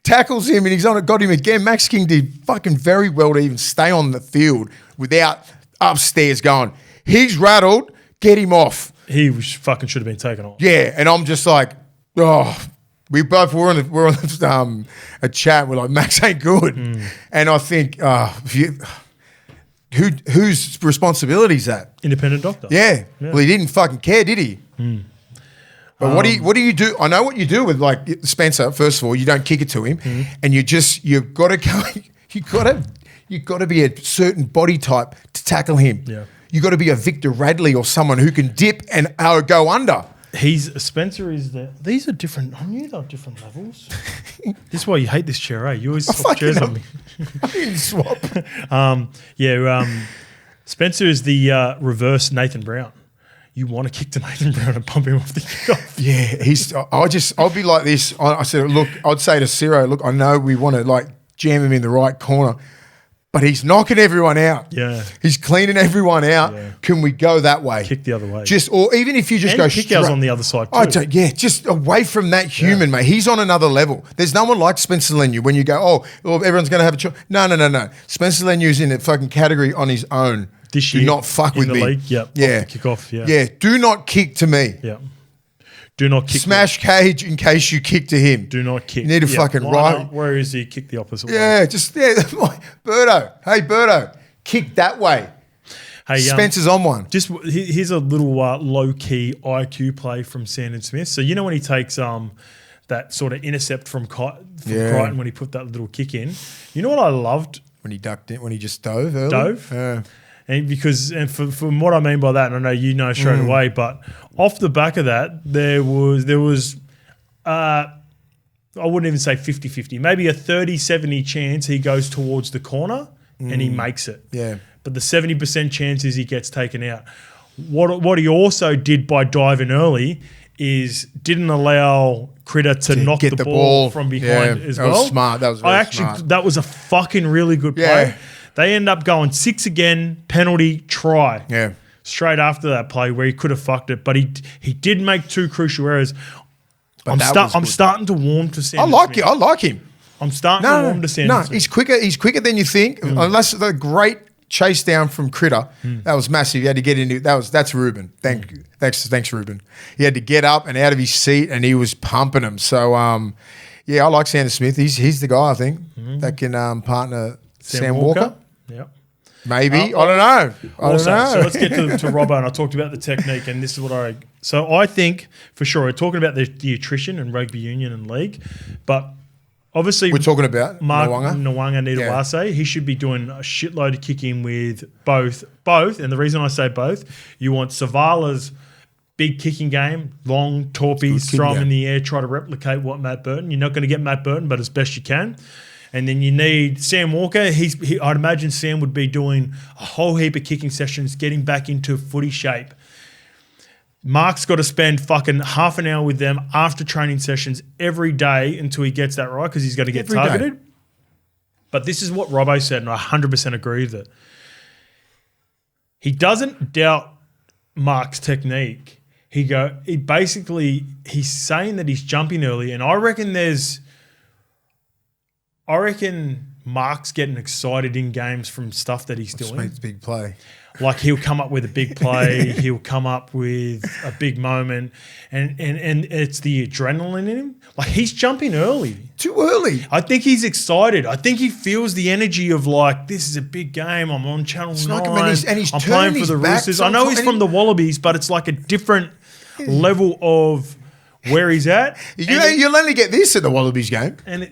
tackles him, and he's got him again. Max King did fucking very well to even stay on the field without upstairs going, he's rattled, get him off. He fucking should have been taken off. Yeah, and I'm just like, we both were on a chat. We're like, Max ain't good, and I think whose responsibility is that? Independent doctor. Yeah. Well, he didn't fucking care, did he? But what do you do? I know what you do with like Spencer. First of all, you don't kick it to him, and you've got to go. You got to be a certain body type to tackle him. Yeah. You got to be a Victor Radley or someone who can dip and go under. Spencer is there. These are different. I knew they were different levels. This is why you hate this chair, eh? You always swap chairs on me. I didn't swap. Spencer is the reverse Nathan Brown. You want to kick to Nathan Brown and pump him off the kickoff. Yeah, I'll be like this. I said, look, I'd say to Ciro, look, I know we want to like jam him in the right corner, but he's knocking everyone out. Yeah. He's cleaning everyone out. Yeah. Can we go that way? Kick the other way. Or even if you just go straight. Kick on the other side too. Just away from that human, mate. He's on another level. There's no one like Spencer Leniu when you go, everyone's going to have a choice. No. Spencer Leniu's in a fucking category on his own. This year. Do not fuck with me. League, yeah. Kick off, Yeah, do not kick to me. Yeah. Do not kick. Smash cage in case you kick to him. Do not kick. You need to fucking right. Where is he? Kick the opposite way. Birdo. Hey, Birdo. Kick that way. Hey, Spencer's on one. Just here's a little low key IQ play from Sandon Smith. So you know when he takes that sort of intercept from Crichton when he put that little kick in. You know what I loved? When he ducked in, when he just dove early? Dove? Yeah. And from what I mean by that, and I know you know straight away, but off the back of that, there was I wouldn't even say 50-50, maybe a 30-70 chance he goes towards the corner and he makes it. Yeah. But the 70% chance is he gets taken out. What he also did by diving early is didn't allow Critter to knock the ball from behind as well. That was smart. That was very smart. That was a fucking really good play. Yeah. They end up going 6 again, penalty, try. Yeah. Straight after that play where he could have fucked it, but he did make 2 crucial errors. I'm starting to warm to Sam. I like him. I'm starting to warm to Sam. No, he's quicker. He's quicker than you think. Unless the great chase down from Critter, that was massive. He had to get into that's Ruben. Thanks, Ruben. He had to get up and out of his seat, and he was pumping him. So I like Sanders Smith. He's the guy I think that can partner Sam Walker. Yep. Maybe. I don't know. I don't know. So let's get to Robbo, and I talked about the technique, and this is what I think for sure. We're talking about the attrition and rugby union and league, but obviously we're talking about NAWAQANITAWASE. Yeah. He should be doing a shitload of kicking with both. And the reason I say both, you want Savala's big kicking game, long torpies, throw him in the air, try to replicate what Matt Burton. You're not going to get Matt Burton, but as best you can. And then you need Sam Walker. I'd imagine Sam would be doing a whole heap of kicking sessions, getting back into footy shape. Mark's got to spend fucking half an hour with them after training sessions every day until he gets that right because he's going to get targeted. But this is what Robbo said, and I 100% agree with it. He doesn't doubt Mark's technique. He's saying that he's jumping early, and I reckon Mark's getting excited in games from stuff that he's doing. Makes big play. Like he'll come up with a big play, he'll come up with a big moment, and it's the adrenaline in him. Like he's jumping early. Too early. I think he's excited. I think he feels the energy of like, this is a big game. I'm on Channel 9. I'm playing for the Roosters. I know he's from the Wallabies, but it's like a different level of where he's at. You'll only get this at the Wallabies game. And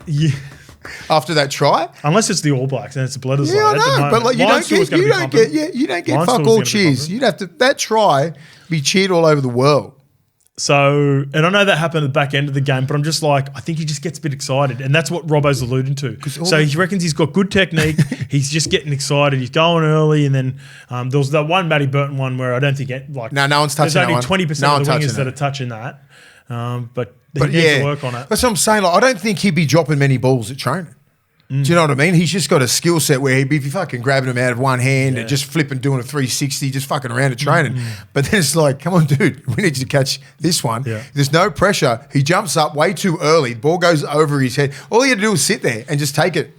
after that try, unless it's the All Blacks and it's a Bledisloe. Yeah, I know, but like you don't get fuck all cheers. You'd have to that try be cheered all over the world. So, and I know that happened at the back end of the game, but I'm just like, I think he just gets a bit excited, and that's what Robbo's alluding to. So he reckons he's got good technique. He's just getting excited. He's going early, and then there was that one Matty Burton one where I don't think no one's touching that one. There's only 20% of the wingers that are touching that, but he needs to work on it. That's what I'm saying. Like, I don't think he'd be dropping many balls at training. Do you know what I mean? He's just got a skill set where he'd be fucking grabbing them out of one hand and just flipping, doing a 360, just fucking around at training. But then it's like, come on, dude, we need you to catch this one. Yeah. There's no pressure. He jumps up way too early. The ball goes over his head. All he had to do was sit there and just take it.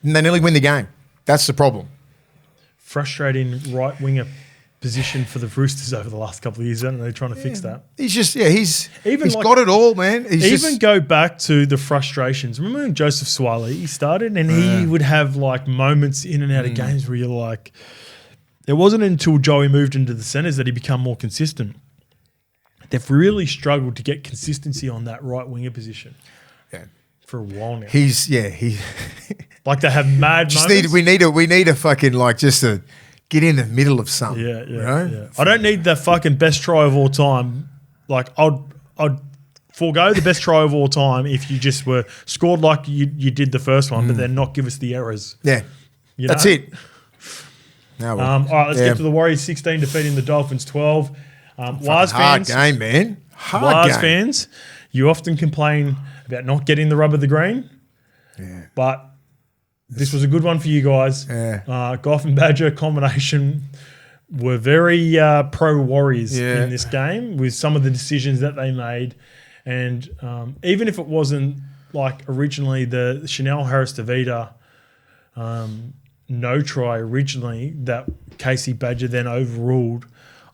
And they nearly win the game. That's the problem. Frustrating right winger position for the Roosters over the last couple of years, and they're trying to fix that. He's just, he's got it all, man. Go back to the frustrations. Remember when Joseph Swiley started, and he would have like moments in and out of games where you're like, it wasn't until Joey moved into the centres that he became more consistent. They've really struggled to get consistency on that right winger position. Yeah. For a while now. Like they have mad moments. We need a fucking like just a get in the middle of something. Yeah. I don't need the fucking best try of all time. Like I'd forego the best try of all time if you just were scored like you did the first one, but then not give us the errors. Yeah, that's it. All right, let's get to the Warriors 16 defeating the Dolphins 12. Waz fans, hard game, man. Waz fans, you often complain about not getting the rub of the green, but this was a good one for you guys. Yeah. Goff and Badger combination were very pro-Warriors in this game with some of the decisions that they made. And even if it wasn't like originally the Chanel Harris-DeVita no try originally that Casey Badger then overruled,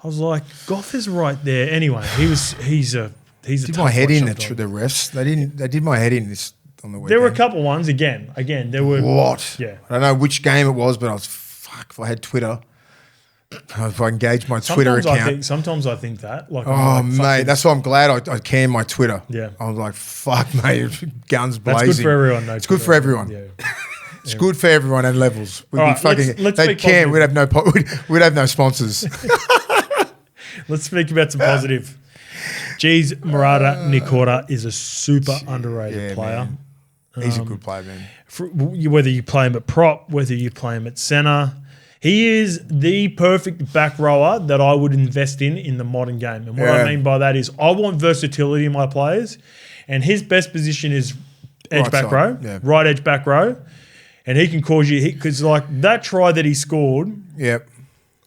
I was like, Goff is right there. Anyway, he's a did my head in the refs. They did my head in this. On the there were a couple ones again. There were what? Yeah, I don't know which game it was, but I was if I had Twitter, If I engage my Twitter account. Sometimes I think that. Like, oh, mate, that's why I'm glad I canned my Twitter. Yeah. I was like, fuck, mate, guns blazing. That's good for everyone, though. It's good for everyone. Yeah. It's good for everyone at levels. We'd All be fucking. let's They can. We'd have no sponsors. Let's speak about some positive. Geez, Marata Nikora is a super underrated player. Man. He's a good player, man. Whether you play him at prop, whether you play him at centre, he is the perfect back rower that I would invest in the modern game. And what I mean by that is I want versatility in my players, and his best position is edge back row, right edge back row, and he can cause you because like that try that he scored. Yep.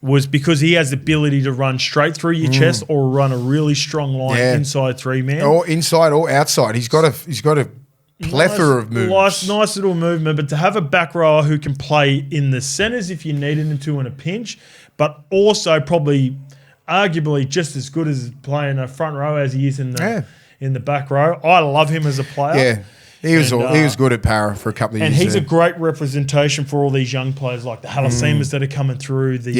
Was because he has the ability to run straight through your chest or run a really strong line inside 3-man. Or inside or outside. He's got a plethora of moves. Nice little movement, but to have a back rower who can play in the centres if you needed him to in a pinch, but also probably arguably just as good as playing a front row as he is in the back row. I love him as a player. Yeah. He was good at Para for a couple of years. And he's a great representation for all these young players like the Halasemas that are coming through, the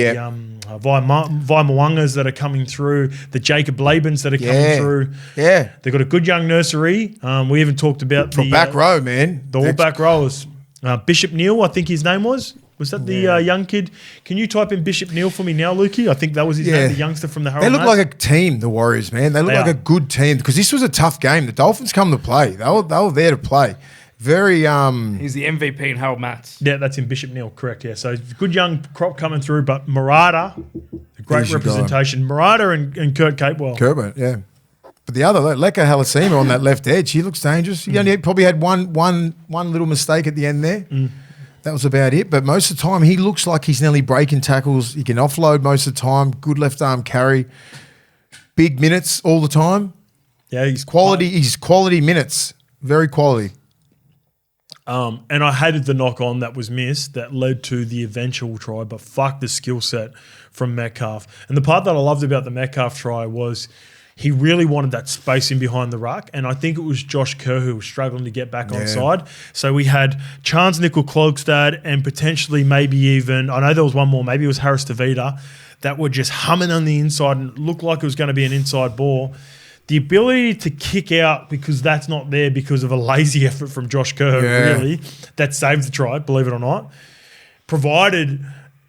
Vaimawangas that are coming through, the Jacob Labens that are coming through. Yeah. They've got a good young nursery. We even talked about the back row, man. The all back rowers. Bishop Neal, I think his name was. Was that the young kid? Can you type in Bishop Neal for me now, Lukey? I think that was his name, the youngster from the Harold. They look like a team, the Warriors, man. They look like a good team because this was a tough game. The Dolphins come to play. They were there to play. Very. He's the MVP in Harold Matts. Yeah, that's in Bishop Neal, correct. Yeah, so good young crop coming through, but Marata, a great representation. Marata and Kurt Capewell. Kerber, yeah. But the other, Leka Halasima on that left edge, he looks dangerous. He only probably had one little mistake at the end there. That was about it. But most of the time, he looks like he's nearly breaking tackles. He can offload most of the time. Good left arm carry. Big minutes all the time. Yeah, he's quality. He's quality minutes. Very quality. And I hated the knock on that was missed that led to the eventual try. But fuck the skill set from Metcalf. And the part that I loved about the Metcalf try was he really wanted that space in behind the ruck, and I think it was Josh Kerr who was struggling to get back onside. So we had Chance Nickel-Klogstad and potentially maybe even, I know there was one more, maybe it was Harris DeVita, that were just humming on the inside and looked like it was going to be an inside ball. The ability to kick out because that's not there because of a lazy effort from Josh Kerr, really, that saved the try, believe it or not, provided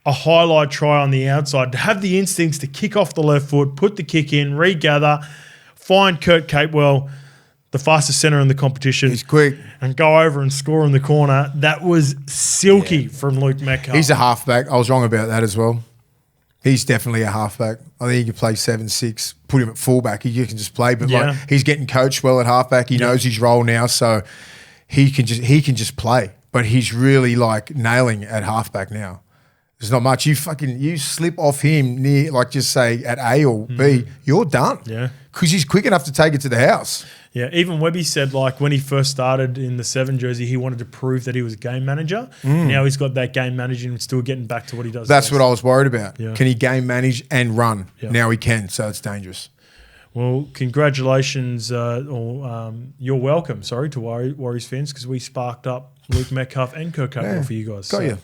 a highlight try on the outside, to have the instincts to kick off the left foot, put the kick in, regather, find Kurt Capewell, the fastest centre in the competition. He's quick. And go over and score in the corner. That was silky from Luke Metcalf. He's a halfback. I was wrong about that as well. He's definitely a halfback. I think he can play 7-6, put him at fullback. He can just play, but like he's getting coached well at halfback. He knows his role now, so he can just play. But he's really like nailing at halfback now. There's not much. You slip off him near, like just say at A or B, you're done. Yeah. Because he's quick enough to take it to the house. Yeah. Even Webby said like when he first started in the 7 jersey, he wanted to prove that he was a game manager. Now he's got that game managing and still getting back to what he does. That's what I was worried about. Yeah. Can he game manage and run? Yeah. Now he can, so it's dangerous. Well, congratulations, you're welcome, to Warriors fans, because we sparked up Luke Metcalf and Kirk Capewell for you guys. Got you.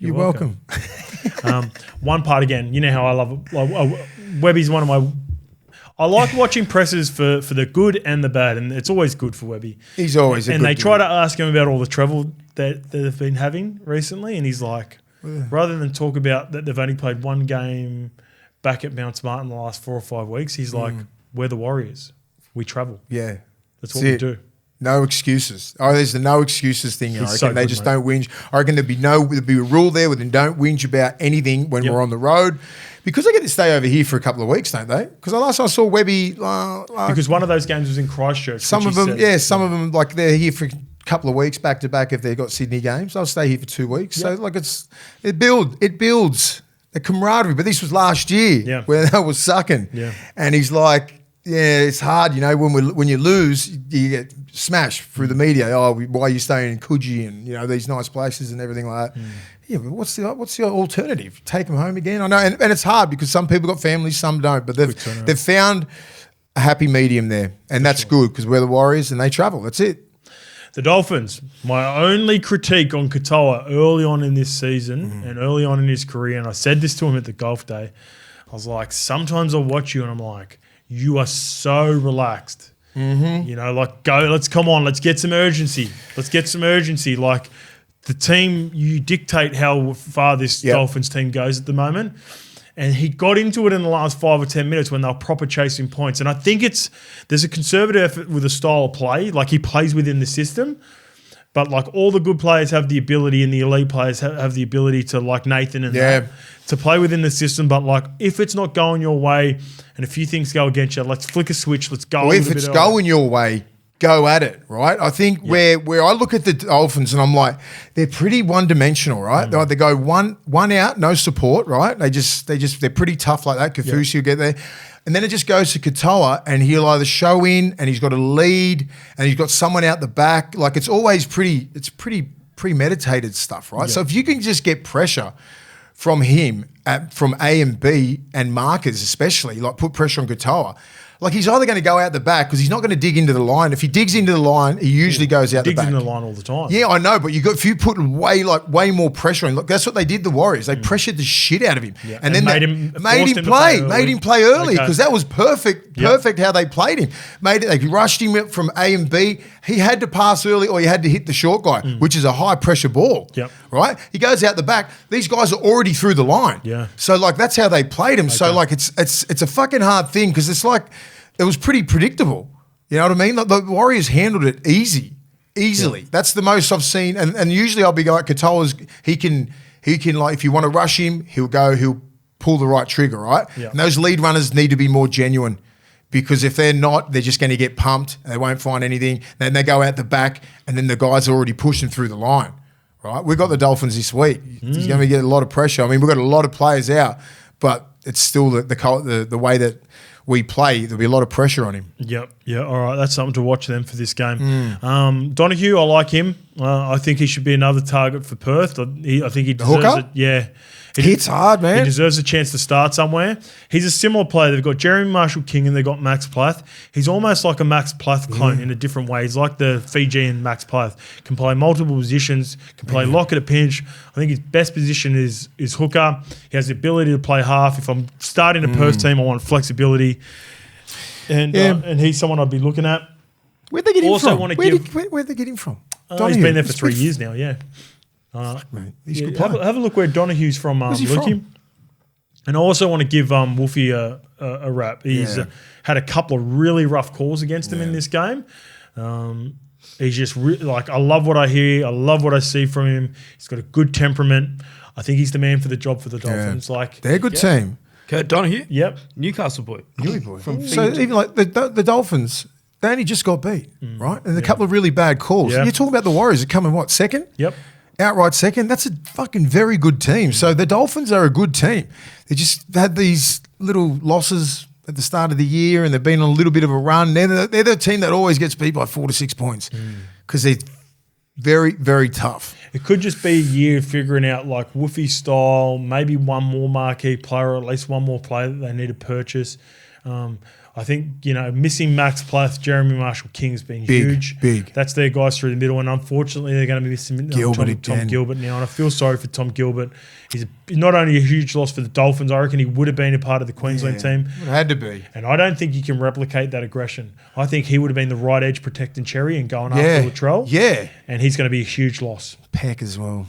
You're welcome. One part again, you know how I love Webby's one of my. I like watching presses for the good and the bad, and it's always good for Webby. He's always and they try to ask him about all the travel that they've been having recently, and he's like, rather than talk about that they've only played one game back at Mount Smart in the last 4 or 5 weeks, he's like, we're the Warriors. We travel. Yeah. That's what we do. No excuses. Oh, there's the no excuses thing. I reckon so they just don't whinge. I reckon there'd be a rule there where they don't whinge about anything when we're on the road. Because they get to stay over here for a couple of weeks, don't they? Because the last time I saw Webby... because one of those games was in Christchurch. Some of them, like they're here for a couple of weeks back to back if they've got Sydney games. They'll stay here for 2 weeks. So like it builds the camaraderie. But this was last year where they was sucking. Yeah. And he's like... Yeah, it's hard, when you lose, you get smashed through the media. Oh, why are you staying in Coogee and, these nice places and everything like that. Yeah, but what's the alternative? Take them home again? I know, and it's hard because some people got families, some don't, but they've found a happy medium there, and that's good because we're the Warriors and they travel. That's it. The Dolphins, my only critique on Katoa early on in this season and early on in his career, and I said this to him at the golf day, I was like, sometimes I watch you and I'm like, you are so relaxed. You know, like, let's get some urgency. Like, the team, you dictate how far this Dolphins team goes at the moment. And he got into it in the last 5 or 10 minutes when they were proper chasing points. And I think there's a conservative effort with a style of play. Like, he plays within the system. But, like, all the good players have the ability and the elite players have the ability to, like Nathan and that, to play within the system. But, like, if it's not going your way and a few things go against you, let's flick a switch. Let's go. Well, if it's going your way, go at it, right? I think where I look at the Dolphins and I'm like, they're pretty one-dimensional, right? They go one out, no support, right? They're pretty tough like that. Kafusi will get there. And then it just goes to Katoa and he'll either show in and he's got a lead and he's got someone out the back. Like, it's always pretty premeditated stuff, right? So if you can just get pressure from him, from A and B and markers especially, like put pressure on Katoa, like, he's either going to go out the back because he's not going to dig into the line. If he digs into the line, he usually goes out the back. Digs into the line all the time. Yeah, I know, but if you put way more pressure on, look, that's what they did. The Warriors, they pressured the shit out of him, and then made him play early because that was perfect how they played him. They rushed him from A and B. He had to pass early, or he had to hit the short guy, which is a high pressure ball. Right? He goes out the back. These guys are already through the line. So, like, that's how they played him. So, like, it's a fucking hard thing because it's like, it was pretty predictable. You know what I mean? Like, the Warriors handled it easily. That's the most I've seen. And usually I'll be like, Katoa's, he can like, if you want to rush him, he'll pull the right trigger, right? And those lead runners need to be more genuine, because if they're not, they're just going to get pumped and they won't find anything. Then they go out the back and then the guys are already pushing through the line, right? We've got the Dolphins this week. He's going to get a lot of pressure. I mean, we've got a lot of players out, but it's still the way that we play, there'll be a lot of pressure on him. Yeah. All right, that's something to watch then for this game. Donahue, I like him. I think he should be another target for Perth. I think he deserves it. Yeah. He hits hard, man. He deserves a chance to start somewhere. He's a similar player. They've got Jeremy Marshall-King and they've got Max Plath. He's almost like a Max Plath clone in a different way. He's like the Fijian Max Plath. Can play multiple positions, can play lock at a pinch. I think his best position is hooker. He has the ability to play half. If I'm starting a Perth team, I want flexibility. And he's someone I'd be looking at. Where'd they get him from? Where'd they get him from? He's been there for 3 years now, Fuck, mate. He's good player. Have a look where Donahue's from, Luke. And I also want to give Wolfie a rap. He's had a couple of really rough calls against him in this game. He's just I love what I hear. I love what I see from him. He's got a good temperament. I think he's the man for the job for the Dolphins. Like, they're a good team. Kurt Donahue? Yep. Newcastle boy. So even like the Dolphins, they only just got beat, right? And a couple of really bad calls. You're talking about the Warriors are coming, second? Yep. Outright second. That's a fucking very good team. So the Dolphins are a good team. They just had these little losses at the start of the year and they've been on a little bit of a run. They're the team that always gets beat by 4 to 6 points because they're very, very tough. It could just be a year of figuring out like Woofy style, maybe one more marquee player or at least one more player that they need to purchase. I think, missing Max Plath, Jeremy Marshall-King has been huge. Big. That's their guys through the middle, and unfortunately they're going to be missing Tom Gilbert now, and I feel sorry for Tom Gilbert. He's not only a huge loss for the Dolphins, I reckon he would have been a part of the Queensland team. It had to be. And I don't think you can replicate that aggression. I think he would have been the right edge protecting Cherry and going after Latrell. Yeah. And he's going to be a huge loss. Peck as well.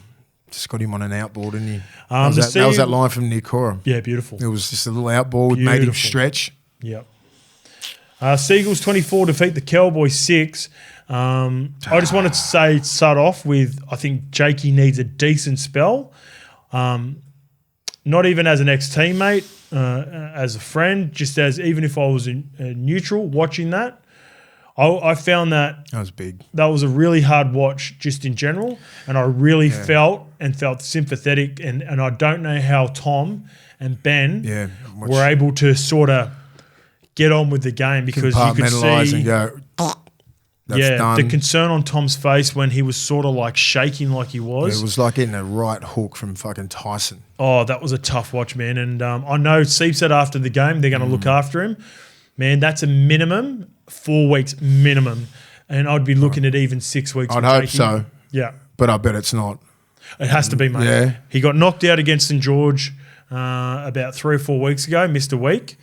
Just got him on an outboard, didn't he? That was that line from Nikora. Yeah, beautiful. It was just a little outboard, made him stretch. Yep. Seagulls 24 defeat the Cowboys 6. I just wanted to start off with, I think Jakey needs a decent spell. Not even as an ex-teammate, as a friend, just as even if I was neutral watching that. I found that was big. That was a really hard watch just in general, and I really felt sympathetic, and I don't know how Tom and Ben were able to sort of get on with the game because you could see and go, that's done. The concern on Tom's face when he was sort of like shaking like he was. It was like getting a right hook from fucking Tyson. Oh, that was a tough watch, man. And I know Steve said after the game they're going to look after him. Man, that's a minimum, 4 weeks minimum. And I'd be looking at even 6 weeks. I'd hope so. Yeah. But I bet it's not. It has to be, mate. Yeah. He got knocked out against St George about 3 or 4 weeks ago, missed a week.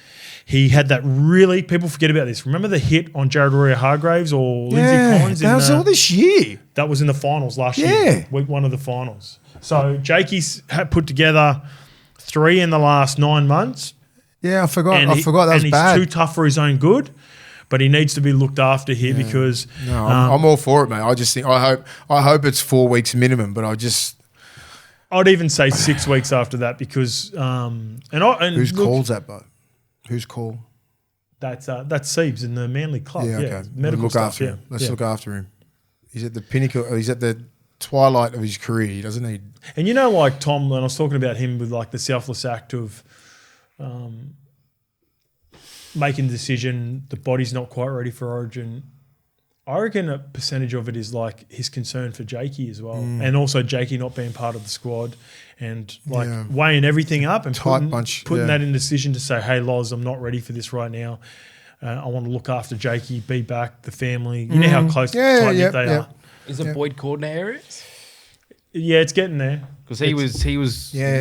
He had that really, people forget about this. Remember the hit on Jared Royer-Hargraves or Lindsay Collins? That was all this year. That was in the finals last year, week 1 of the finals. So Jakey's had put together 3 in the last 9 months. Yeah, I forgot. That was bad. And he's too tough for his own good, but he needs to be looked after here because. No, I'm all for it, mate. I just think I hope it's 4 weeks minimum, but I'd even say 6 weeks after that because whose call's that, bro? Whose call? That's Siebes in the Manly club. Yeah, okay. Medical look stuff. After him. Let's look after him. He's at the pinnacle. He's at the twilight of his career. He doesn't need. And you know, like Tom, and I was talking about him with like the selfless act of making the decision. The body's not quite ready for Origin. I reckon a percentage of it is like his concern for Jakey as well, and also Jakey not being part of the squad, and like weighing everything up and putting that in decision to say, "Hey, Loz, I'm not ready for this right now. I want to look after Jakey, be back, the family. You know how close, tight-knit they are." Is it Boyd Cordner areas? Yeah, it's getting there. Because he was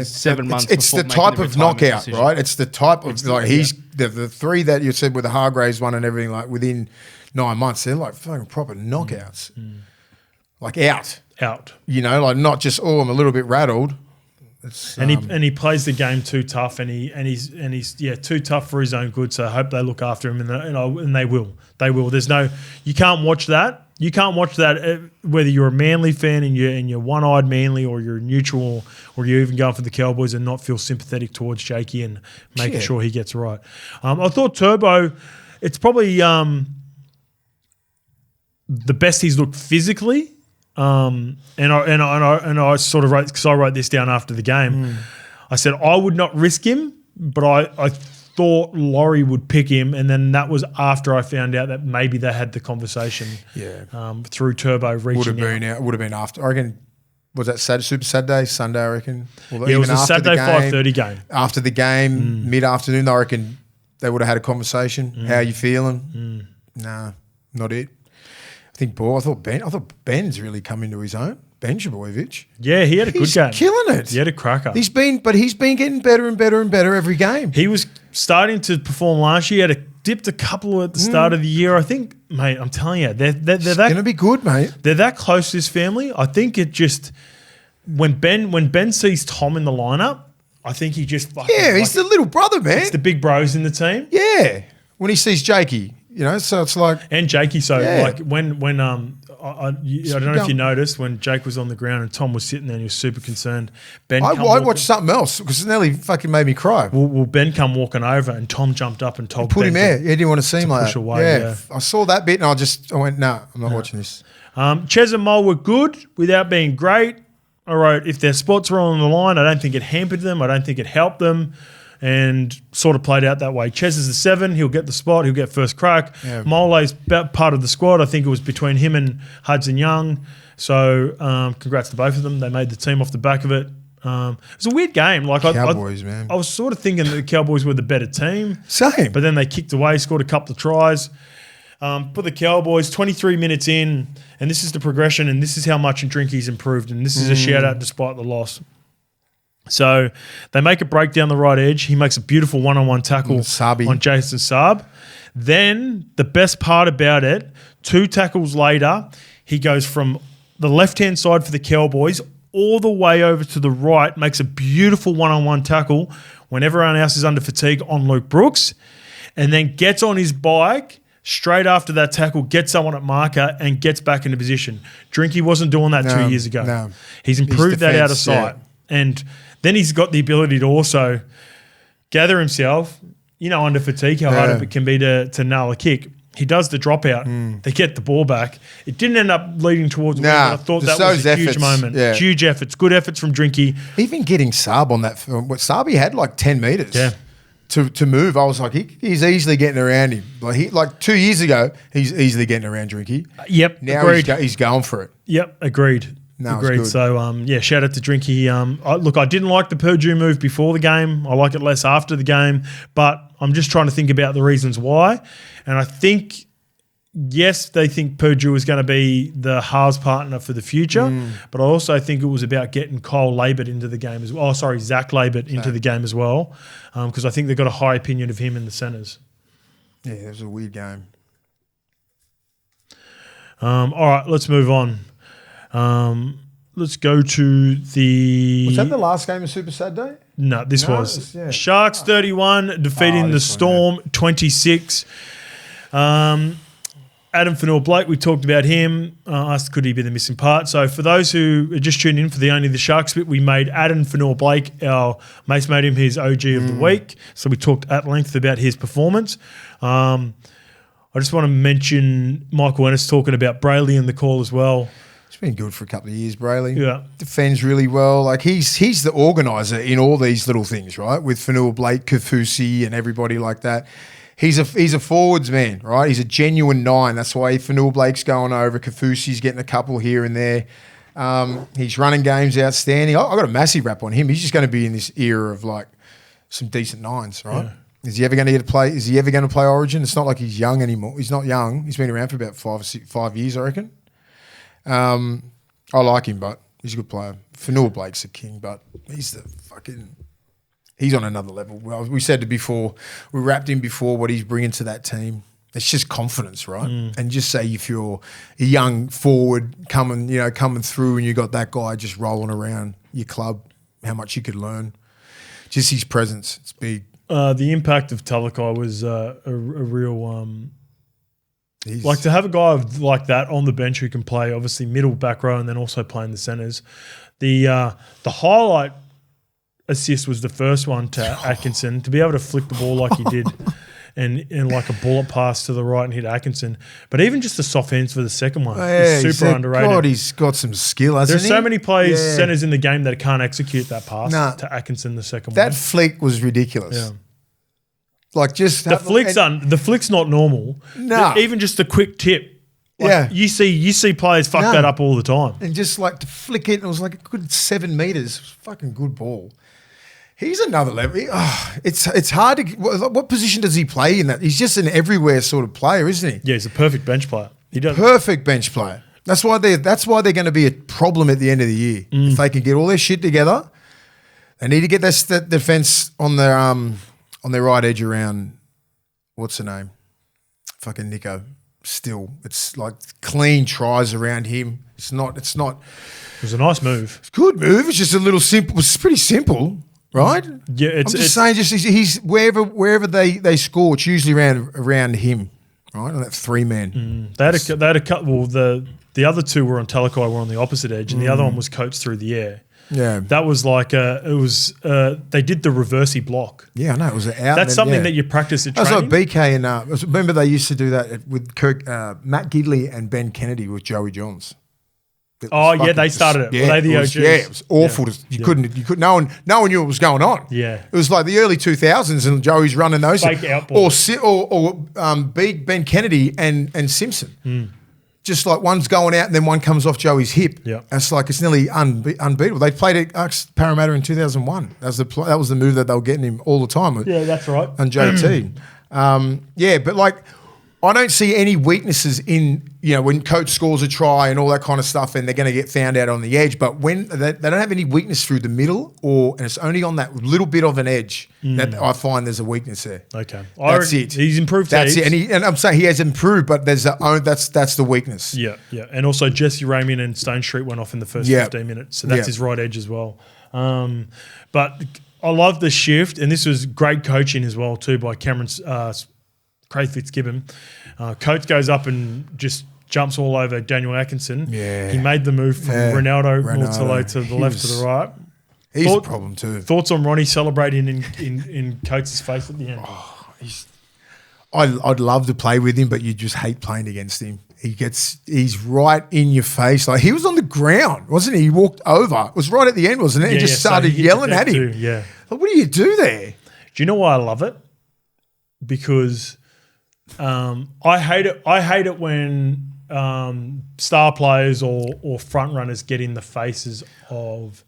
7 months. It's the type of knockout, decision. Right? It's the type of he's the 3 that you said with the Hargraves one and everything, like within 9 months, they're like fucking proper knockouts, like out. You know, like not just I'm a little bit rattled. And he plays the game too tough, and he's too tough for his own good. So I hope they look after him, and they will. There's no, you can't watch that. You can't watch that whether you're a Manly fan and you're one-eyed Manly, or you're neutral, or you're even going for the Cowboys and not feel sympathetic towards Jakey and making sure he gets right. I thought Turbo, it's probably the best he's looked physically. And I sort of wrote, because I wrote this down after the game. I said I would not risk him, but I thought Laurie would pick him, and then that was after I found out that maybe they had the conversation. Through Turbo reaching out. Would have been after. I reckon. Was that Super Saturday, Sunday? I reckon. It was a Saturday 5:30 game. After the game, mid-afternoon, I reckon they would have had a conversation. How are you feeling? Nah, not it. I thought Ben's really come into his own. Ben Trbojevic. Yeah, he had a good game. He's killing it. He had a cracker. He's been getting better and better and better every game. He was starting to perform last year. He had dipped a couple at the start of the year. I think, mate, I'm telling you, they're going to be good, mate. They're that close to this family. I think it just when Ben sees Tom in the lineup, I think he just he's the little brother, man. It's the big bros in the team. Yeah, when he sees Jakey. You know, so it's like Jakey. So like when I don't know if you noticed when Jake was on the ground and Tom was sitting there and he was super concerned. I watched something else because it nearly fucking made me cry. Well, Ben come walking over and Tom jumped up and told put him there. He didn't want to see him like that. Away, I saw that bit and I went, nah, I'm not watching this. Ches and Mole were good without being great. I wrote, if their spots were on the line, I don't think it hampered them. I don't think it helped them. And sort of played out that way. Ches is the 7. He'll get the spot. He'll get first crack. Yeah. Mole's part of the squad. I think it was between him and Hudson Young. So congrats to both of them. They made the team off the back of it. It was a weird game. Like Cowboys, man. I was sort of thinking that the Cowboys were the better team. Same. But then they kicked away, scored a couple of tries. Put the Cowboys 23 minutes in, and this is the progression, and this is how much Drinky's improved, and this is a shout-out despite the loss. So they make a break down the right edge. He makes a beautiful one-on-one tackle on Jason Saab. Then the best part about it, 2 tackles later, he goes from the left-hand side for the Cowboys all the way over to the right, makes a beautiful one-on-one tackle when everyone else is under fatigue on Luke Brooks, and then gets on his bike straight after that tackle, gets someone at marker and gets back into position. Drinky wasn't doing that 2 years ago. No. He's improved that out of sight. Yeah. And then he's got the ability to also gather himself, under fatigue, how hard it can be to nail a kick. He does the dropout. They get the ball back. It didn't end up leading towards win. I thought that was a huge moment. Yeah. Huge efforts. Good efforts from Drinky. Even getting Saab on that film. Saab, he had like 10 metres. Yeah. To move, I was like, he's easily getting around him. Like 2 years ago, he's easily getting around Drinky. Yep, now he's going for it. Yep, agreed. No, agreed. So, shout out to Drinky. I didn't like the Purdue move before the game. I like it less after the game. But I'm just trying to think about the reasons why. And I think yes, they think Purdue is going to be the halves partner for the future, but I also think it was about getting Kyle Labert into the game as well. Oh, sorry, Zach Labert into the game as well, because I think they've got a high opinion of him in the centres. Yeah, it was a weird game. All right, let's move on. Let's go to the... Was that the last game of Super Saturday? No, this was. Sharks 31, defeating the Storm 26. Adam Fanua-Blake, we talked about him. Asked could he be the missing part. So for those who are just tuned in for the Only the Sharks bit, we made Adam Fanua-Blake, our mates made him his OG of the week. So we talked at length about his performance. I just want to mention Michael Ennis talking about Brayley in the call as well. He's been good for a couple of years, Brayley. Yeah. Defends really well. Like he's the organiser in all these little things, right? With Fanua-Blake, Kafusi and everybody like that. He's a forwards man, right? He's a genuine 9. That's why Fanua-Blake's going over. Kafusi's getting a couple here and there. He's running games outstanding. I got a massive rap on him. He's just going to be in this era of like some decent 9s, right? Yeah. Is he ever going to get to play? Is he ever going to play Origin? It's not like he's young anymore. He's not young. He's been around for about 5 years, I reckon. I like him, but he's a good player. Fanua-Blake's a king, but he's on another level. Well, we said it before. We wrapped him before what he's bringing to that team. It's just confidence, right? And just say if you're a young forward coming through and you got that guy just rolling around your club, how much you could learn. Just his presence, it's big. The impact of Talakai was a real like to have a guy like that on the bench who can play obviously middle, back row, and then also play in the centres. The highlight assist was the first one to Atkinson to be able to flick the ball like he did. And like a bullet pass to the right and hit Atkinson. But even just the soft hands for the second one is super underrated. God, he's got some skill, hasn't he? There's so many players, centres in the game that can't execute that pass to Atkinson the second one. That flick was ridiculous. Yeah. Like just the flick's not normal. No. Even just a quick tip. Like you see players fuck that up all the time. And just like to flick it, and it was like a good 7 meters. It was a fucking good ball. He's another level. It's hard to. What position does he play in that? He's just an everywhere sort of player, isn't he? Yeah, he's a perfect bench player. He does perfect bench player. That's why they're going to be a problem at the end of the year. If they can get all their shit together, they need to get that defense on their right edge around. What's the name? Fucking Nico. Still, it's like clean tries around him. It's not. It was a nice move. It's a good move. It's just a little simple. It's pretty simple. Right? Yeah, I'm just saying. Just he's wherever they score, it's usually around him, right? On that 3-man. They had a cut. Well, the other two were on Talakai, were on the opposite edge, and the other one was coached through the air. Yeah, that was like they did the reversey block. Yeah, I know it was out. That's something that you practice at training. That's like BK and remember they used to do that with Matt Gidley and Ben Kennedy with Joey Johns. Oh yeah, they started it. Yeah, were they the OGs? It was awful. You couldn't. No one knew what was going on. Yeah, it was like the early 2000s, and Joey's running those. Fake out ball. Or Ben Kennedy and Simpson. Just like one's going out and then one comes off Joey's hip. Yeah, it's like it's nearly unbeatable. They played at Parramatta in 2001. That was the move that they were getting him all the time. Yeah, that's right. And JT. But like. I don't see any weaknesses in, when coach scores a try and all that kind of stuff and they're going to get found out on the edge. But when they don't have any weakness through the middle and it's only on that little bit of an edge that I find there's a weakness there. Okay. That's it. He's improved. That's it. And I'm saying he has improved, but that's the weakness. Yeah, yeah. And also Jesse Ramian and Stone Street went off in the first 15 minutes. So that's his right edge as well. But I love the shift, and this was great coaching as well too by Cameron Craig Fitzgibbon. Coates goes up and just jumps all over Daniel Atkinson. Yeah. He made the move from Ronaldo Mortillo to the left to the right. He's a problem too. Thoughts on Ronnie celebrating in Coates' face at the end? I'd love to play with him, but you just hate playing against him. He's right in your face. Like he was on the ground, wasn't he? He walked over. It was right at the end, wasn't it? He just started yelling at him. Too, yeah. Like, what do you do there? Do you know why I love it? Because I hate it when star players or front runners get in the faces of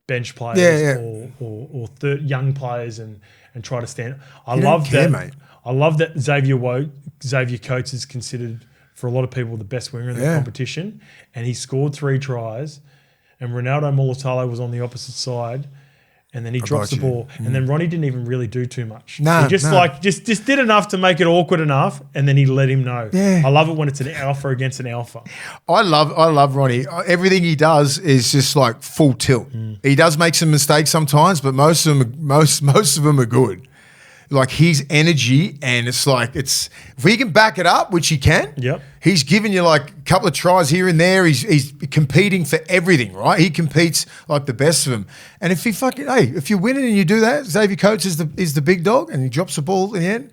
bench players or young players and try to stand. I love that Xavier Coates is considered for a lot of people the best winger in the competition, and he scored 3 tries, and Ronaldo Mulatalo was on the opposite side. And then he drops the ball. And then Ronnie didn't even really do too much. He just did enough to make it awkward enough, and then he let him know. Yeah. I love it when it's an alpha against an alpha. I love Ronnie. Everything he does is just like full tilt. He does make some mistakes sometimes, but most of them are good. Like his energy, and it's like if he can back it up, which he can. Yep. He's giving you like a couple of tries here and there. He's competing for everything, right? He competes like the best of them. And if if you're winning and you do that, Xavier Coates is the big dog, and he drops the ball in the end.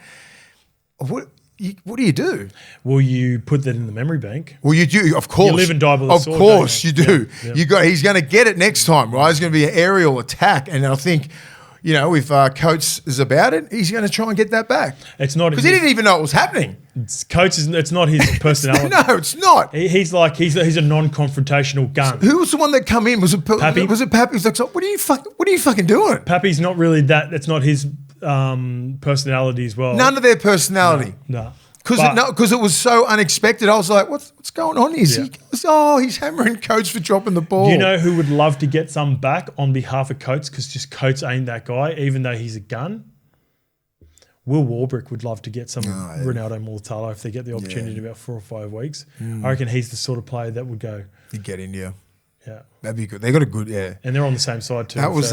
What do you do? Well, you put that in the memory bank. Well, you do, of course. You live and die by the sword. Of course you do. Yep. He's going to get it next time, right? It's going to be an aerial attack, and I think, if Coates is about it, he's going to try and get that back. It's not because he didn't even know it was happening. It's not his personality. No, it's not. He's a non-confrontational gun. Who was the one that come in? Was it Pappy? Was it Pappy? He was like, what are you fucking doing? Pappy's not really that. That's not his personality as well. None of their personality. No. Because it was so unexpected. I was like, what's going on here? He's hammering Coates for dropping the ball. Do you know who would love to get some back on behalf of Coates, because just Coates ain't that guy, even though he's a gun? Will Warbrick would love to get some Ronaldo Mulatalo if they get the opportunity in about 4 or 5 weeks. I reckon he's the sort of player that would go. He'd get in, yeah. Yeah. That'd be good. They got a good, And they're on the same side too. That was,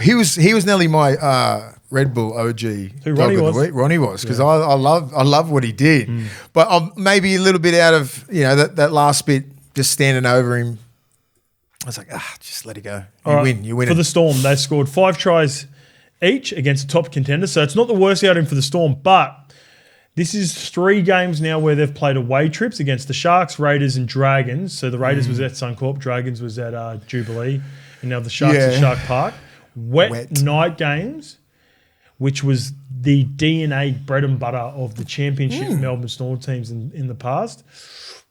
He was nearly my Red Bull OG. Who Ronnie was? Ronnie was, because I love what he did. But I'm maybe a little bit out of, that last bit, just standing over him. I was like, just let it go. You win For it. the Storm, they scored 5 tries each against a top contender. So it's not the worst outing for the Storm, but this is 3 games now where they've played away trips against the Sharks, Raiders and Dragons. So the Raiders was at Suncorp, Dragons was at Jubilee, and now the Sharks at Shark Park. Wet night games, which was the DNA bread and butter of the championship Melbourne Storm teams in the past.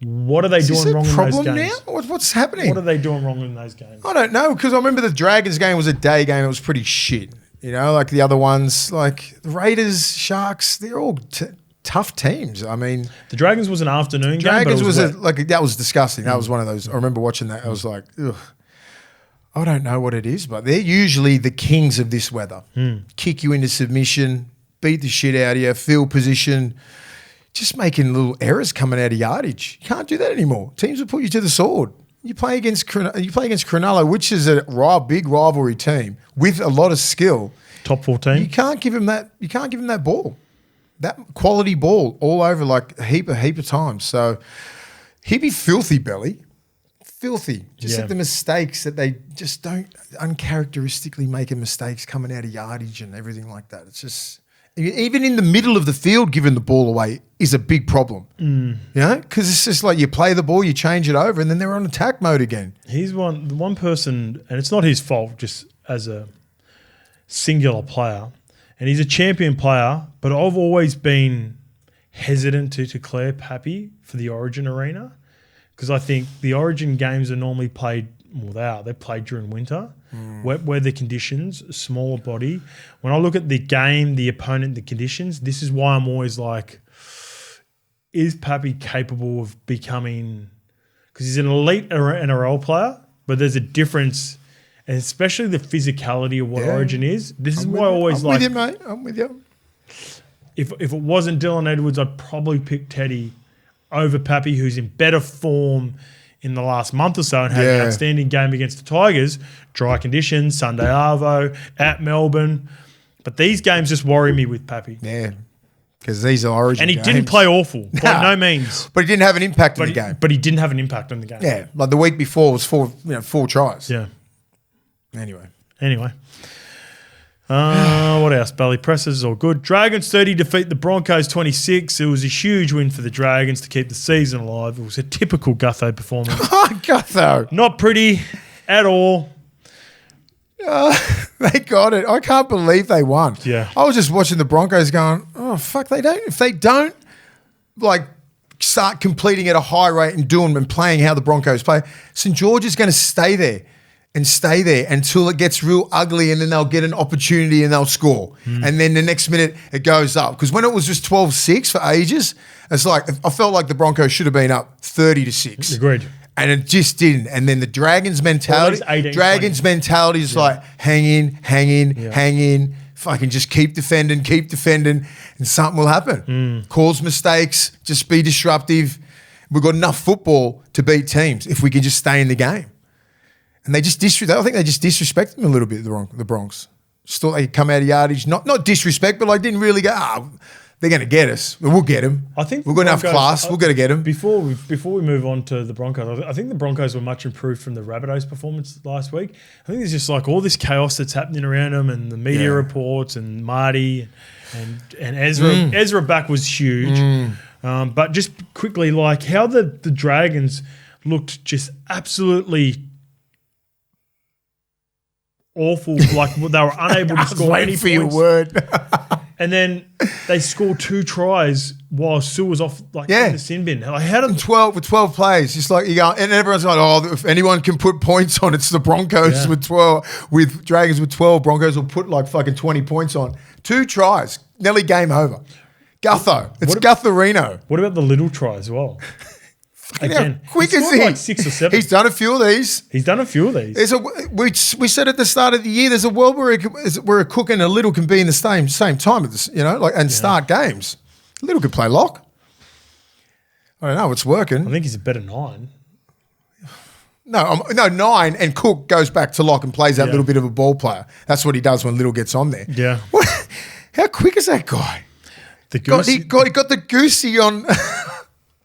What are they doing wrong in those games? Now? What's happening? What are they doing wrong in those games? I don't know, because I remember the Dragons game was a day game. It was pretty shit. Like the other ones, like the Raiders, Sharks, they're all tough teams. I mean, the Dragons was an afternoon game. Dragons was that was disgusting. That was one of those. I remember watching that. I was like, ugh. I don't know what it is, but they're usually the kings of this weather. Kick you into submission, beat the shit out of you, field position, just making little errors coming out of yardage. You can't do that anymore. Teams will put you to the sword. You play against Cronulla, which is a big rivalry team with a lot of skill. Top 14. You can't give him that. You can't give him that ball, that quality ball all over like a heap of times. So he'd be filthy, Belly. Filthy. Just like the mistakes that they just don't uncharacteristically making mistakes coming out of yardage and everything like that. It's just, even in the middle of the field, giving the ball away is a big problem. Because it's just like you play the ball, you change it over, and then they're on attack mode again. He's one person, and it's not his fault just as a singular player, and he's a champion player, but I've always been hesitant to declare Pappy for the Origin arena, because I think the Origin games are normally played, they're played during winter, wet weather conditions, smaller body. When I look at the game, the opponent, the conditions, this is why I'm always like, is Pappy capable of becoming, because he's an elite NRL player, but there's a difference, and especially the physicality of what Origin is. This is why I always like. I'm with you, mate. I'm with you. If it wasn't Dylan Edwards, I'd probably pick Teddy over Pappy, who's in better form in the last month or so and had an outstanding game against the Tigers. Dry conditions, Sunday Arvo, at Melbourne. But these games just worry me with Pappy. Yeah, because these are Origin And he games. didn't play awful, by no means. But he didn't have an impact on the game. But he didn't have an impact on the game. Yeah, like the week before was 4 tries. Yeah. Anyway. What else? Belly presses, all good. Dragons 30 defeat the Broncos 26. It was a huge win for the Dragons to keep the season alive. It was a typical Gutho performance. Gutho. Not pretty at all. They got it. I can't believe they won. Yeah. I was just watching the Broncos going, oh, fuck, they don't. If they don't, like, start completing at a high rate and doing and playing how the Broncos play, St. George is going to stay there. and stay there until it gets real ugly, and then they'll get an opportunity and they'll score. And then the next minute it goes up. Because when it was just 12-6 for ages, it's like I felt like the Broncos should have been up 30-6. Agreed. And it just didn't. And then the Dragons mentality, 18, is like hang in, fucking just keep defending, and something will happen. Cause mistakes, just be disruptive. We've got enough football to beat teams if we can just stay in the game. And I think they just disrespected them a little bit, the Bronx. Just thought they'd come out of yardage, not disrespect, but like didn't really go, they're going to get us. But we'll get them. I think we're going to have class. We're going to get them. Before we move on to the Broncos, I think the Broncos were much improved from the Rabbitohs performance last week. I think there's just like all this chaos that's happening around them, and the media reports, and Marty and Ezra. Ezra back was huge. But just quickly, like how the Dragons looked just absolutely awful. Like they were unable to score any points. Your word. And then they scored 2 tries while Sue was off in the sin bin. Like, how did 12 players? Just like you go, and everyone's like, oh, if anyone can put points on, it's the Broncos with 12. With Dragons with 12, Broncos will put like fucking 20 points on. 2 tries, nearly game over. Gutho, it's Gutherino. What about the little try as well? Again, how quick is he? Like 6 or 7. He's done a few of these. We said at the start of the year, there's a world where a Cook and a Little can be in the same time at this, and start games. Little could play lock. I don't know. It's working. I think he's a better 9. No, 9, and Cook goes back to lock and plays that little bit of a ball player. That's what he does when Little gets on there. Yeah. How quick is that guy? The goose. He got the goosey on.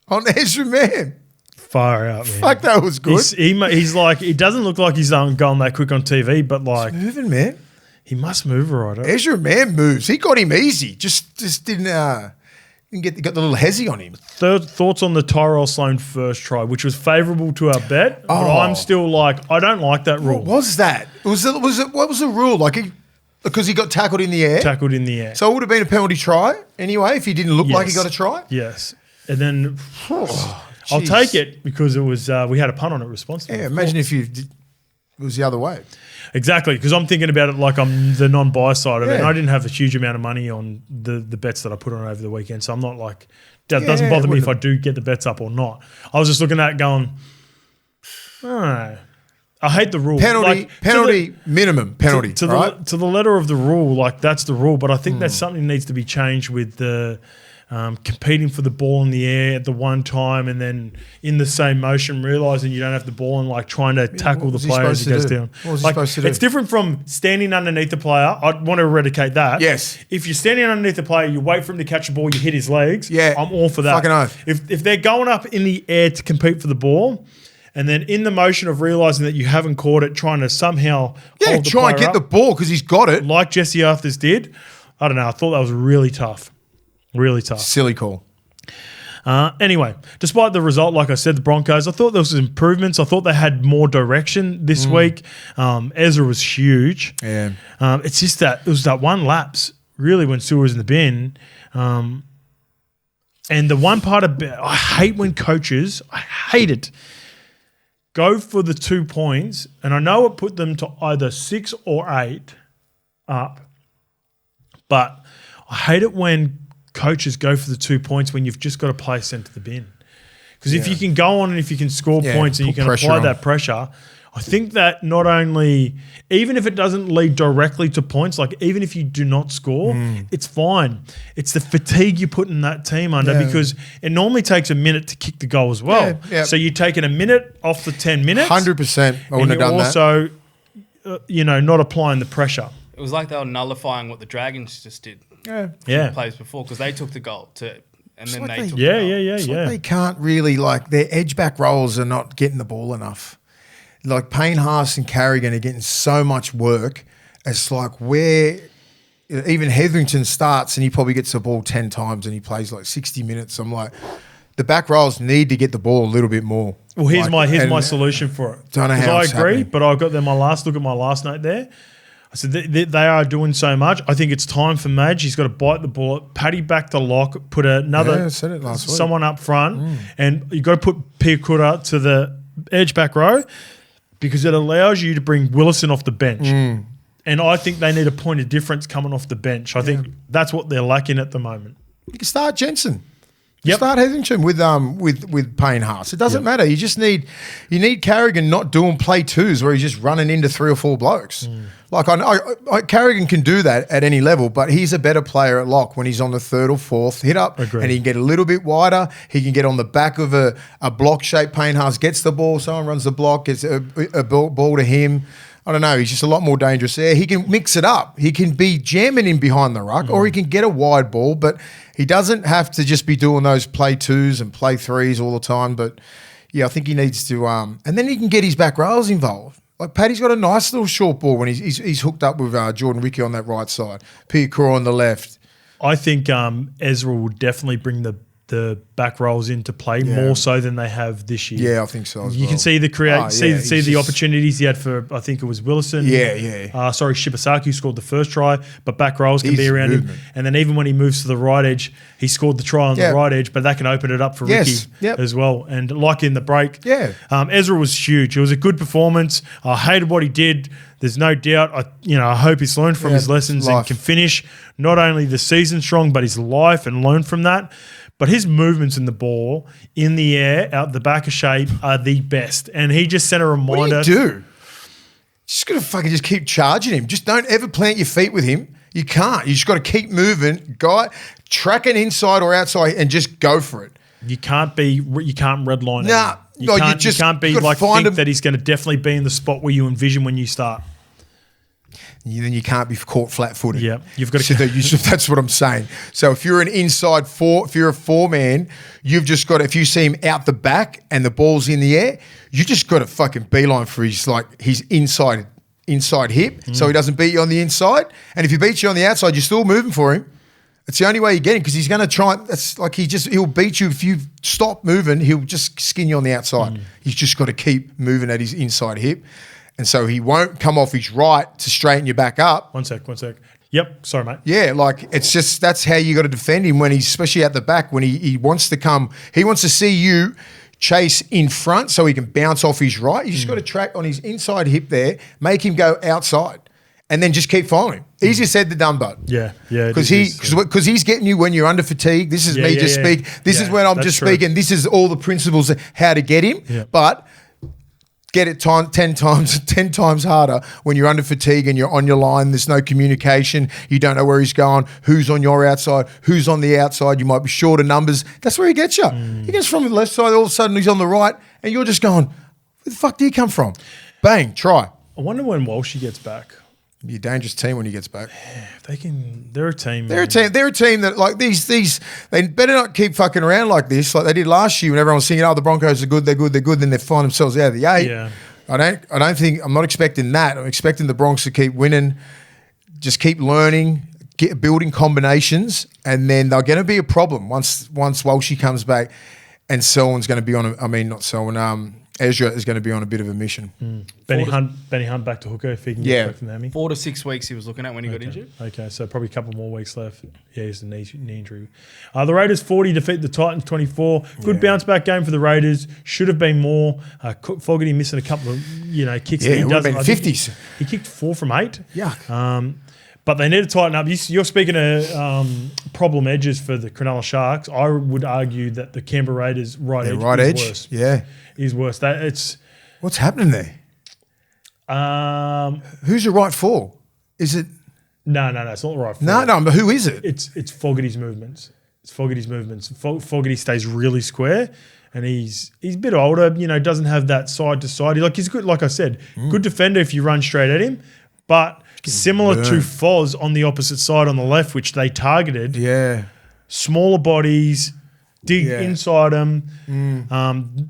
On Ezra Man. Far out, man. Fuck, that was good. He's like, it doesn't look like he's going that quick on TV, but like. He's moving, man. He must move right. Ezra Man moves. He got him easy. Just didn't got the little hezzy on him. Thoughts on the Terrell Sloan first try, which was favourable to our bet, but I'm still like, I don't like that rule. What was that? What was the rule? Like because he got tackled in the air? Tackled in the air. So it would have been a penalty try anyway if he didn't look like he got a try? Yes. And then I'll take it because it was we had a punt on it responsibly. Yeah, imagine if it was the other way. Exactly, because I'm thinking about it like I'm the non-bias side of it. And I didn't have a huge amount of money on the bets that I put on over the weekend, so I'm not like that doesn't bother me if I do get the bets up or not. I was just looking at it going, I hate the rule. Minimum penalty. To the letter of the rule, like that's the rule. But I think that's something that needs to be changed with the competing for the ball in the air at the one time, and then in the same motion realizing you don't have the ball and like trying to tackle the player as he goes down. What was he supposed to do? It's different from standing underneath the player. I want to eradicate that. Yes. If you're standing underneath the player, you wait for him to catch the ball, you hit his legs. Yeah. I'm all for that. Fucking oath. If they're going up in the air to compete for the ball, and then in the motion of realizing that you haven't caught it, trying to somehow hold the try and get the ball because he's got it. Like Jesse Arthurs did. I don't know. I thought that was really tough. Really tough. Silly call. Anyway, despite the result, like I said, the Broncos, I thought there was improvements. I thought they had more direction this week. Ezra was huge. Yeah. It's just that it was that one lapse, really, when Sue was in the bin. And the one part of I hate when coaches, I hate it, go for the 2 points, and I know it put them to either 6 or 8 up, but I hate it when coaches go for the 2 points when you've just got to play sent to the bin. Because if you can go on and if you can score points and you can apply that pressure, I think that not only, even if it doesn't lead directly to points, like even if you do not score, it's fine. It's the fatigue you put in that team under because it normally takes a minute to kick the goal as well. So you're taking a minute off the 10 minutes. 100%. I wouldn't have done that. Also, not applying the pressure. It was like they were nullifying what the Dragons just did. Yeah. Plays before because they took the goal and then they took the goal. They can't really, like, their edge back rolls are not getting the ball enough. Like Payne Haas and Carrigan are getting so much work. It's like where even Hetherington starts and he probably gets the ball 10 times and he plays like 60 minutes. I'm like, the back rolls need to get the ball a little bit more. Well, here's my solution for it. Don't know how I agree, happening. but I've got them look at my last note there. I said they are doing so much. I think it's time for Madge. He's got to bite the bullet, paddy back the lock, put another someone up front, and you've got to put Piakura to the edge back row. because it allows you to bring Willison off the bench. And I think they need a point of difference coming off the bench. I think that's what they're lacking at the moment. You can start Jensen. Start Hetherington with Payne Haas. It doesn't matter. You just need Carrigan not doing play twos where he's just running into 3 or 4 blokes. Like I Carrigan can do that at any level, but he's a better player at lock when he's on the 3rd or 4th hit up. Agreed. And he can get a little bit wider. He can get on the back of a block shape. Payne Haas gets the ball, someone runs the block, gets a ball to him. I don't know. He's just a lot more dangerous there. He can mix it up. He can be jamming in behind the ruck, or he can get a wide ball, but he doesn't have to just be doing those play twos and play threes all the time. But yeah, I think he needs to. And then he can get his back rows involved. Like Paddy's got a nice little short ball when he's hooked up with Jordan Ricky on that right side, Pia Kura on the left. I think Ezra will definitely bring the back rolls into play more so than they have this year. Yeah, I think so as You well. can see the see the opportunities he had for, I think it was Willison. Shibasaki scored the first try, but back rolls can be around him. And then even when he moves to the right edge, he scored the try on the right edge, but that can open it up for Ricky as well. And like in the break, Ezra was huge. It was a good performance. I hated what he did. There's no doubt. I hope he's learned from his lessons and can finish not only the season strong, but his life and learn from that. But his movements in the ball, in the air, out the back of shape are the best. And he just sent a reminder. What do you do? Just got to fucking just keep charging him. Just don't ever plant your feet with him. You can't. You just got to keep moving, tracking inside or outside and just go for it. You can't redline him. You can't be like think that he's going to definitely be in the spot where you envision when you start. Then you can't be caught flat-footed. Yeah, you've got to. That's what I'm saying. So if you're an inside 4, if you're a 4-man, you've just got. If you see him out the back and the ball's in the air, you just got to fucking beeline for his inside hip, so he doesn't beat you on the inside. And if he beats you on the outside, you're still moving for him. It's the only way you get him because he's going to try. That's like he'll beat you if you stop moving. He'll just skin you on the outside. He's just got to keep moving at his inside hip. And so he won't come off his right to straighten you back up. One sec. Yep, sorry, mate. Yeah, like it's just that's how you got to defend him when he's especially at the back when he wants to come. He wants to see you chase in front so he can bounce off his right. You just got to track on his inside hip there, make him go outside, and then just keep following him. Easier said than done, bud. Yeah. Because he's getting you when you're under fatigue. This is me just speak. This is when I'm just speaking. This is all the principles of how to get him. Yeah. But get it 10 times harder when you're under fatigue and you're on your line. There's no communication. You don't know where he's going, who's on your outside, who's on the outside. You might be short of numbers. That's where he gets you. He gets from the left side, all of a sudden he's on the right, and you're just going, where the fuck do you come from? Bang, try. I wonder when Walshy gets back. Be a dangerous team when he gets back. They're a team. They're a team that like these. They better not keep fucking around like this, like they did last year when everyone was singing, "Oh, the Broncos are good, they're good, they're good." Then they find themselves out of the 8. Yeah. I'm not expecting that. I'm expecting the Bronx to keep winning, just keep learning, building combinations, and then they're going to be a problem once Walshy comes back, and Selwyn's going to be on. Not Selwyn. Ezra is going to be on a bit of a mission. Benny Hunt back to hooker if he can get back from the hammy. 4 to 6 weeks he was looking at when he got injured. Okay, so probably a couple more weeks left. Yeah, he's a knee injury. The Raiders 40 defeat the Titans 24. Good bounce back game for the Raiders. Should have been more. Fogarty missing a couple of kicks. Yeah, it would have been 50s. He kicked 4 from 8. Yuck. But they need to tighten up. You're speaking of problem edges for the Cronulla Sharks. I would argue that the Canberra Raiders right edge is worse. Yeah. Is worse. What's happening there? Who's your right for? Is it? No, it's not the right for. No, but who is it? It's Fogarty's movements. Fogarty stays really square, and he's a bit older. Doesn't have that side to side. He's good. Like I said, good defender if you run straight at him, but similar to Foz on the opposite side on the left, which they targeted. Yeah. Smaller bodies. Dig inside them.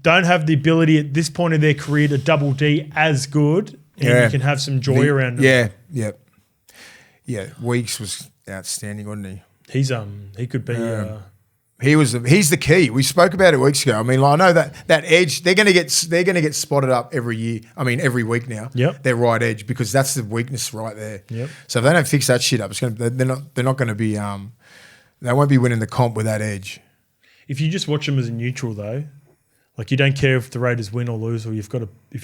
Don't have the ability at this point of their career to double D as good, and you can have some joy around them. Yeah. Weeks was outstanding, wasn't he? He could be. He's the key. We spoke about it weeks ago. I mean, I know that edge they're going to get spotted up every year. I mean, every week now. Yep. Their right edge because that's the weakness right there. Yep. So if they don't fix that shit up, they're not going to be. They won't be winning the comp with that edge. If you just watch them as a neutral, though, Like, you don't care if the Raiders win or lose, or if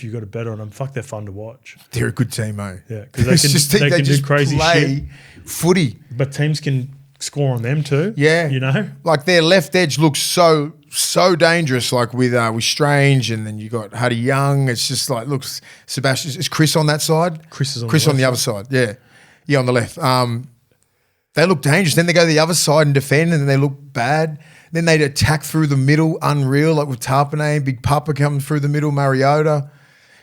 you've got a bet on them. Fuck, they're fun to watch. They're a good team, mate. Yeah, because they can do crazy shit. Footy. But teams can score on them too. Yeah. You know? Like, their left edge looks so dangerous, like with Strange, and then you got Huddy Young. It's just like, look, Sebastian, is Chris on that side? Chris is on the other side. Yeah. Yeah, on the left. They look dangerous. Then they go to the other side and defend, and then they look bad. Then they'd attack through the middle, unreal, like with Tapane, Big Papa coming through the middle, Mariota.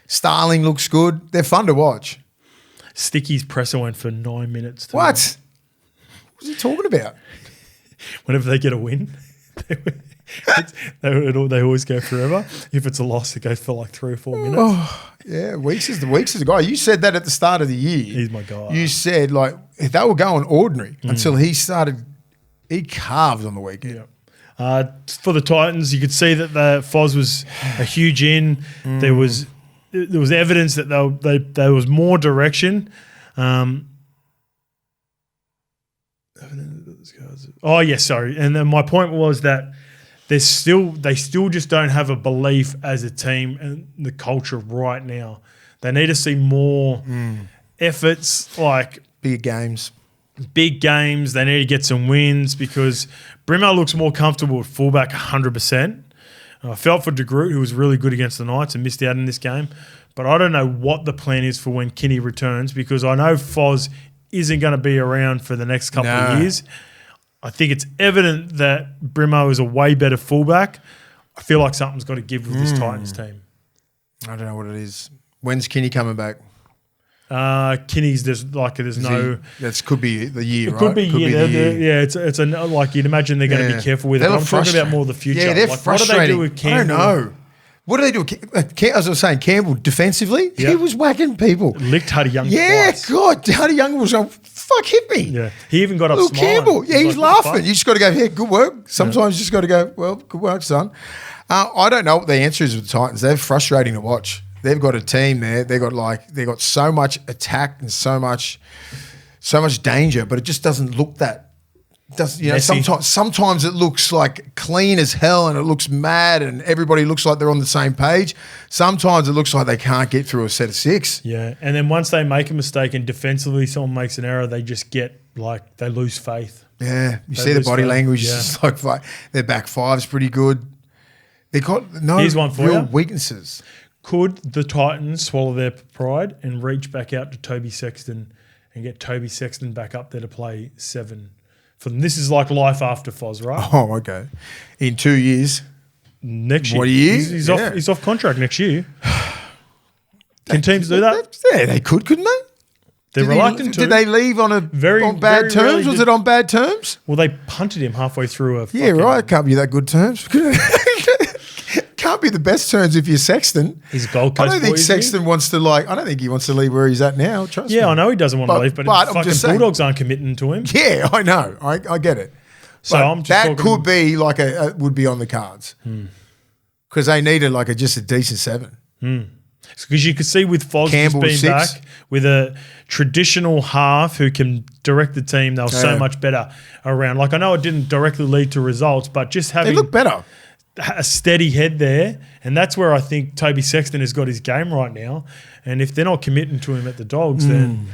Starling looks good. They're fun to watch. Sticky's presser went for 9 minutes. What? What's he talking about? Whenever they get a win, they always go forever. If it's a loss, it goes for like 3 or 4 minutes. Oh, yeah, Weeks is the guy. You said that at the start of the year. He's my guy. You said, like, they were going ordinary until he carved on the weekend. Yeah. For the Titans, you could see that the Foz was a huge in. There was evidence that there was more direction. Oh yes, sorry. And then my point was that they still just don't have a belief as a team and the culture right now. They need to see more efforts, like big games. They need to get some wins because Brimmer looks more comfortable at fullback 100%. I felt for De Groot, who was really good against the Knights and missed out in this game. But I don't know what the plan is for when Kinney returns, because I know Foz isn't going to be around for the next couple of years. I think it's evident that Brimo is a way better fullback. I feel like something's got to give with this Titans team. I don't know what it is. When's Kinney coming back? Kinney's there's no. That could be the year, right? Could be yeah. It's like you'd imagine they're going to be careful with it. I'm talking about more the future. Yeah, they're like, frustrating. What do they do with Campbell? I don't know. What do they do? As I was saying, Campbell defensively, he was whacking people. Licked Huddy Young. Yeah, twice. God, Huddy Young was going, fuck, hit me. Yeah, he even got up Little smiling. Campbell, he's like, laughing. You just got to go, yeah, good work. Sometimes you just got to go, well, good work, son. I don't know what the answer is with the Titans. They're frustrating to watch. They've got a team there. They got so much attack and so much danger, but it just doesn't look that. Sometimes it looks like clean as hell and it looks mad and everybody looks like they're on the same page. Sometimes it looks like they can't get through a set of 6. Yeah, and then once they make a mistake and defensively someone makes an error, they just get they lose faith. Yeah, you see the body language. Yeah. It's just like their back five's pretty good. They got no real weaknesses. Could the Titans swallow their pride and reach back out to Toby Sexton and get Toby Sexton back up there to play 7 for them? This is like life after Foz, right? Oh, okay. In 2 years. Next year. What year? He's off contract next year. Can teams do that? Yeah, they couldn't they? They're reluctant to. Did they leave on bad terms? Was it on bad terms? Well, they punted him halfway through a right. Can't be that good terms. Can't be the best terms if you're Sexton. He's a Gold Coast. I don't think Sexton wants to I don't think he wants to leave where he's at now. Trust me. I know he doesn't want to leave, but fucking Bulldogs aren't committing to him. Yeah, I know. I get it. So that could be would be on the cards because they needed just a decent 7. Because you could see with Foz just being 6. back with a traditional half who can direct the team, they were so much better around. I know it didn't directly lead to results, but just having they look better. A steady head there, and that's where I think Toby Sexton has got his game right now. And if they're not committing to him at the Dogs, then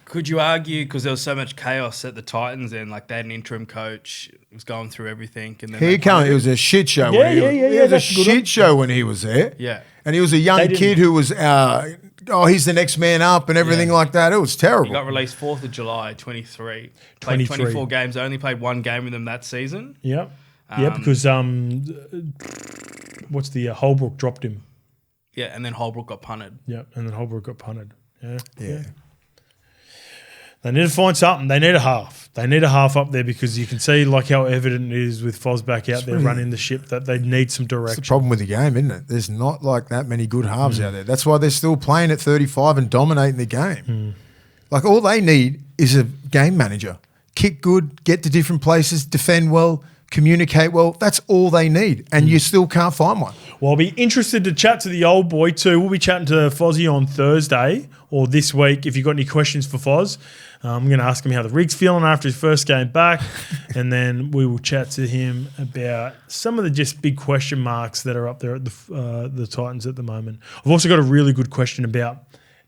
could you argue because there was so much chaos at the Titans and they had an interim coach was going through everything, and then it was a shit show. It was a shit show when he was there. Yeah, and he was a young kid who was he's the next man up and everything like that. It was terrible. He got released 4th of July, 23. Played 24 games. Only played 1 game with them that season. Yep. Because what's the Holbrook dropped him. Yeah, and then Holbrook got punted. Yeah, and then Holbrook got punted. Yeah. They need to find something. They need a half. They need a half up there because you can see how evident it is with Foz back out there running the ship that they need some direction. It's the problem with the game, isn't it? There's not that many good halves out there. That's why they're still playing at 35 and dominating the game. All they need is a game manager. Kick good, get to different places, defend well, communicate well. That's all they need, and you still can't find one. Well, I'll be interested to chat to the old boy too. We'll be chatting to Fozzie on Thursday or this week. If you've got any questions for Foz, I'm going to ask him how the rig's feeling after his first game back, and then we will chat to him about some of the just big question marks that are up there at the Titans at the moment. I've also got a really good question about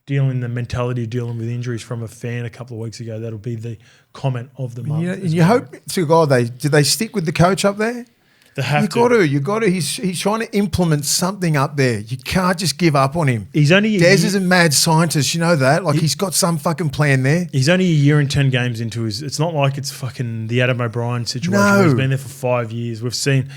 the mentality of dealing with injuries from a fan a couple of weeks ago. That'll be the comment of the month. You hope to God did they stick with the coach up there? They have You got to. He's trying to implement something up there. You can't just give up on him. Des is a mad scientist. You know that. Like he's got some fucking plan there. He's only a year and 10 games into his. It's not like it's fucking the Adam O'Brien situation. No. Where he's been there for 5 years. We've seen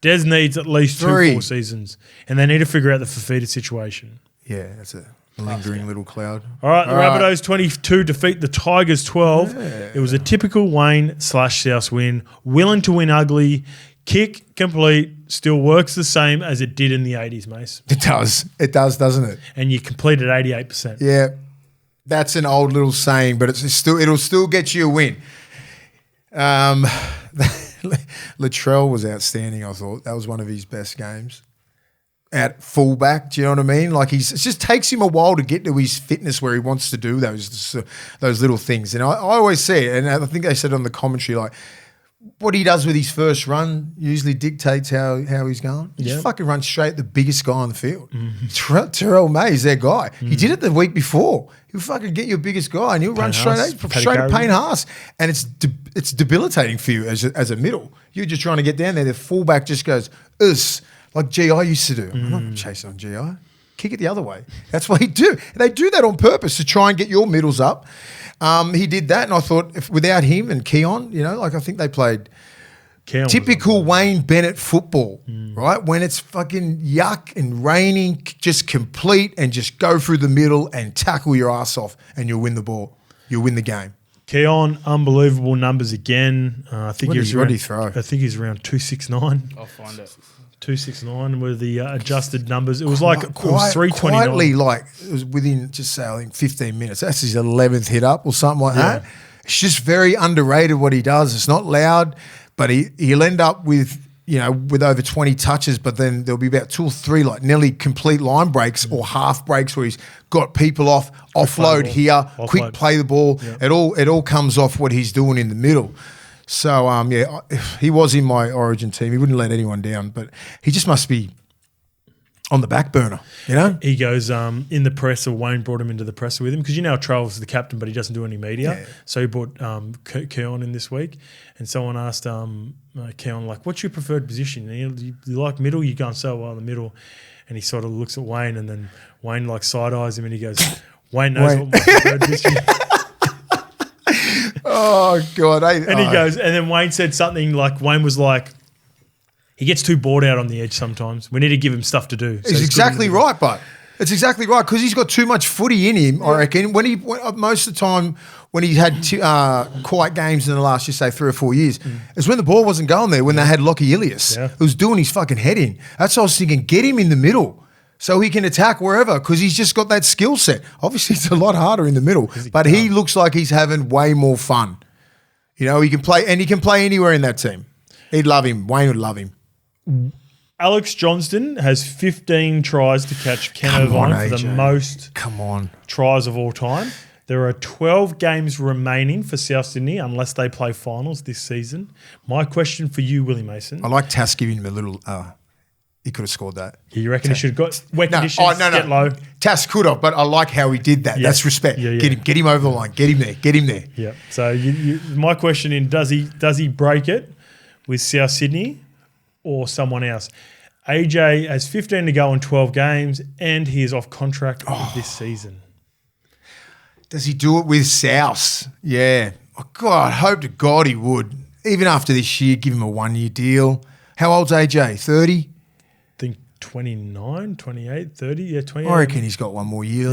Des needs at least 2-4 seasons, and they need to figure out the Fafita situation. Yeah, that's a lingering little cloud. All right, the Rabbitohs 22 defeat the Tigers 12. Yeah. It was a typical Wayne/South win. Willing to win ugly. Kick complete still works the same as it did in the 80s, Mace. It does, doesn't it? And you completed 88%. Yeah, that's an old little saying, but it'll still get you a win. Latrell was outstanding, I thought. That was one of his best games. At fullback, do you know what I mean? Like it just takes him a while to get to his fitness where he wants to do those little things. And I always say it, and I think they said on the commentary, like, what he does with his first run usually dictates how he's going. He just fucking runs straight at the biggest guy on the field. Mm-hmm. Terrell May's their guy. Mm-hmm. He did it the week before. He'll fucking get your biggest guy and he'll run straight at Payne Haas. And it's debilitating for you as a middle. You're just trying to get down there. The fullback just goes, like GI used to do. I'm not chasing on GI. Kick it the other way. That's what he do. They do that on purpose to try and get your middles up. He did that, and I thought without him and Keon, I think they played typical Wayne Bennett football, right? When it's fucking yuck and raining, just complete and just go through the middle and tackle your ass off, and you'll win the ball. You'll win the game. Keon, unbelievable numbers again. I think he's around 269. I'll find it. 269 were the adjusted numbers. It was it was 329. Quietly, it was within I think 15 minutes. That's his 11th hit up or something like that. It's just very underrated what he does. It's not loud, but he'll end up with over 20 touches, but then there'll be about 2 or 3 nearly complete line breaks or half breaks where he's got people offload here, quick play the ball. Yep. It all comes off what he's doing in the middle. So, he was in my Origin team. He wouldn't let anyone down, but he just must be on the back burner, He goes in the presser. Wayne brought him into the presser with him because Trell's the captain, but he doesn't do any media. Yeah. So he brought Keon in this week, and someone asked Keon, what's your preferred position? And you like middle? You're going so well in the middle. And he sort of looks at Wayne, and then Wayne side-eyes him, and he goes, Wayne knows what my preferred position is. Oh, God. And he goes, and then Wayne said something Wayne was he gets too bored out on the edge sometimes. We need to give him stuff to do. So he's exactly right, but it's exactly right because he's got too much footy in him, I reckon. Most of the time when he had quiet games in the last, 3 or 4 years, is when the ball wasn't going there, when they had Lockie Ilias, who was doing his fucking head in. That's what I was thinking, get him in the middle. So he can attack wherever because he's just got that skill set. Obviously, it's a lot harder in the middle, but he looks like he's having way more fun. He can play anywhere in that team. He'd love him. Wayne would love him. Alex Johnston has 15 tries to catch Ken Irvine for the most tries of all time. There are 12 games remaining for South Sydney unless they play finals this season. My question for you, Willie Mason. I like Tass giving him a little... he could have scored that. You reckon he should have got wet conditions, get low? Tass could have, but I like how he did that. Yeah. That's respect. Yeah, yeah. Get him over the line. Get him there. Yeah. So my question does he break it with South Sydney or someone else? AJ has 15 to go in 12 games and he is off contract this season. Does he do it with South? Yeah. Oh, God, I hope to God he would. Even after this year, give him a 1-year deal. How old's AJ? 30? 29, 28, 30, yeah, 28. I reckon he's got one more year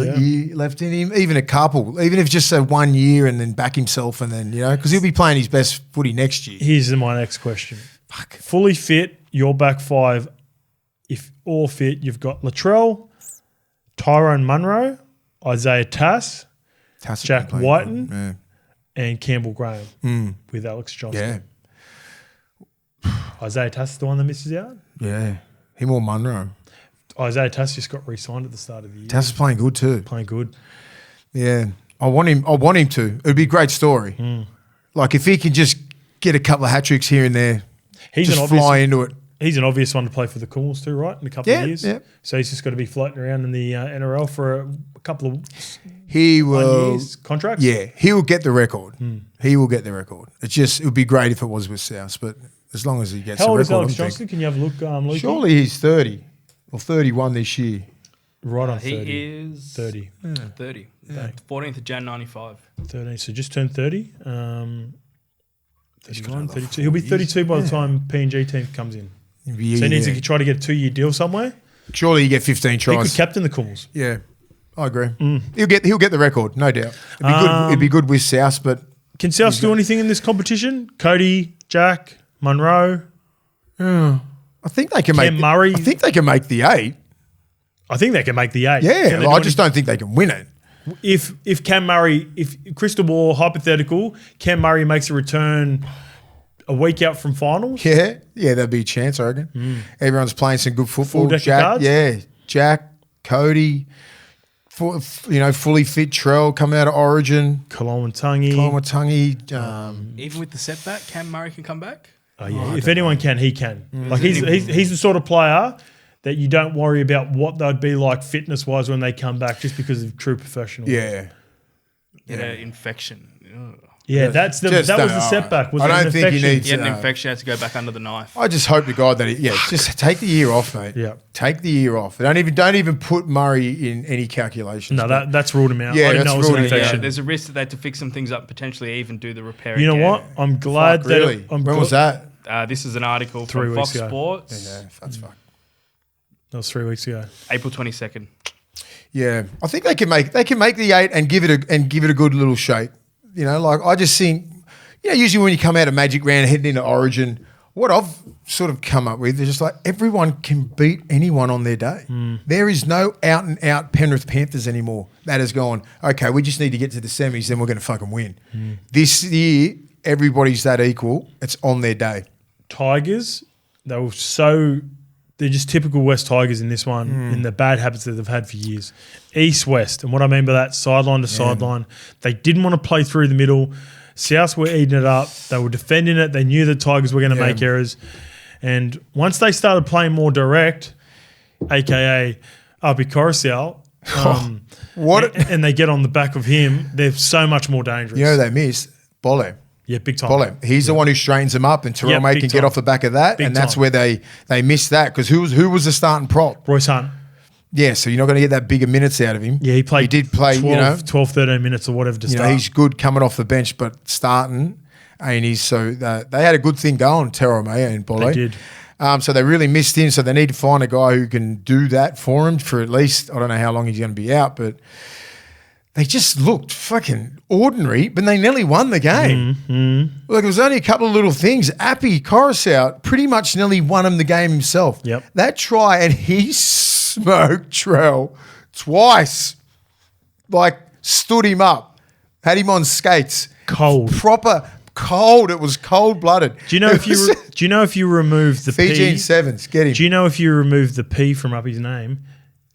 left in him, even a couple, even if just a 1 year and then back himself and then, because he'll be playing his best footy next year. Here's my next question. Fully fit, your back five, if all fit, you've got Latrell, Tyrone Munro, Isaiah Tass, Jack Whiten, and Campbell Graham with Alex Johnston. Yeah. Isaiah Tass is the one that misses out? Yeah. Him or Munro. Isaiah Tass just got re-signed at the start of the year. Tass is playing good too. Playing good. Yeah. I want him to. It'd be a great story. Like if he can just get a couple of hat tricks here and there, just fly into it. He's an obvious one to play for the Cools too, right? In a couple of years. Yeah. So he's just got to be floating around in the NRL for a couple of years contracts. Yeah, he will get the record. He will get the record. It would be great if it was with South, but as long as he gets the record. How old is Alex Johnston? Can you have a look, Luke? Surely he's 30 or 31 this year. Right on 30. He is 30. 30. 14th of Jan 95. 13. So just turned 30. 31, 32. He'll be 32 by the time PNG team comes in. So he needs to try to get a 2-year deal somewhere. Surely you get 15 tries. He could captain the Cools. Yeah, I agree. He'll get the record, no doubt. It'd be good with South, but can South do anything in this competition? Cody, Jack, Munro. I think they can make Murray. I think they can make the 8. I think they can make the 8. Yeah, I just don't think they can win it. If Cam Murray, if Crystal Ball, hypothetical, Cam Murray makes a return a week out from finals. Yeah, there'd be a chance, I reckon. Everyone's playing some good football. Full deck of cards? Jack, Cody, fully fit Terrell coming out of Origin. Kalamatangi. Even with the setback, Cam Murray can come back? Oh, yeah. If anyone can, he can. Like he's the sort of player that you don't worry about what they'd be like fitness-wise when they come back just because of true professional. Yeah. Get an infection. Yeah, that was the setback. Was I don't think he needs. He had an infection, had to go back under the knife. I just hope to God that just take the year off, mate. Yeah, take the year off. Don't even put Murray in any calculations. No, that's ruled him out. Yeah, I didn't know it was an infection. Yeah, there's a risk that they had to fix some things up, potentially even do the repair. You know what? I'm glad that. Really? When was that? This is an article from Fox Sports. Yeah, that's fucked. That was 3 weeks ago. April 22nd. Yeah, I think they can make the 8 and give it a good little shake. Like I just think, usually when you come out of Magic Round heading into Origin, what I've sort of come up with is just like everyone can beat anyone on their day. There is no out and out Penrith Panthers anymore. That has gone, okay, we just need to get to the semis, then we're going to fucking win. This year, everybody's that equal. It's on their day. Tigers, they're just typical West Tigers in this one, in the bad habits that they've had for years. East-West, and what I mean by that, sideline to sideline. They didn't want to play through the middle. South were eating it up. They were defending it. They knew the Tigers were going to make errors. And once they started playing more direct, a.k.a. Api Coruscant, and they get on the back of him, they're so much more dangerous. They missed Bolle. Yeah, big time. Bolle. He's the one who straightens them up, and Terrell can get off the back of that, and that's where they missed that because who was the starting prop? Royce Hunt. Yeah, so you're not going to get that bigger minutes out of him. Yeah, he did play 12, 13 minutes or whatever to start. He's good coming off the bench, but starting, and they had a good thing going, Terrell and Bolle. They did. So they really missed him, so they need to find a guy who can do that for him for at least, I don't know how long he's going to be out, but they just looked fucking ordinary, but they nearly won the game. Look, it was only a couple of little things. Api Coruscant pretty much nearly won him the game himself. Yep. That try, and he smoked Terrell twice. Like, stood him up. Had him on skates. Cold. Proper cold. It was cold-blooded. Do you know if you remove the Fiji P? in sevens, get him. Do you know if you remove the P from Api's name?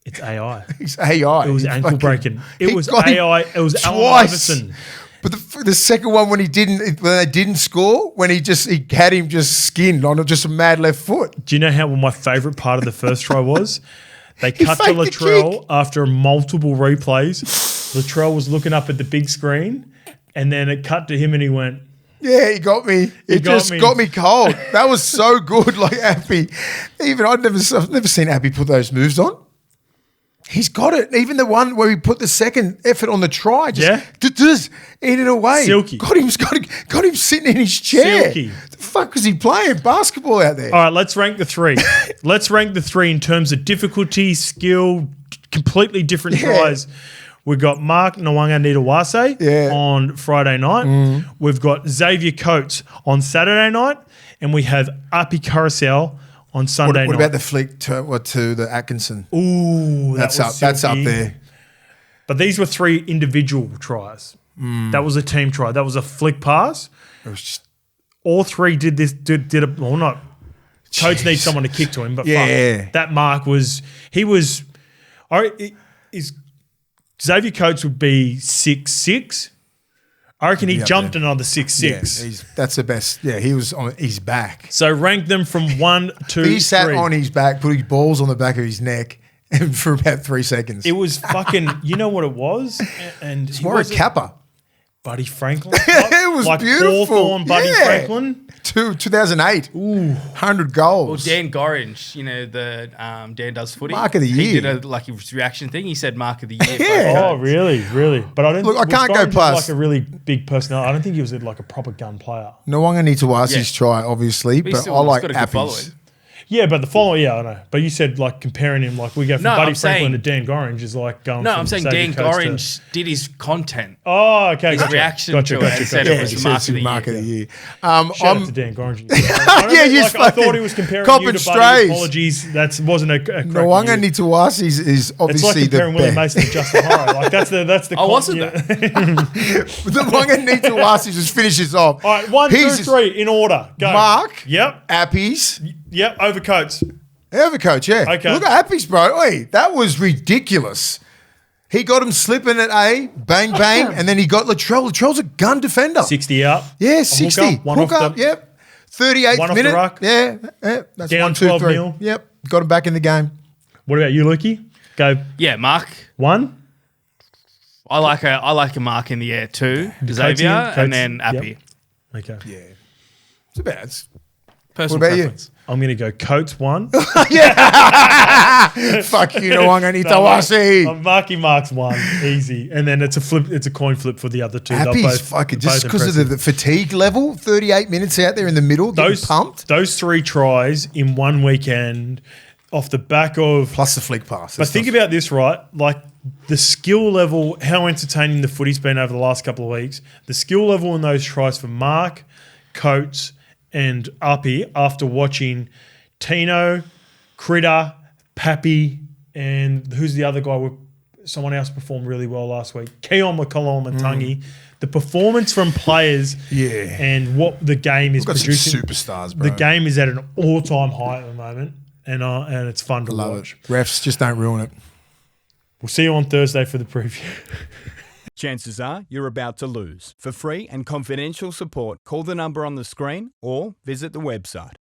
It's AI. It's AI. It was ankle breaking. It was AI. It was Alan Iverson. But the second one when they didn't score, when he had him just skinned on just a mad left foot. Do you know how my favourite part of the first try was? They cut to Latrell after multiple replays. Latrell was looking up at the big screen, and then it cut to him, and he went, "Yeah, he got me. It just got me cold." That was so good. Like Api, I've never seen Api put those moves on. He's got it. Even the one where he put the second effort on the try, just eat it away. Silky. Got him sitting in his chair. Silky. The fuck was he playing basketball out there? All right, let's rank the 3. Let's rank the 3 in terms of difficulty, skill, completely different tries. We've got Mark NAWAQANITAWASE on Friday night. We've got Xavier Coates on Saturday night. And we have Api Coruscant on Sunday night. What about the flick to the Atkinson? Ooh, that's up there. But these were 3 individual tries. That was a team try. That was a flick pass. It was just all 3 did this. Did it? Well, not. Coach needs someone to kick to him, but that Mark was. He was. Is Xavier Coates would be 6'6". I reckon he jumped there. another 6'6". Yeah, that's the best. Yeah, he was on his back. So rank them from 1, 2, 3. He sat on his back, put his balls on the back of his neck, and for about 3 seconds. It was fucking, you know what it was? And It's more a Kappa. Buddy Franklin. It was like beautiful. Hawthorne, Buddy Franklin. 2008. Ooh. 100 goals. Well, Dan Gorringe, you know, the Dan Does Footy. Mark of the He year. did his reaction thing. He said Mark of the Year. Yeah. Oh, really? But I don't. Look, I can't go Gorringe past- like a really big personality. I don't think he was like a proper gun player. NAWAQANITAWASE's try, obviously, but I like got a good following. Appy's. Yeah, but the following, I know. But you said like comparing him, like we go from No, Buddy I'm Franklin saying- to Dan Gorringe is like going. No, from I'm saying Xavier Dan Coates to- Gorringe did his content. Oh, okay. His reaction to it and said it was he Mark said of the Mark Year. of the Year. Shout out to Dan Gorringe. Yeah, I thought he was comparing cop you and to Buddy. strays. Apologies, that wasn't a correct. NAWAQANITAWASE is It's like obviously the comparing Willie best. Mason to Justin Horo. Like that's the. Oh, wasn't that? NAWAQANITAWASE just finishes off. All right, 1, 2, 3 in order. Go. Mark. Yep. Appy's. Yep. Overcoats. Overcoach, yeah. Okay. Look at Appy's, bro. Oi, that was ridiculous. He got him slipping at A, bang, bang, and then he got Latrell. Latrell's a gun defender. 60 up. Yeah, A 60. hooker, one Hook off up, the- yep. 38th one off the minute. ruck. Yeah, that's Down 1, 2, 12 3. nil. Yep, got him back in the game. What about you, Lukey? Go Yeah, Mark. 1. I like a Mark in the air too. Xavier and then Appy. Yep. Okay. Yeah. It's about it's Personal What about you? preference. I'm going to go Coates 1. fuck you, NAWAQANITAWASE. I'm marking Marks 1. Easy. And then it's a flip. It's a coin flip for the other two. They're Appy's both- fucking just both because of impressive. the fatigue level, 38 minutes out there in the middle, getting pumped. Those 3 tries in one weekend off the back of. Plus the flick pass. But think about this, right? Like the skill level, how entertaining the footy's been over the last couple of weeks. The skill level in those tries for Mark, Coates, and Uppy after watching Tino, Critter, Pappy, and who's the other guy? Someone else performed really well last week. Keon McCollum-Matangi. The performance from players and what the game is We've got producing. some superstars, bro. The game is at an all-time high at the moment, and it's fun to watch. Refs just don't ruin it. We'll see you on Thursday for the preview. Chances are you're about to lose. For free and confidential support, call the number on the screen or visit the website.